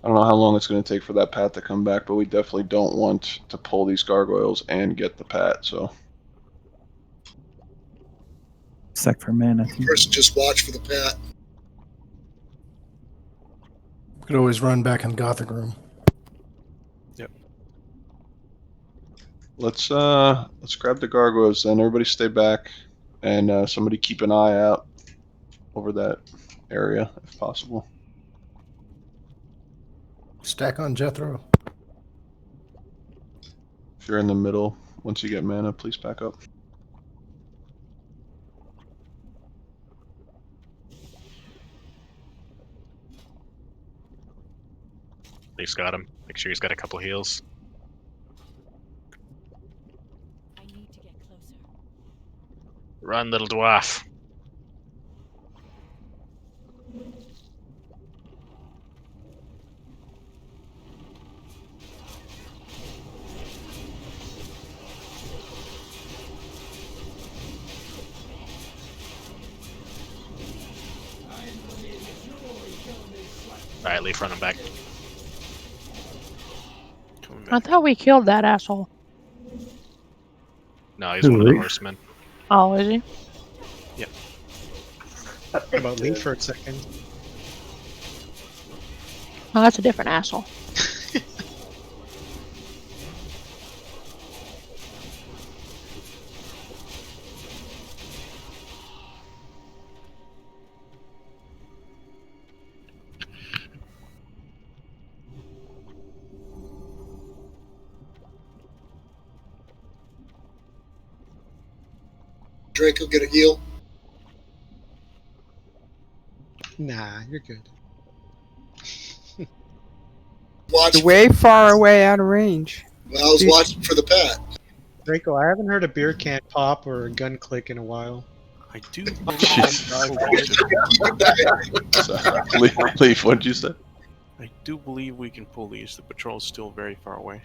B: I don't know how long it's going to take for that Pat to come back, but we definitely don't want to pull these gargoyles and get the Pat, so.
K: Sec for mana.
E: First, just watch for the Pat.
H: We could always run back in the Gothic room.
D: Yep.
B: Let's grab the gargoyles then. Everybody stay back, and somebody keep an eye out over that area if possible.
H: Stack on Jethro.
B: If you're in the middle, once you get mana, please back up.
G: Leaf's got him. Make sure he's got a couple heals. Run, little dwarf. Alright, Leaf, run him back.
S: I thought we killed that asshole.
G: No, he's one of the
J: Leaf?
G: horsemen.
S: Oh, is he?
D: Yep.
A: What about Leaf for a second?
S: Oh, that's a different asshole.
E: Draco get a heal.
A: Nah, you're good.
E: Watch.
I: You're way far away out of range.
E: Well, I was watching for the Pat.
A: Draco, I haven't heard a beer can pop or a gun click in a while.
D: I do.
B: Leaf, what'd you say?
D: I do believe we can pull these. The patrol's still very far away.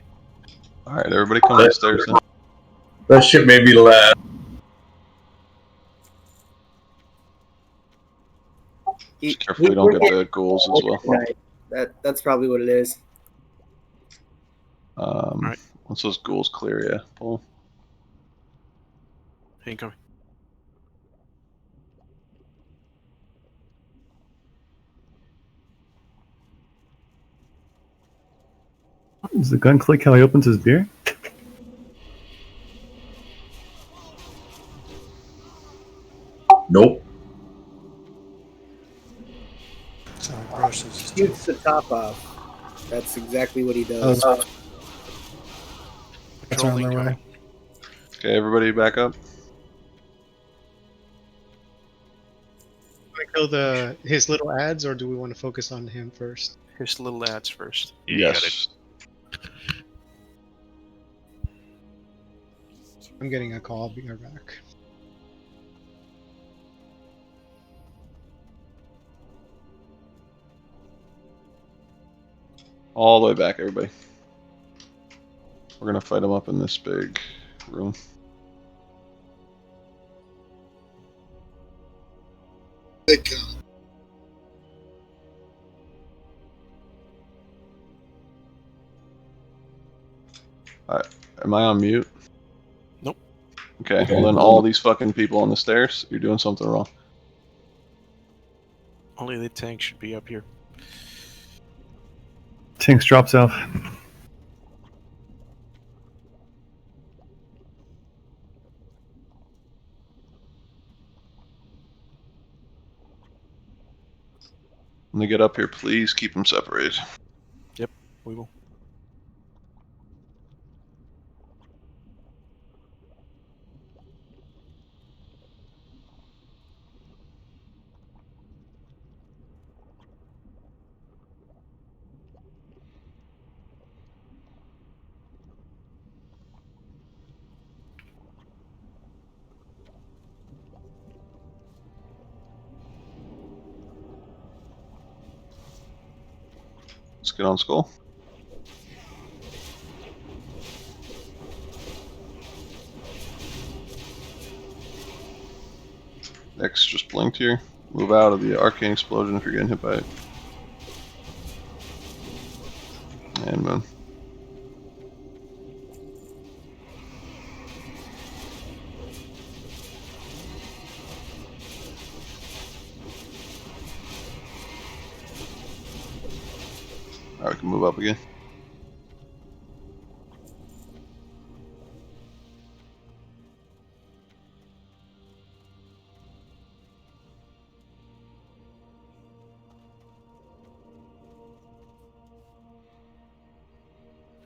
B: Alright, everybody come upstairs then.
O: That shit made me laugh.
B: Just careful we don't get the ghouls as well.
Q: Right. That's probably what it is.
B: Once those ghouls clear, yeah, pull.
D: Incoming.
J: Does the gun click how he opens his beer?
O: Nope.
Q: Shoots the top off. That's exactly what he does.
H: That's on their way.
B: Okay, everybody back up.
A: Want to kill his little ads, or do we want to focus on him first?
D: His little ads first.
B: Yes.
A: I'm getting a call. I'll be right back.
B: All the way back, everybody. We're gonna fight them up in this big room.
E: They come.
B: Am I on mute?
D: Nope.
B: Okay, well then all these fucking people on the stairs, you're doing something wrong.
D: Only the tank should be up here.
J: Tanks drop south.
B: When they get up here, please keep them separated.
D: Yep, we will.
B: Let's get on skull. Naxx just blinked here. Move out of the arcane explosion if you're getting hit by it. And moon. Alright, we can move up again.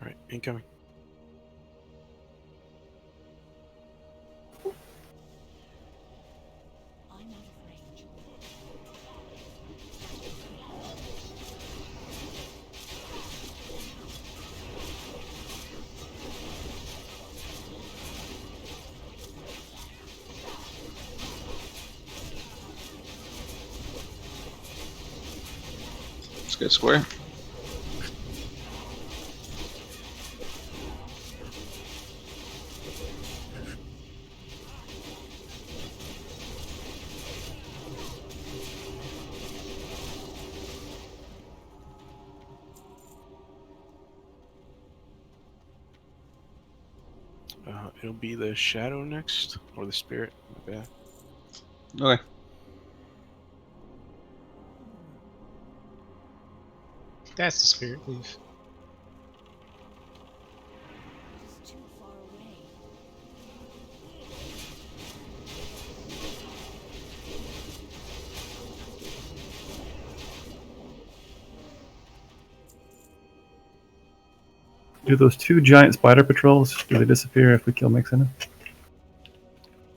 D: Alright, incoming.
B: Let's get square.
D: It'll be the shadow next, or the spirit. My bad.
B: Okay.
A: That's the spirit leaf.
J: Do those two giant spider patrols, do they disappear if we kill Mixina?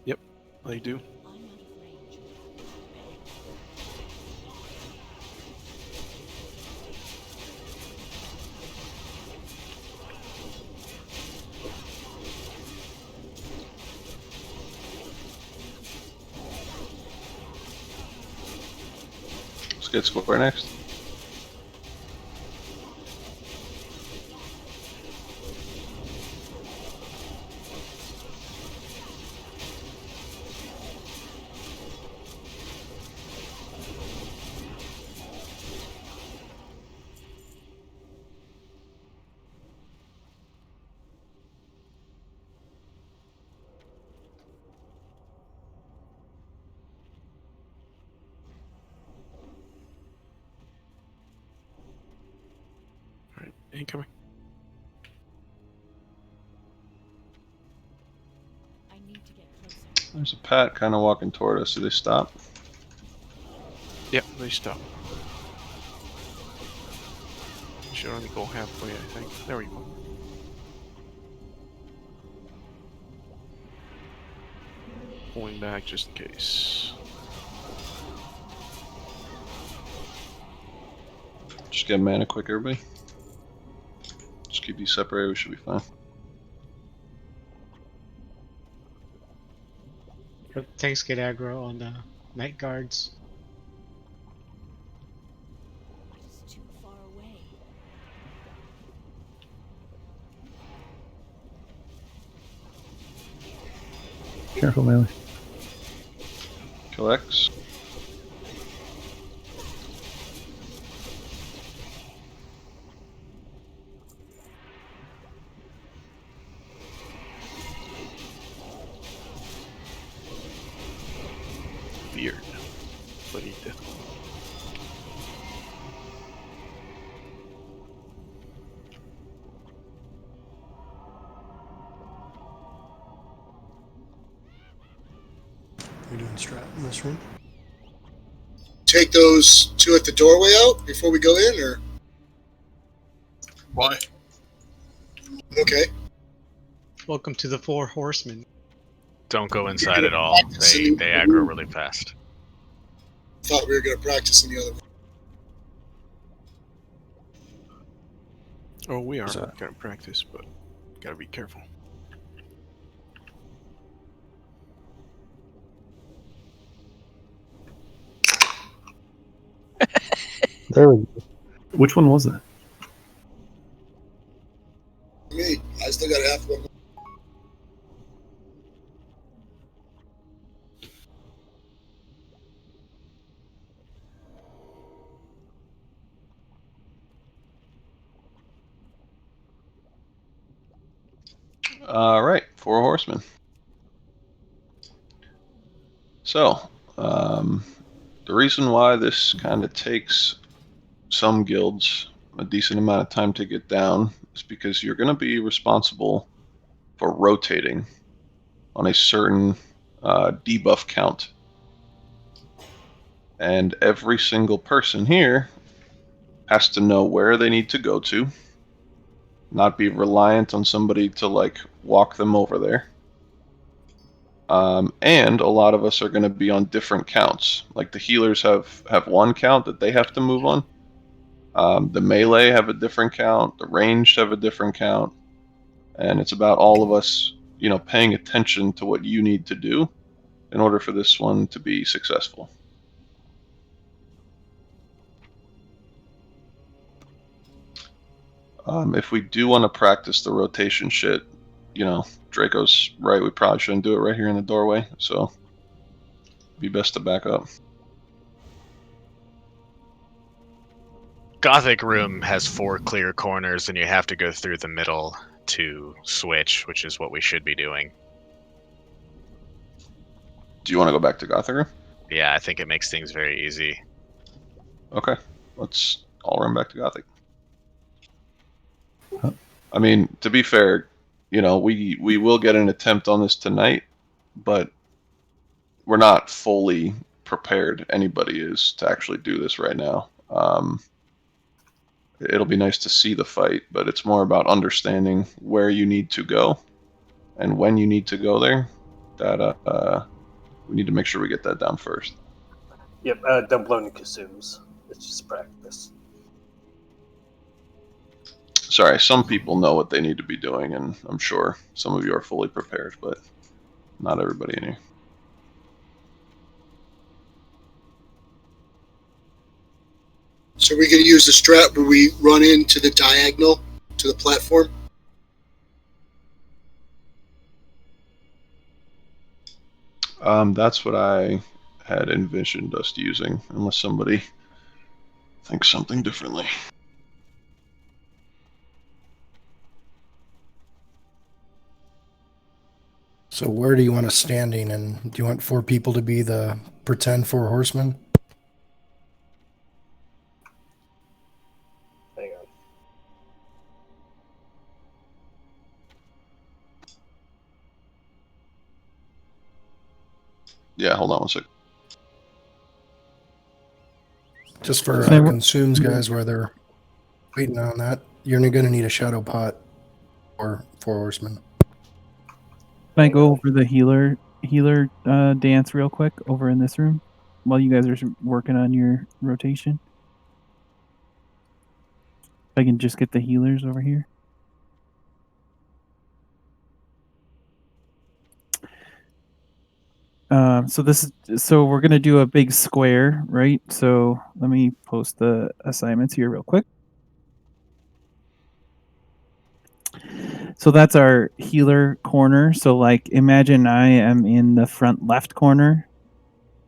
D: Yep, they do.
B: Let's get square next.
D: Alright, incoming.
B: There's a pat kind of walking toward us. Do they stop?
D: Yep, they stop. Should only go halfway, I think. There we go. Pulling back just in case.
B: Just get mana quick, everybody. Just keep these separated. We should be fine.
A: Tanks get aggro on the night guards.
J: Careful, melee.
B: Collects.
D: Weird. Florita.
R: You're doing strat in this room?
E: Take those two at the doorway out before we go in, or
V: Why?
E: okay?
A: Welcome to the Four Horsemen.
G: Don't go inside at all. They aggro really fast.
E: Thought we were going to practice in the other room.
D: Oh, we are going to practice, but got to be careful.
J: There we go. Which one was that?
E: Me, I still got half one.
B: All right, Four Horsemen. So, the reason why this kind of takes some guilds a decent amount of time to get down is because you're going to be responsible for rotating on a certain debuff count. And every single person here has to know where they need to go to, not be reliant on somebody to like walk them over there. And a lot of us are going to be on different counts. Like the healers have one count that they have to move on. The melee have a different count. The ranged have a different count. And it's about all of us, paying attention to what you need to do in order for this one to be successful. If we do want to practice the rotation shit, Draco's right. We probably shouldn't do it right here in the doorway. So, be best to back up.
G: Gothic room has 4 clear corners, and you have to go through the middle to switch, which is what we should be doing.
B: Do you want to go back to Gothic room?
G: Yeah, I think it makes things very easy.
B: Okay, let's all run back to Gothic. I mean, to be fair, we will get an attempt on this tonight, but we're not fully prepared. Anybody is to actually do this right now. It'll be nice to see the fight, but it's more about understanding where you need to go and when you need to go there. That we need to make sure we get that down first.
M: Yep, don't blow any consumes. It's just practice.
B: Sorry, some people know what they need to be doing, and I'm sure some of you are fully prepared, but not everybody in here.
E: So we're going to use the strat where we run into the diagonal to the platform?
B: That's what I had envisioned us using, unless somebody thinks something differently.
H: So where do you want us standing? And do you want 4 people to be the pretend 4 horsemen?
M: Hang on.
B: Yeah, hold on one sec.
H: Just for consumes guys where they're waiting on that, you're going to need a shadow pot or 4 horsemen.
K: Can I go over the healer dance real quick over in this room while you guys are working on your rotation? If I can just get the healers over here. So we're gonna do a big square, right? So let me post the assignments here real quick. So that's our healer corner. So like imagine I am in the front left corner.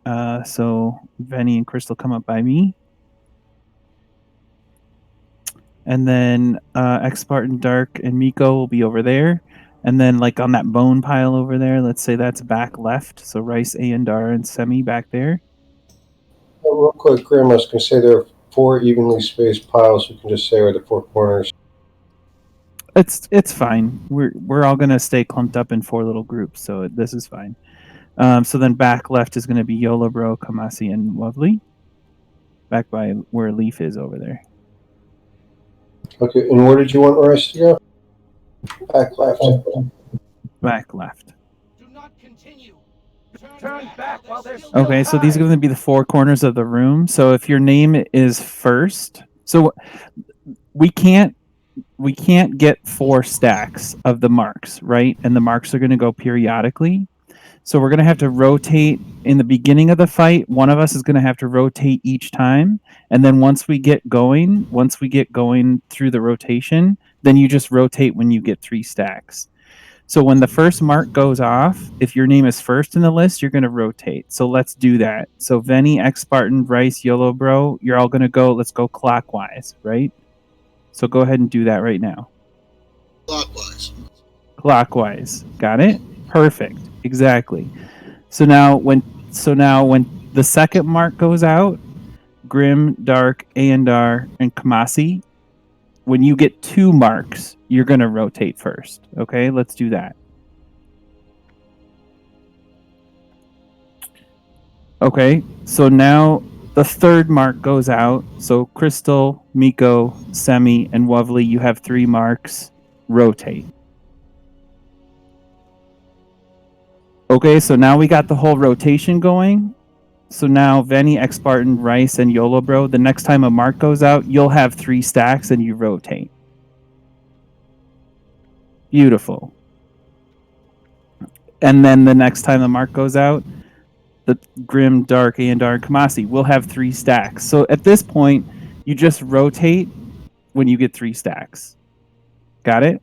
K: So Venny and Crystal come up by me. And then X-Spartan, Dark, and Miko will be over there. And then like on that bone pile over there, let's say that's back left. So Rice, Aandar, and Semi back there.
L: Real quick, Grim, I was going to say there are 4 evenly spaced piles. We can just say are the 4 corners.
K: It's fine. We're all gonna stay clumped up in 4 little groups, so this is fine. So then back left is gonna be Yola Bro, Kamasi, and Lovely. Back by where Leaf is over there.
L: Okay, and where did you want Rice to go? Back left.
K: Back left. Okay, so these are going to be the 4 corners of the room. So if your name is first, so we can't get 4 stacks of the marks, right? And the marks are going to go periodically. So we're going to have to rotate in the beginning of the fight. One of us is going to have to rotate each time, and then once we get going through the rotation, then you just rotate when you get 3 stacks. So when the first mark goes off, if your name is first in the list, you're going to rotate. So let's do that. So Venny, X-Spartan, Rice, YOLO Bro, you're all going to go, let's go clockwise, right? So go ahead and do that right now.
E: Clockwise.
K: Clockwise. Got it? Perfect. Exactly. So now when the second mark goes out, Grim, Dark, Aandar, and Kamasi, when you get 2 marks, you're going to rotate first. Okay, let's do that. Okay, so now the third mark goes out. So Crystal, Miko, Semi, and Wovly, you have 3 marks. Rotate. Okay, so now we got the whole rotation going. So now Venny, X-Spartan, Rice, and YOLO Bro, the next time a mark goes out, you'll have 3 stacks and you rotate. Beautiful. And then the next time the mark goes out, the Grim, Dark, Aandar, and Kamasi will have 3 stacks. So at this point, you just rotate when you get 3 stacks. Got it?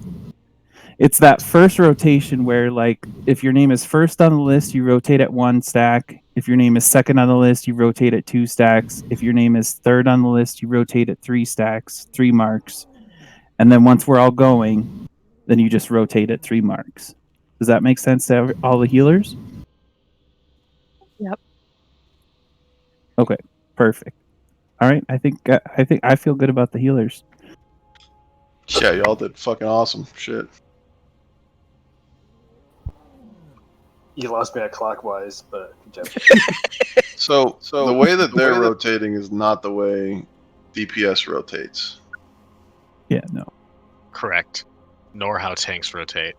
K: It's that first rotation where, like, if your name is first on the list, you rotate at 1 stack. If your name is second on the list, you rotate at 2 stacks. If your name is third on the list, you rotate at 3 stacks, 3 marks. And then once we're all going, then you just rotate at 3 marks. Does that make sense to all the healers?
S: Yep.
K: Okay, perfect. All right, I think I feel good about the healers.
B: Yeah, y'all did fucking awesome. Shit.
M: You lost me at clockwise, but good job.
B: So the way that they're rotating is not the way DPS rotates.
K: Yeah, no.
G: Correct. Nor how tanks rotate.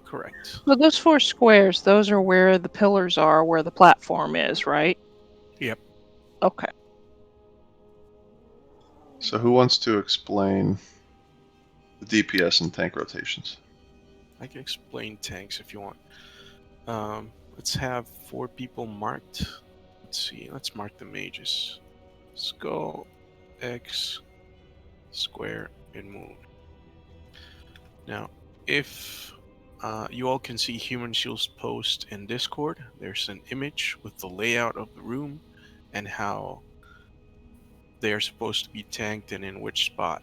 D: Correct.
S: Well, those 4 squares, those are where the pillars are, where the platform is, right?
D: Yep.
S: Okay.
B: So who wants to explain the DPS and tank rotations?
D: I can explain tanks if you want. Let's have 4 people marked. Let's see. Let's mark the mages. Skull, X, Square, and Moon. Now, if you all can see Human Shield's post in Discord, there's an image with the layout of the room and how they're supposed to be tanked and in which spot.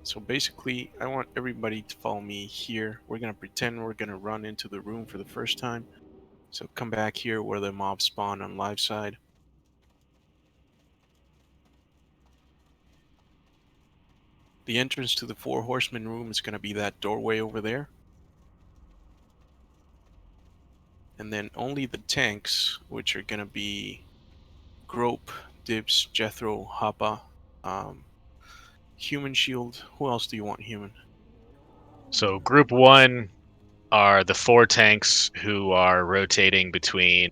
D: So basically, I want everybody to follow me here. We're going to pretend we're going to run into the room for the first time. So come back here where the mobs spawn on live side. The entrance to the 4 horsemen room is going to be that doorway over there. And then only the tanks, which are going to be Grope, Dibs, Jethro, Hapa, Human Shield. Who else do you want, Human?
G: So group 1 are the 4 tanks who are rotating between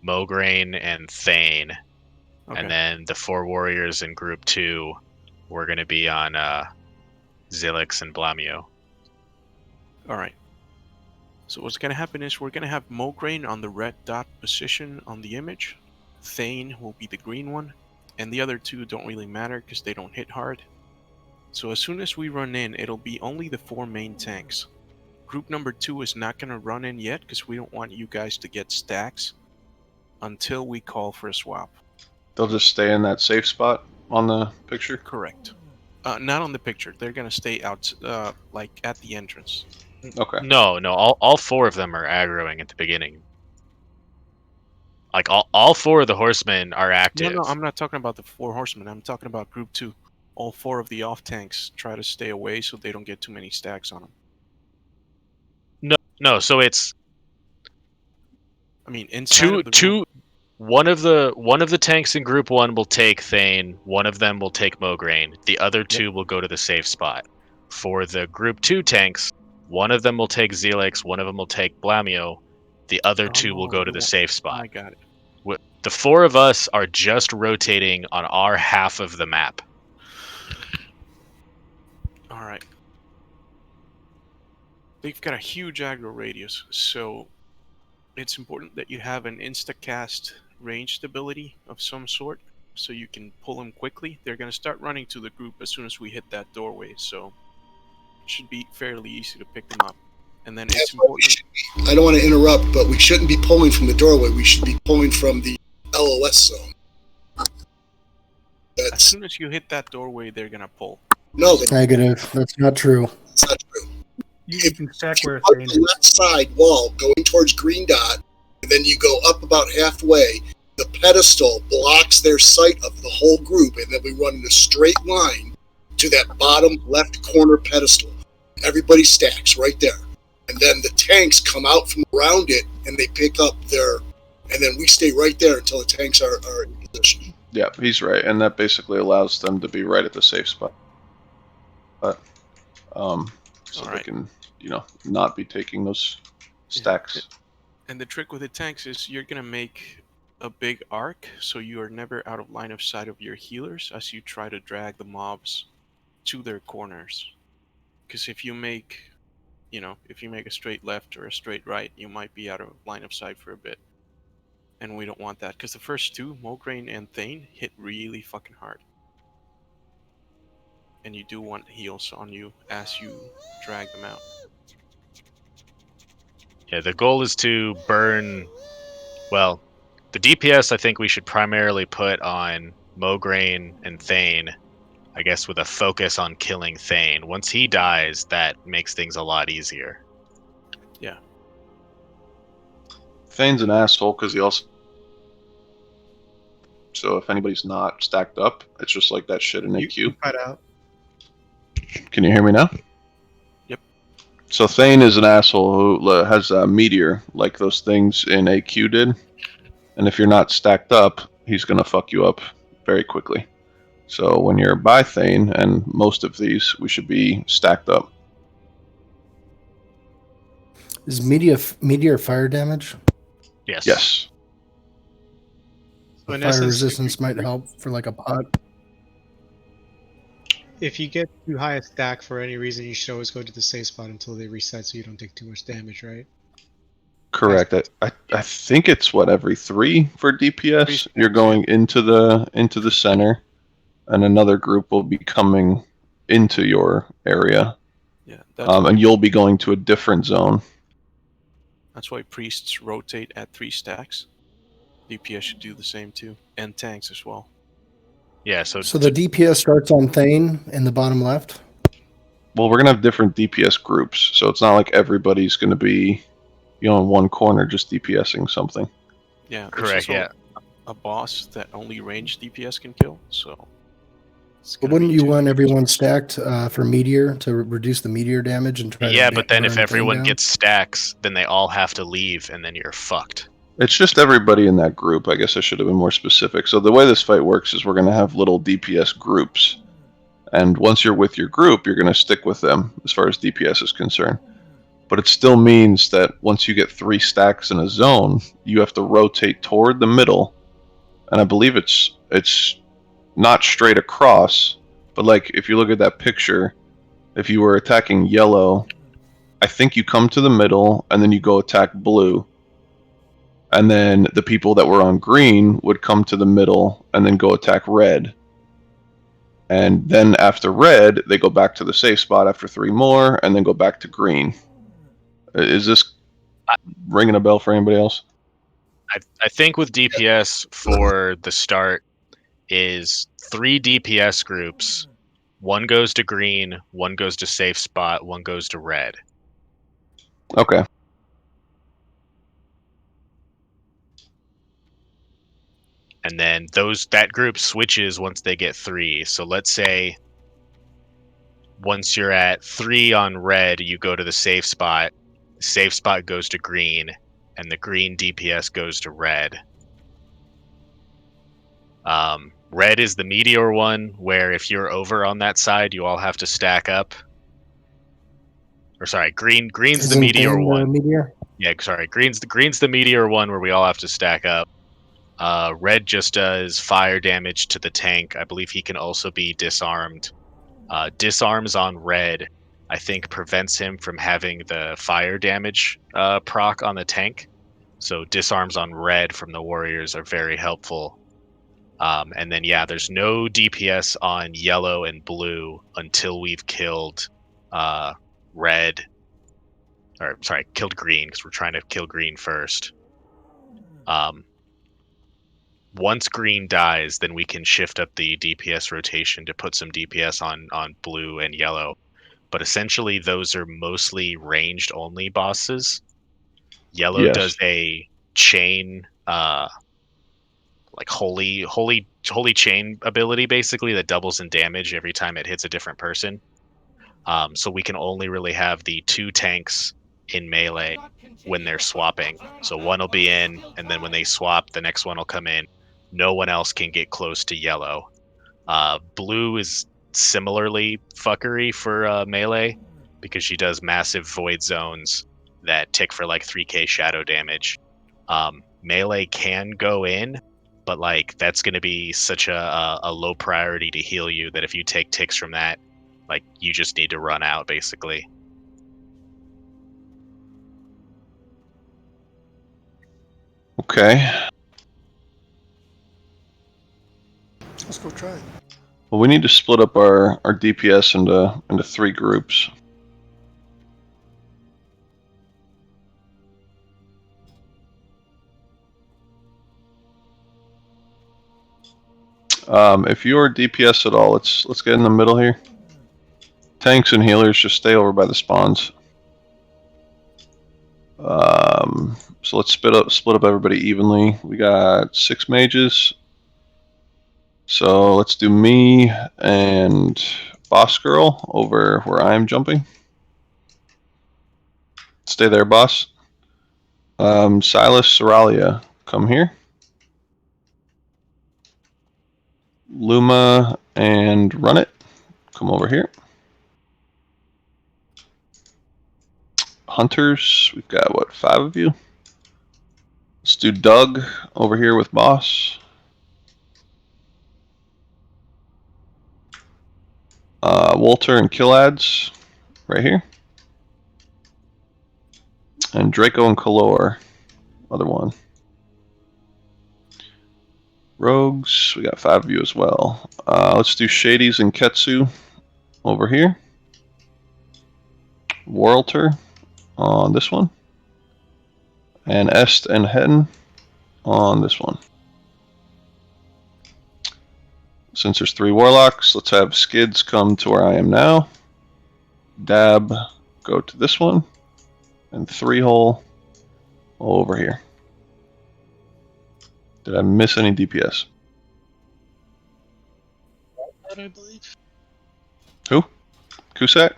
G: Mograine and Thane.
D: Okay.
G: And then the 4 warriors in group 2 we're going to be on Zilix and Blamio.
D: Alright. So what's going to happen is we're going to have Mograine on the red dot position on the image. Thane will be the green one. And the other 2 don't really matter because they don't hit hard. So as soon as we run in, it'll be only the 4 main tanks. group number 2 is not going to run in yet because we don't want you guys to get stacks until we call for a swap.
B: They'll just stay in that safe spot on the picture?
D: Correct. Not on the picture. They're going to stay out, like at the entrance.
B: Okay.
G: No, all 4 of them are aggroing at the beginning. Like all 4 of the horsemen are active.
D: No, I'm not talking about the 4 horsemen. I'm talking about group 2. All 4 of the off tanks try to stay away so they don't get too many stacks on them.
G: No. So it's.
D: I mean, inside
G: two. One of the tanks in group 1 will take Thane. One of them will take Mograine. The other 2 will go to the safe spot. For the group 2 tanks, one of them will take Zelix. One of them will take Blamio. The other 2 will go to the safe spot.
D: I got it.
G: The 4 of us are just rotating on our half of the map.
D: All right. They've got a huge aggro radius, so it's important that you have an insta-cast ranged ability of some sort, so you can pull them quickly. They're going to start running to the group as soon as we hit that doorway, so it should be fairly easy to pick them up. And then it's important.
E: I don't want to interrupt, but we shouldn't be pulling from the doorway. We should be pulling from the LOS zone.
D: As soon as you hit that doorway, they're going to pull.
E: No,
H: Negative. That's not true.
E: That's not true.
T: You can stack
E: If you
T: where
E: are
T: Thane
E: the left side wall going towards green dot, and then you go up about halfway, the pedestal blocks their sight of the whole group, and then we run in a straight line to that bottom left corner pedestal. Everybody stacks right there. And then the tanks come out from around it, and they pick up their... And then we stay right there until the tanks are in position.
B: Yeah, he's right, and that basically allows them to be right at the safe spot. So they can, not be taking those stacks.
D: And the trick with the tanks is you're going to make a big arc, so you are never out of line of sight of your healers as you try to drag the mobs to their corners. Because if you make a straight left or a straight right, you might be out of line of sight for a bit. And we don't want that, because the first 2, Mograine and Thane, hit really fucking hard. And you do want heals on you as you drag them out.
G: Yeah, the goal is to burn... Well, the DPS I think we should primarily put on Mograine and Thane, I guess with a focus on killing Thane. Once he dies, that makes things a lot easier.
D: Yeah.
B: Thane's an asshole because he also... So if anybody's not stacked up, it's just like that shit in AQ.
A: You cut out.
B: Can you hear me now?
D: Yep.
B: So Thane is an asshole who has a meteor, like those things in AQ did. And if you're not stacked up, he's going to fuck you up very quickly. So when you're by Thane, and most of these, we should be stacked up.
H: Is meteor fire damage?
G: Yes.
B: Yes.
A: So in
H: Fire
A: essence,
H: resistance might help for like a pot.
A: if you get too high a stack for any reason, you should always go to the safe spot until they reset so you don't take too much damage, right?
B: Correct. I think it's every 3 for DPS. You're going into the center, and another group will be coming into your area.
D: Yeah.
B: And you'll be going to a different zone.
D: That's why priests rotate at 3 stacks. DPS should do the same too, and tanks as well.
G: Yeah.
H: So the DPS starts on Thane in the bottom left.
B: Well, we're gonna have different DPS groups, so it's not like everybody's gonna be, in one corner just DPSing something.
D: Yeah,
G: correct. Yeah,
D: a boss that only ranged DPS can kill. So,
H: but wouldn't you want everyone stacked for meteor to reduce the meteor damage and try?
G: Yeah,
H: to
G: but then if
H: burn
G: everyone
H: Thane down?
G: gets stacks, then they all have to leave, and then you're fucked.
B: It's just everybody in that group. I guess I should have been more specific. So the way this fight works is we're gonna have little DPS groups, and once you're with your group, you're gonna stick with them as far as DPS is concerned. But it still means that once you get 3 stacks in a zone, you have to rotate toward the middle. And I believe it's not straight across, but like if you look at that picture, if you were attacking yellow, I think you come to the middle and then you go attack blue. And then the people that were on green would come to the middle and then go attack red. And then after red, they go back to the safe spot after 3 more and then go back to green. Is this ringing a bell for anybody else?
G: I think with DPS for the start is 3 DPS groups. 1 goes to green, 1 goes to safe spot, 1 goes to red.
B: Okay.
G: And then that group switches once they get 3. So let's say once you're at 3 on red, you go to the safe spot. The safe spot goes to green, and the green DPS goes to red. Red is the meteor one, where if you're over on that side, you all have to stack up. Or sorry, green's the
H: Isn't
G: meteor
H: Dan
G: one.
H: the meteor?
G: Yeah, sorry, green's the meteor one where we all have to stack up. Red just does fire damage to the tank. I believe he can also be disarmed. Disarms on red, I think, prevents him from having the fire damage proc on the tank. So disarms on red from the warriors are very helpful. And then yeah, there's no DPS on yellow and blue until we've killed red. Or sorry, killed green, because we're trying to kill green first. Once green dies, then we can shift up the DPS rotation to put some DPS on blue and yellow. But essentially, those are mostly ranged only bosses. Yellow
B: Yes.
G: does a chain, like holy chain ability, basically, that doubles in damage every time it hits a different person. So we can only really have the 2 tanks in melee when they're swapping. So one will be in, and then when they swap, the next one will come in. No one else can get close to yellow. Blue is similarly fuckery for melee, because she does massive void zones that tick for like 3k shadow damage. Melee can go in, but like that's going to be such a low priority to heal you that if you take ticks from that, like you just need to run out basically.
B: Okay.
R: Let's go try it.
B: Well, we need to split up our DPS into 3 groups. If you're DPS at all, let's get in the middle here. Tanks and healers just stay over by the spawns. So let's split up everybody evenly. We got 6 mages. So let's do me and Boss Girl over where I'm jumping. Stay there, boss. Silas, Soralia, come here. Luma and Run It, come over here. Hunters, we've got what, 5 of you? Let's do Doug over here with Boss. Walter and Killads right here. And Draco and Kalor, other one. Rogues, we got 5 of you as well. Let's do Shadies and Ketsu over here. Waralter on this one. And Est and Hen on this one. Since there's 3 Warlocks, let's have Skids come to where I am now. Dab, go to this one. And 3-hole over here. Did I miss any DPS?
A: I believe.
B: Who? Kusak?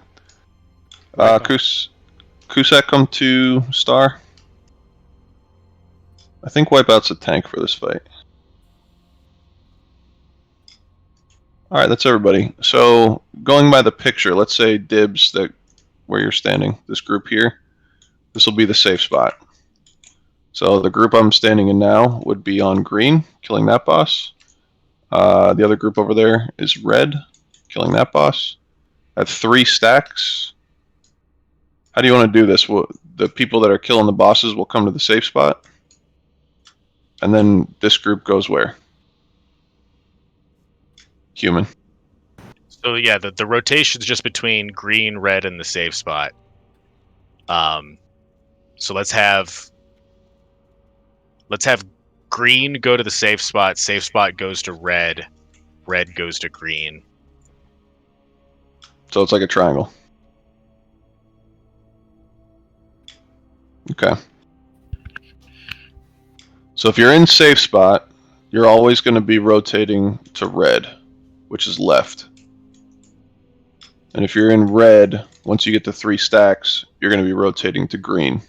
B: Kusak come to Star. I think Wipeout's a tank for this fight. Alright, that's everybody. So, going by the picture, let's say dibs that where you're standing, this group here. This will be the safe spot. So the group I'm standing in now would be on green, killing that boss. The other group over there is red, killing that boss. I have 3 stacks. How do you want to do this? Well, the people that are killing the bosses will come to the safe spot. And then this group goes where? Human.
G: So yeah, the rotation is just between green, red, and the safe spot. So let's have green go to the safe spot goes to red goes to green.
B: So it's like a triangle. Okay. So if you're in safe spot, you're always going to be rotating to red, which is left. And if you're in red, once you get to 3 stacks, you're going to be rotating to green.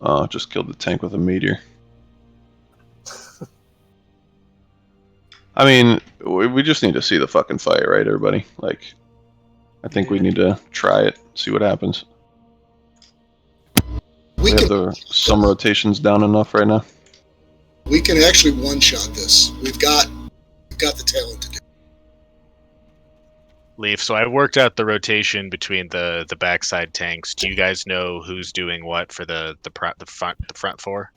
B: Oh, just killed the tank with a meteor. I mean, we just need to see the fucking fight, right, everybody? Like, I think we need to try it, see what happens. We have some rotations down enough right now.
E: We can actually one-shot this. We've got the talent to do it.
G: Leaf, so I worked out the rotation between the backside tanks. Do you guys know who's doing what for the front 4?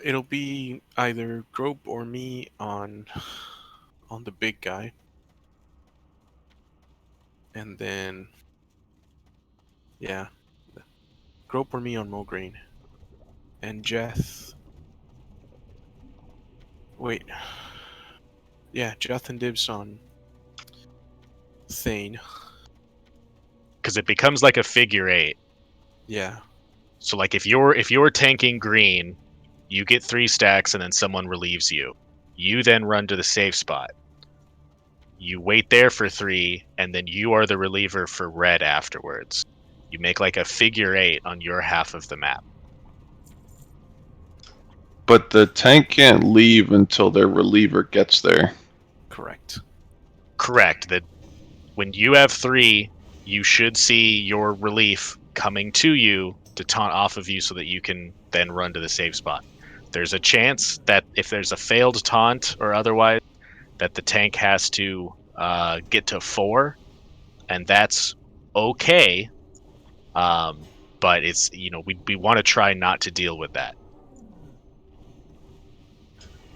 D: It'll be either Grope or me on the big guy. And then yeah. Grope or me on Mogreen. And Jeth. Wait. Yeah, Jeth and Dibs on Thane.
G: Because it becomes like a figure 8.
D: Yeah.
G: So like if you're tanking green, you get 3 stacks and then someone relieves you. You then run to the safe spot. You wait there for 3, and then you are the reliever for red afterwards. You make like a figure 8 on your half of the map.
B: But the tank can't leave until their reliever gets there.
D: Correct.
G: That when you have 3, you should see your relief coming to you to taunt off of you so that you can then run to the safe spot. There's a chance that if there's a failed taunt or otherwise, that the tank has to get to 4, and that's okay. But it's, we want to try not to deal with that.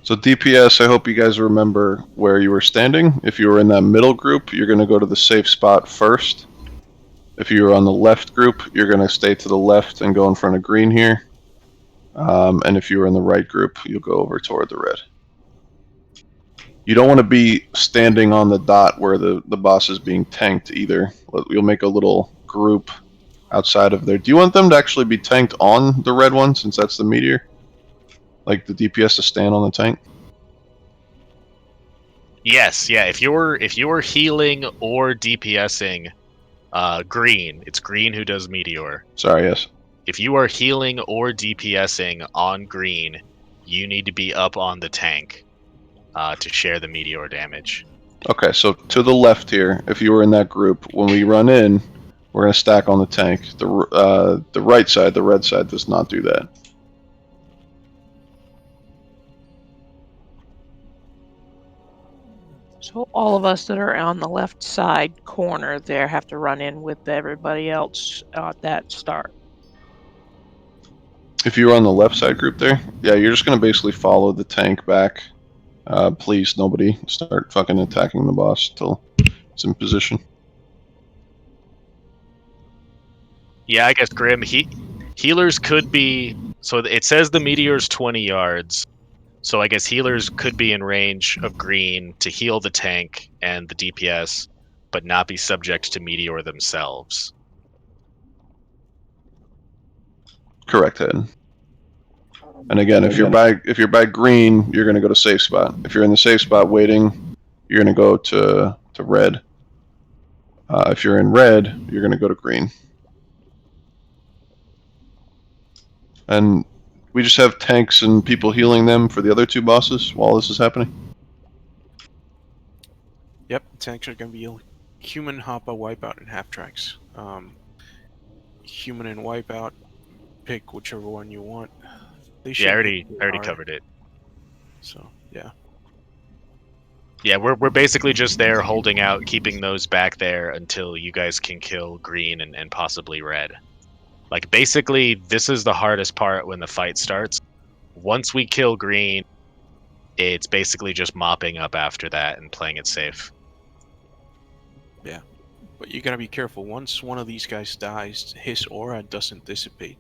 B: So DPS, I hope you guys remember where you were standing. If you were in that middle group, you're going to go to the safe spot first. If you were on the left group, you're going to stay to the left and go in front of green here. And if you were in the right group, you'll go over toward the red. You don't want to be standing on the dot where the boss is being tanked either. You'll make a little group outside of there. Do you want them to actually be tanked on the red one, since that's the meteor? Like the DPS to stand on the tank?
G: Yes, yeah. If you're healing or DPSing green, it's green who does meteor.
B: Sorry, yes.
G: If you are healing or DPSing on green, you need to be up on the tank to share the meteor damage.
B: Okay, so to the left here, if you were in that group, when we run in, we're going to stack on the tank. The right side, the red side, does not do that.
S: So all of us that are on the left side corner there have to run in with everybody else at that start.
B: If you were on the left side group there, yeah, you're just going to basically follow the tank back. Please, nobody start fucking attacking the boss until it's in position.
G: Yeah, I guess Grim, healers could be... So it says the meteor's 20 yards. So I guess healers could be in range of green to heal the tank and the DPS, but not be subject to meteor themselves.
B: Correct, Ed. And again, if you're by green, you're going to go to safe spot. If you're in the safe spot waiting, you're going to go to red. If you're in red, you're going to go to green. And we just have tanks and people healing them for the other 2 bosses while this is happening?
D: Yep, tanks are going to be human, Hoppa, Wipeout, and half tracks. Human and Wipeout, pick whichever one you want.
G: Yeah, I already covered it.
D: So, yeah.
G: Yeah, we're basically just there holding out, keeping those back there until you guys can kill green and possibly red. Like, basically, this is the hardest part when the fight starts. Once we kill green, it's basically just mopping up after that and playing it safe.
D: Yeah. But you gotta be careful. Once one of these guys dies, his aura doesn't dissipate.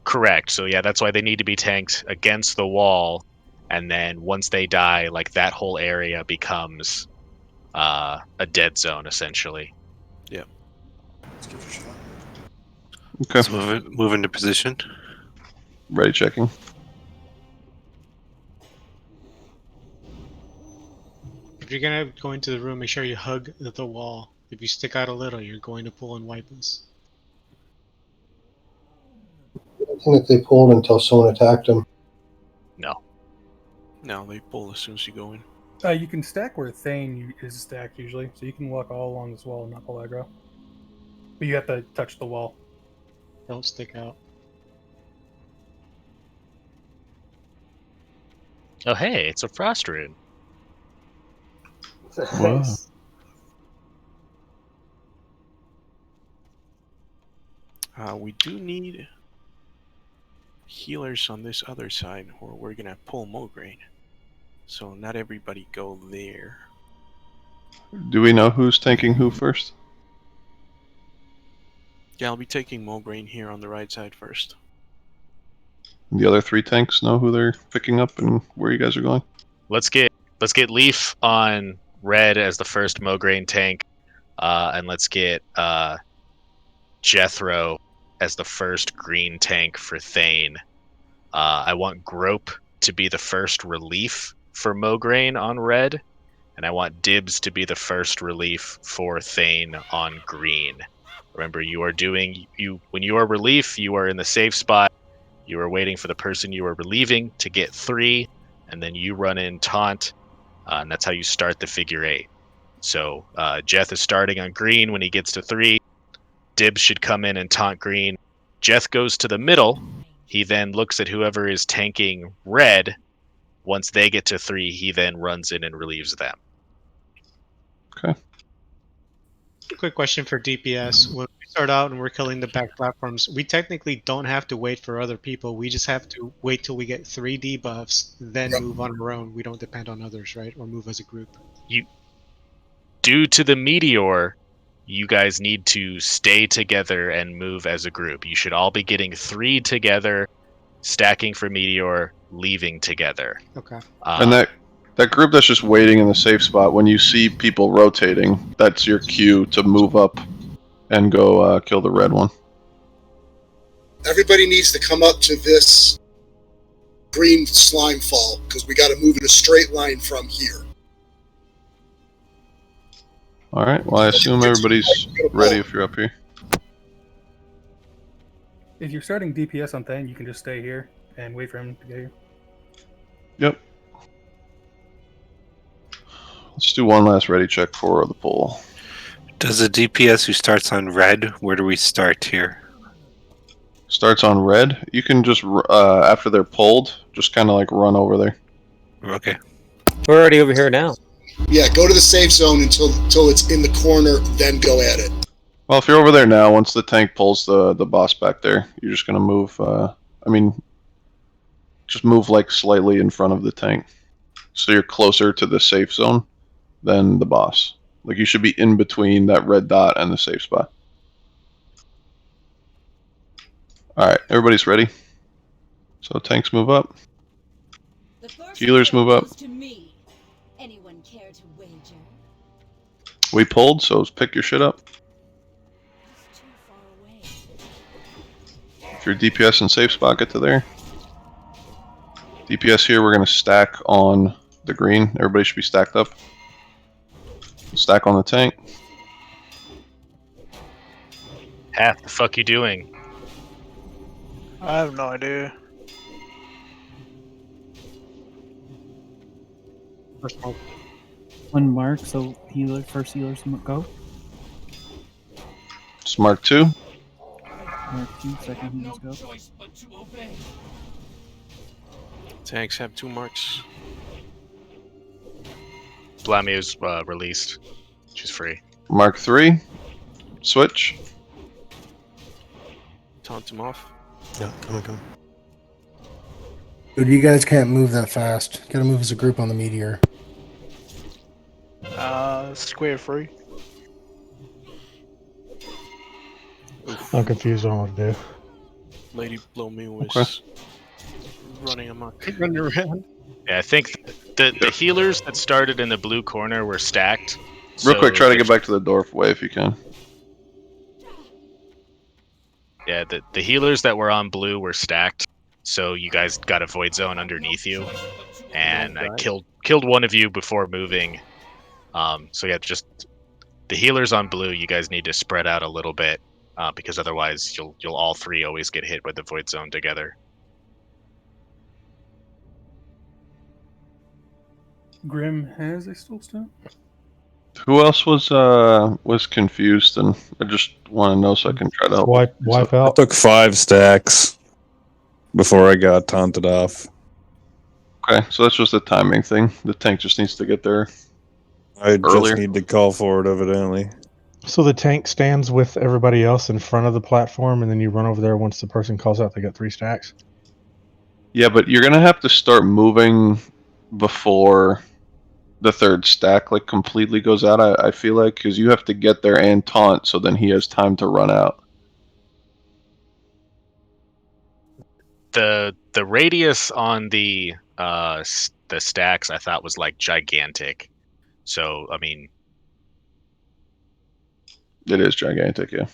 G: Correct. So yeah, that's why they need to be tanked against the wall, and then once they die, like that whole area becomes a dead zone essentially.
D: Yeah.
R: Let's give it a shot.
B: Okay.
C: Let's move into position.
B: Ready checking.
A: If you're gonna go into the room, make sure you hug the wall. If you stick out a little, you're going to pull and wipe us.
L: I think that they pulled until someone attacked them.
G: No.
D: No, they pull as soon as you go in.
T: You can stack where Thane is stacked usually, so you can walk all along this wall and not pull aggro. But you have to touch the wall.
A: Don't stick out.
G: Oh hey, it's a frost rune.
B: Wow.
D: We do need healers on this other side, or we're gonna pull Mograine. So not everybody go there.
B: Do we know who's tanking who first?
D: Yeah, I'll be taking Mograine here on the right side first.
B: The other 3 tanks know who they're picking up and where you guys are going?
G: Let's get Leaf on red as the first Mograine tank, and let's get Jethro as the first green tank for Thane. I want Grope to be the first relief for Mograine on red, and I want Dibs to be the first relief for Thane on green. Remember, when you are relief, you are in the safe spot. You are waiting for the person you are relieving to get 3, and then you run in taunt, and that's how you start the figure 8. So Jeth is starting on green when he gets to 3. Dibs should come in and taunt green. Jeth goes to the middle. He then looks at whoever is tanking red. Once they get to 3, he then runs in and relieves them.
B: Okay.
A: Quick question for DPS. When we start out and we're killing the back platforms, we technically don't have to wait for other people. We just have to wait till we get 3 debuffs, then move on our own. We don't depend on others, right? Or move as a group.
G: Due to the meteor, you guys need to stay together and move as a group. You should all be getting 3 together, stacking for meteor, leaving together.
A: Okay.
B: And that group that's just waiting in the safe spot, when you see people rotating, that's your cue to move up and go kill the red one.
E: Everybody needs to come up to this green slime fall, because we got to move in a straight line from here.
B: Alright, well I assume everybody's ready if you're up here.
T: If you're starting DPS on Thane, you can just stay here and wait for him to get here.
B: Yep. Let's do one last ready check for the pull.
C: Does a DPS who starts on red, where do we start here?
B: Starts on red, you can just, after they're pulled, just kind of like run over there.
C: Okay.
U: We're already over here now.
E: Yeah, go to the safe zone until it's in the corner, then go at it.
B: Well, if you're over there now, once the tank pulls the boss back there, you're just going to move, just move like slightly in front of the tank. So you're closer to the safe zone than the boss. Like you should be in between that red dot and the safe spot. Alright, everybody's ready. So tanks move up. Healers move up.
F: Anyone care to wager?
B: We pulled, so pick your shit up. If you're DPS in safe spot, get to there. DPS here, we're going to stack on the green. Everybody should be stacked up. Stack on the tank.
G: Half the fuck you doing?
W: I have no idea.
K: First one mark, so first healers go.
B: It's Mark 2.
K: Mark 2, second healers go.
D: Tanks have 2 marks.
G: Blammy is released. She's free.
B: Mark 3. Switch.
D: Taunt him off.
R: Yeah, come.
H: Dude, you guys can't move that fast. Gotta move as a group on the meteor.
W: Square free.
I: I'm confused on what to do.
D: Lady Blow Me was running amok.
A: Running around.
G: Yeah, I think the healers that started in the blue corner were stacked.
B: Real quick,
G: So
B: try to
G: if-
B: get back to the dwarf way if you can.
G: Yeah, the healers that were on blue were stacked. So you guys got a void zone underneath you, and I killed one of you before moving. So yeah, just the healers on blue. You guys need to spread out a little bit because otherwise you'll all three always get hit with the void zone together.
T: Grim has a steel stone.
B: Who else was confused? And I just want to know so I can try to help.
I: Wipe
N: I
I: out.
N: took 5 stacks before I got taunted off.
B: Okay, so that's just a timing thing. The tank just needs to get there.
N: I
B: earlier.
N: just need to call for it, evidently.
I: So the tank stands with everybody else in front of the platform, and then you run over there once the person calls out they got 3 stacks.
B: Yeah, but you're gonna have to start moving before the third stack like completely goes out. I feel like because you have to get there and taunt, so then he has time to run out.
G: The radius on the stacks I thought was like gigantic. So I mean,
B: It is gigantic, yeah.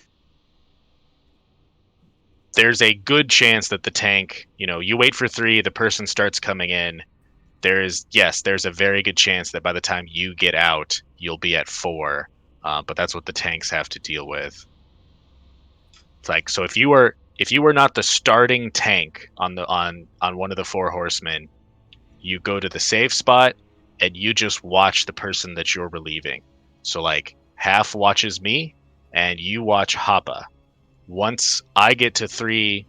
G: there's a good chance that the tank, you wait for 3, the person starts coming in. There's a very good chance that by the time you get out, you'll be at 4. But that's what the tanks have to deal with. It's like, so if you were not the starting tank on one of the 4 horsemen, you go to the safe spot and you just watch the person that you're relieving. So like half watches me and you watch Happa. Once I get to 3,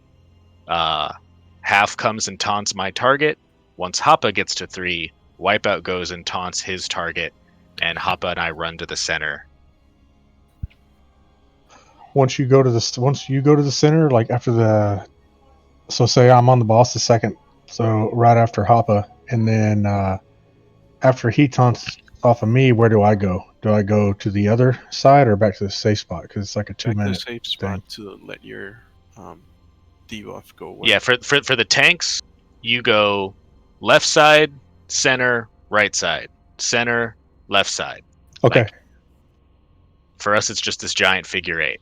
G: half comes and taunts my target. Once Happa gets to 3, Wipeout goes and taunts his target, and Happa and I run to the center.
I: Once you go to the center, like after so say I'm on the boss the second, so right after Happa, and then after he taunts off of me, where do I go? Do I go to the other side or back to the safe spot? Because it's like a 2
D: Back to the
I: minute
D: safe
I: thing.
D: spot to let your debuff go away.
G: Yeah, for the tanks, you go left side, center, right side, center, left side.
I: Okay.
G: Like, for us, it's just this giant figure 8.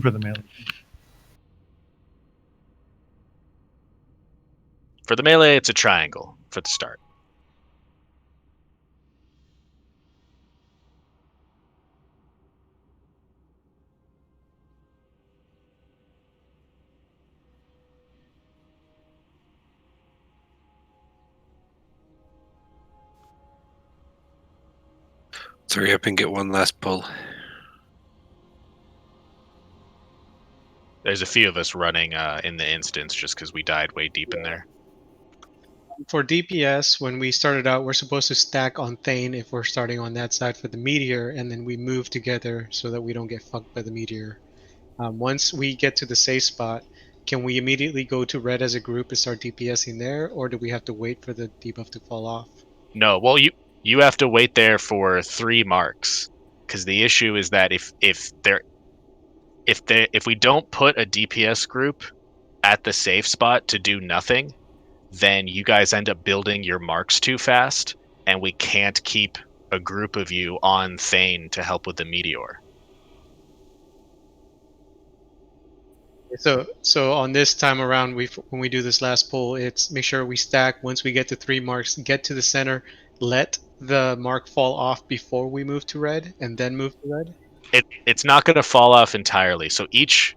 J: For the melee.
G: For the melee, it's a triangle for the start.
C: Let's hurry up and get one last pull.
G: There's a few of us running in the instance just because we died way deep in there.
A: For DPS, when we started out, we're supposed to stack on Thane if we're starting on that side for the meteor, and then we move together so that we don't get fucked by the meteor. Once we get to the safe spot, can we immediately go to red as a group and start DPSing there, or do we have to wait for the debuff to fall off?
G: No, well, you have to wait there for 3 marks, because the issue is that if we don't put a DPS group at the safe spot to do nothing, then you guys end up building your marks too fast, and we can't keep a group of you on Thane to help with the meteor.
A: So on this time around, when we do this last pull, it's make sure we stack. Once we get to 3 marks, get to the center, let the mark fall off before we move to red, and then move to red.
G: It's not going to fall off entirely. So each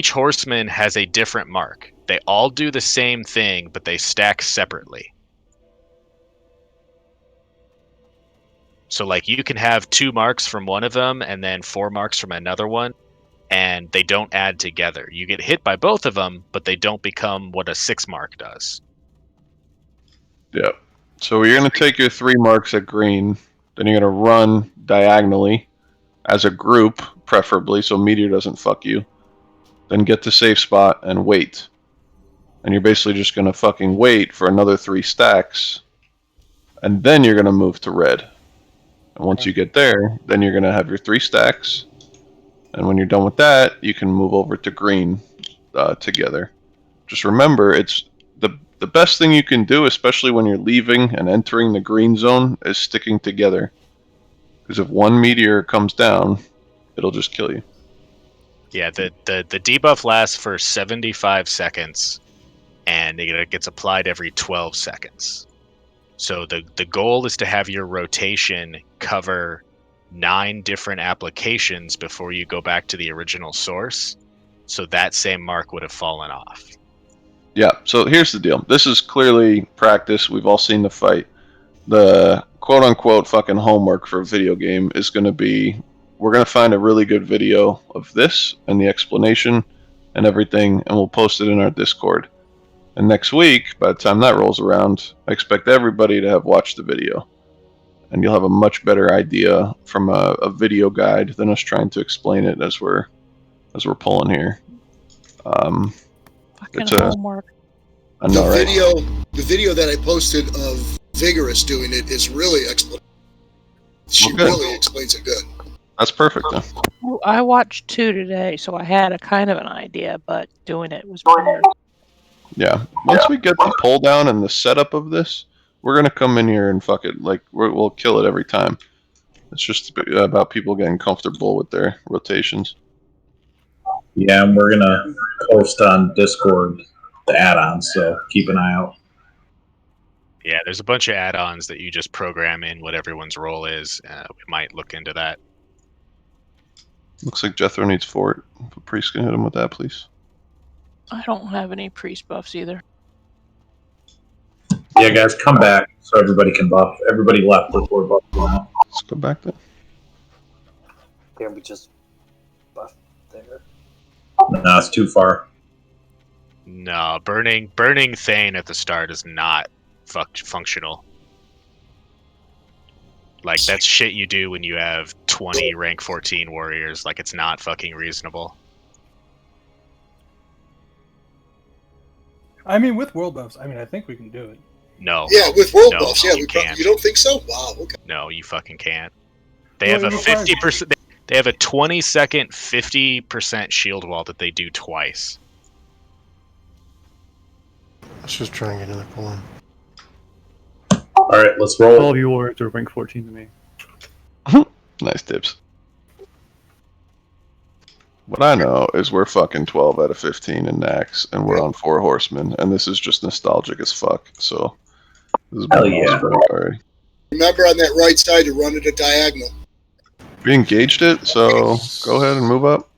G: horseman has a different mark. They all do the same thing, but they stack separately. So like you can have 2 marks from one of them and then 4 marks from another one, and they don't add together. You get hit by both of them, but they don't become what a 6 mark does.
B: Yep. So you're going to take your 3 marks at green, then you're going to run diagonally as a group, preferably, so meteor doesn't fuck you. Then get to safe spot and wait. And you're basically just going to fucking wait for another 3 stacks. and then you're going to move to red. And once you get there, then you're going to have your 3 stacks. And when you're done with that, you can move over to green together. Just remember, it's the best thing you can do, especially when you're leaving and entering the green zone, is sticking together. Because if one meteor comes down, it'll just kill you.
G: Yeah, the debuff lasts for 75 seconds, and it gets applied every 12 seconds. So the goal is to have your rotation cover 9 different applications before you go back to the original source. So that same mark would have fallen off.
B: Yeah, so here's the deal. This is clearly practice. We've all seen the fight. The quote-unquote fucking homework for a video game is going to be, we're going to find a really good video of this and the explanation and everything, and we'll post it in our Discord. And next week, by the time that rolls around, I expect everybody to have watched the video. And you'll have a much better idea from a video guide than us trying to explain it as we're pulling here. It's
S: homework.
B: I know, right?
E: The video that I posted of Vigorous doing it is really explanatory. She really explains it good.
B: That's perfect then.
S: I watched 2 today, so I had a kind of an idea, but doing it was weird.
B: Yeah. Once we get the pull down and the setup of this, we're gonna come in here and fuck it. Like we'll kill it every time. It's just about people getting comfortable with their rotations.
O: Yeah, and we're gonna post on Discord the add-ons, so keep an eye out.
G: Yeah, there's a bunch of add-ons that you just program in what everyone's role is. We might look into that.
B: Looks like Jethro needs fort. If a priest can hit him with that, please.
S: I don't have any priest buffs either.
O: Yeah, guys, come back so everybody can buff. Everybody left before buff now.
B: Let's go back then.
M: Can we just buff there?
O: No, it's too far.
G: No, burning Thane at the start is not functional. Like, that's shit you do when you have 20 rank 14 warriors. Like, it's not fucking reasonable.
T: I mean, with world buffs, I think we can do it.
G: No.
E: Yeah, with world
G: no,
E: buffs, yeah,
G: you can't.
E: You don't think so? Wow, okay.
G: No, you fucking can't. They have a 50%. They have a 20-second 50% shield wall that they do twice.
R: Let's just try and get another pull in.
O: Alright, let's roll.
J: All of you warriors are rank 14 to me.
B: Nice tips. What I know is we're fucking 12 out of 15 in Naxx, and we're on 4 horsemen, and this is just nostalgic as fuck. So this is already.
E: Remember on that right side to run it a diagonal.
B: We engaged it, so go ahead and move up.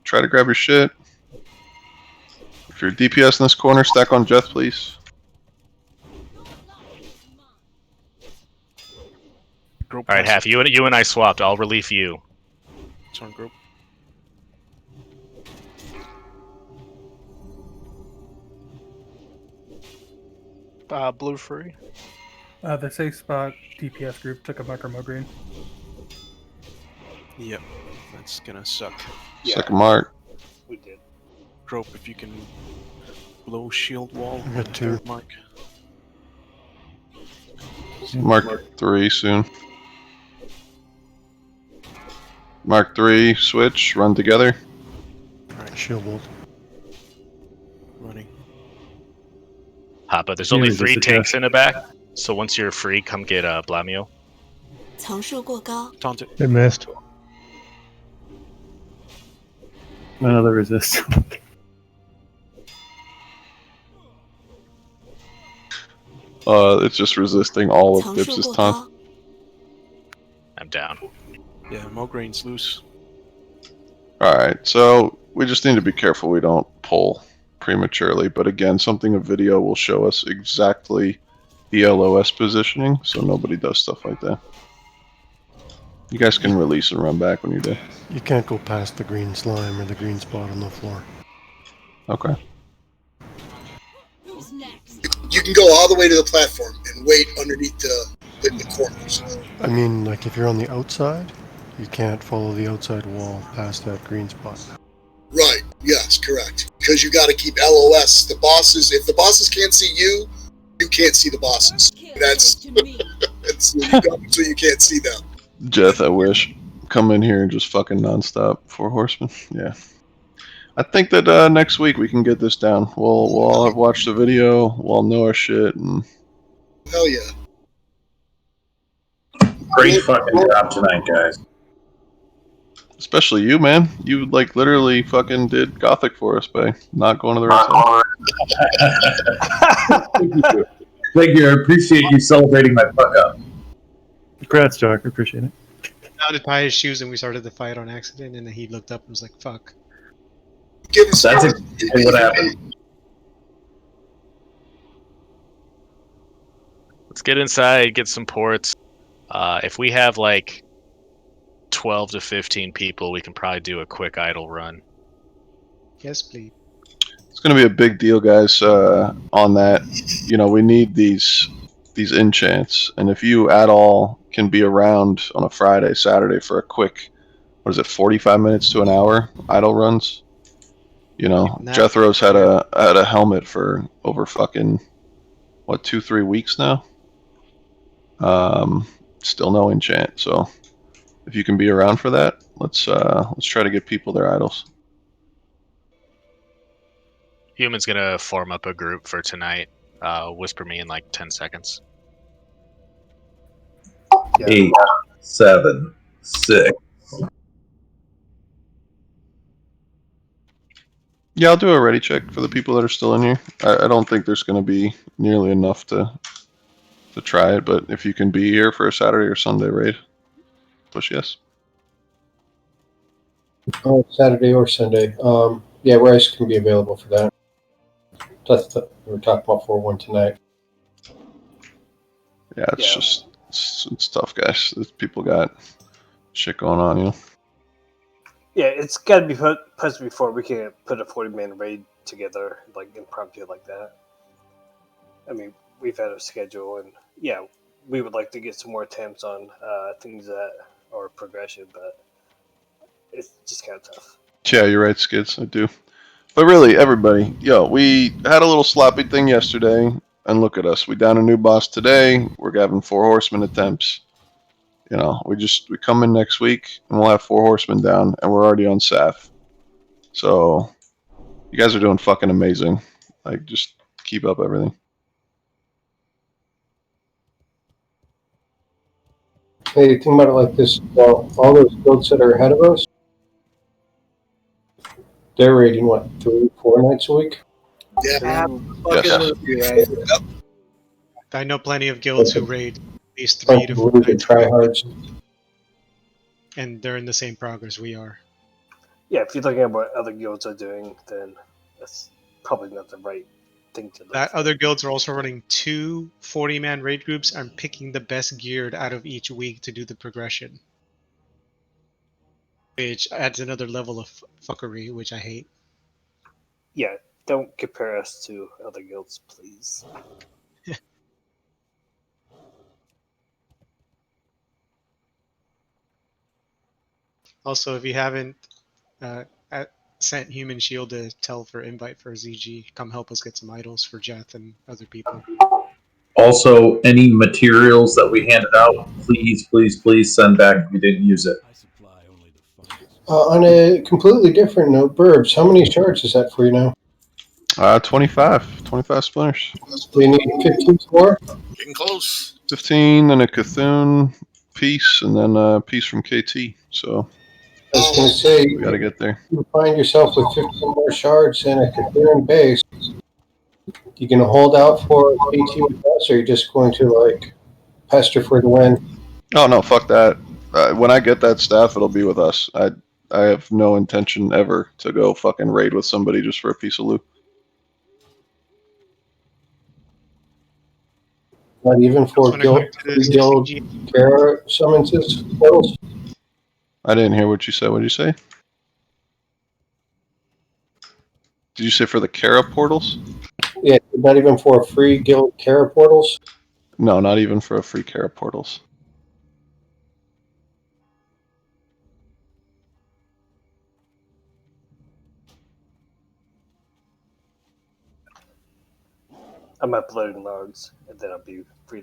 B: Try to grab your shit. If you're DPS in this corner, stack on Jeth, please.
G: All right, Half, you and I swapped. I'll relief you.
D: Turn group.
W: Blue free.
T: The safe spot DPS group took a micro green.
D: Yep, that's gonna suck.
B: Second mark.
M: We did.
D: Grope, if you can blow shield wall.
R: I got 2.
D: Mark.
B: Mark 3 soon. Mark 3, switch, run together.
R: Alright, shield bolt.
D: Running.
G: But there's only 3 tanks in the back, so once you're free, come get Blamio.
D: Taunted.
I: It missed.
J: Another resist.
B: It's just resisting all of Dibs' taunt.
G: I'm down.
D: Yeah, Mograin's loose.
B: Alright, so we just need to be careful we don't pull prematurely, but again, something a video will show us exactly the LOS positioning, so nobody does stuff like that. You guys can release and run back when you're there.
R: You can't go past the green slime or the green spot on the floor.
B: Okay.
E: You can go all the way to the platform and wait underneath the corners.
R: I mean, like if you're on the outside, you can't follow the outside wall past that green spot.
E: Right, yes, correct. Because you got to keep LOS. The bosses, if the bosses can't see you, You can't see the bosses. That's you go so you can't see them.
B: Jeth, I wish. Come in here and just fucking nonstop. Four horsemen. Yeah. I think that next week we can get this down. We'll all have watched the video. We'll all know our shit. And
E: Hell yeah.
O: Great fucking job tonight, guys.
B: especially you, man. You like literally fucking did Gothic for us by not going to the right side.
O: Thank you. Thank you. I appreciate you celebrating my fuck up.
J: Congrats, Doc. I appreciate it.
A: Now to tie his shoes, and we started the fight on accident, and then he looked up and was like, "Fuck."
O: That's exactly what happened.
G: Let's get inside, get some ports. If we have like 12 to 15 people, we can probably do a quick idle run.
A: Yes, please.
B: It's going to be a big deal, guys, on that. You know, we need these enchants. And if you at all can be around on a Friday, Saturday for a quick, what is it, 45 minutes to an hour idle runs? You know, Jethro's had a helmet for over fucking, what, 2-3 weeks now? Still no enchant. So if you can be around for that, let's try to get people their idols.
G: Human's gonna form up a group for tonight. Whisper me in like 10 seconds.
O: 8, 7, 6.
B: Yeah, I'll do a ready check for the people that are still in here. I don't think there's going to be nearly enough to try it, but if you can be here for a Saturday or Sunday raid, push yes.
L: Oh, Saturday or Sunday. Yeah, Rice can be available for that. That's we're talking about 4-1 tonight.
B: Yeah, it's just it's tough, guys. People got shit going on, you know.
M: Yeah, it's got to be put before we can put a 40-man raid together, like impromptu like that. I mean, we've had a schedule, and yeah, we would like to get some more attempts on things that are progression, but it's just kind of tough.
B: Yeah, you're right, Skids. I do. But really, everybody, we had a little sloppy thing yesterday, and look at us. We down a new boss today. We're having 4 horsemen attempts. You know, we come in next week, and we'll have 4 horsemen down, and we're already on SAF. So, you guys are doing fucking amazing. Like, just keep up everything.
L: Hey, think about it like this. Well, all those guilds that are ahead of us, they're raiding, what, 3-4 nights a week?
E: Yeah.
B: Yes.
A: I know plenty of guilds who raid at least 3 to 4 nights.
L: Tryhards.
A: And they're in the same progress we are.
M: Yeah, if you're looking at what other guilds are doing, then that's probably not the right thing to do.
A: That other guilds are also running 2 40-man raid groups and picking the best geared out of each week to do the progression. Which adds another level of fuckery, which I hate.
M: Yeah, don't compare us to other guilds, please.
A: Also, if you haven't sent Human Shield to tell for invite for ZG, come help us get some idols for Jeth and other people.
O: Also, any materials that we handed out, please send back if you didn't use it.
L: On a completely different note, Burbs, how many shards is that for you now?
B: 25 splinters.
L: Do you need 15 more?
E: Getting close.
B: 15 and a Cthulhu piece, and then a piece from KT. So
L: I was going to say,
B: we got to get there.
L: You find yourself with 15 more shards and a Cthulhu base. You going to hold out for KT with us, or are you just going to like pester for the win?
B: Oh no, fuck that. When I get that staff, it'll be with us. I have no intention ever to go fucking raid with somebody just for a piece of loot.
L: Not even for guild Kara summonses portals?
B: I didn't hear what you said. What did you say? Did you say for the Kara portals?
L: Yeah, not even for free guild Kara portals?
B: No, not even for a free Kara portals.
M: I'm uploading logs, and then I'll be free to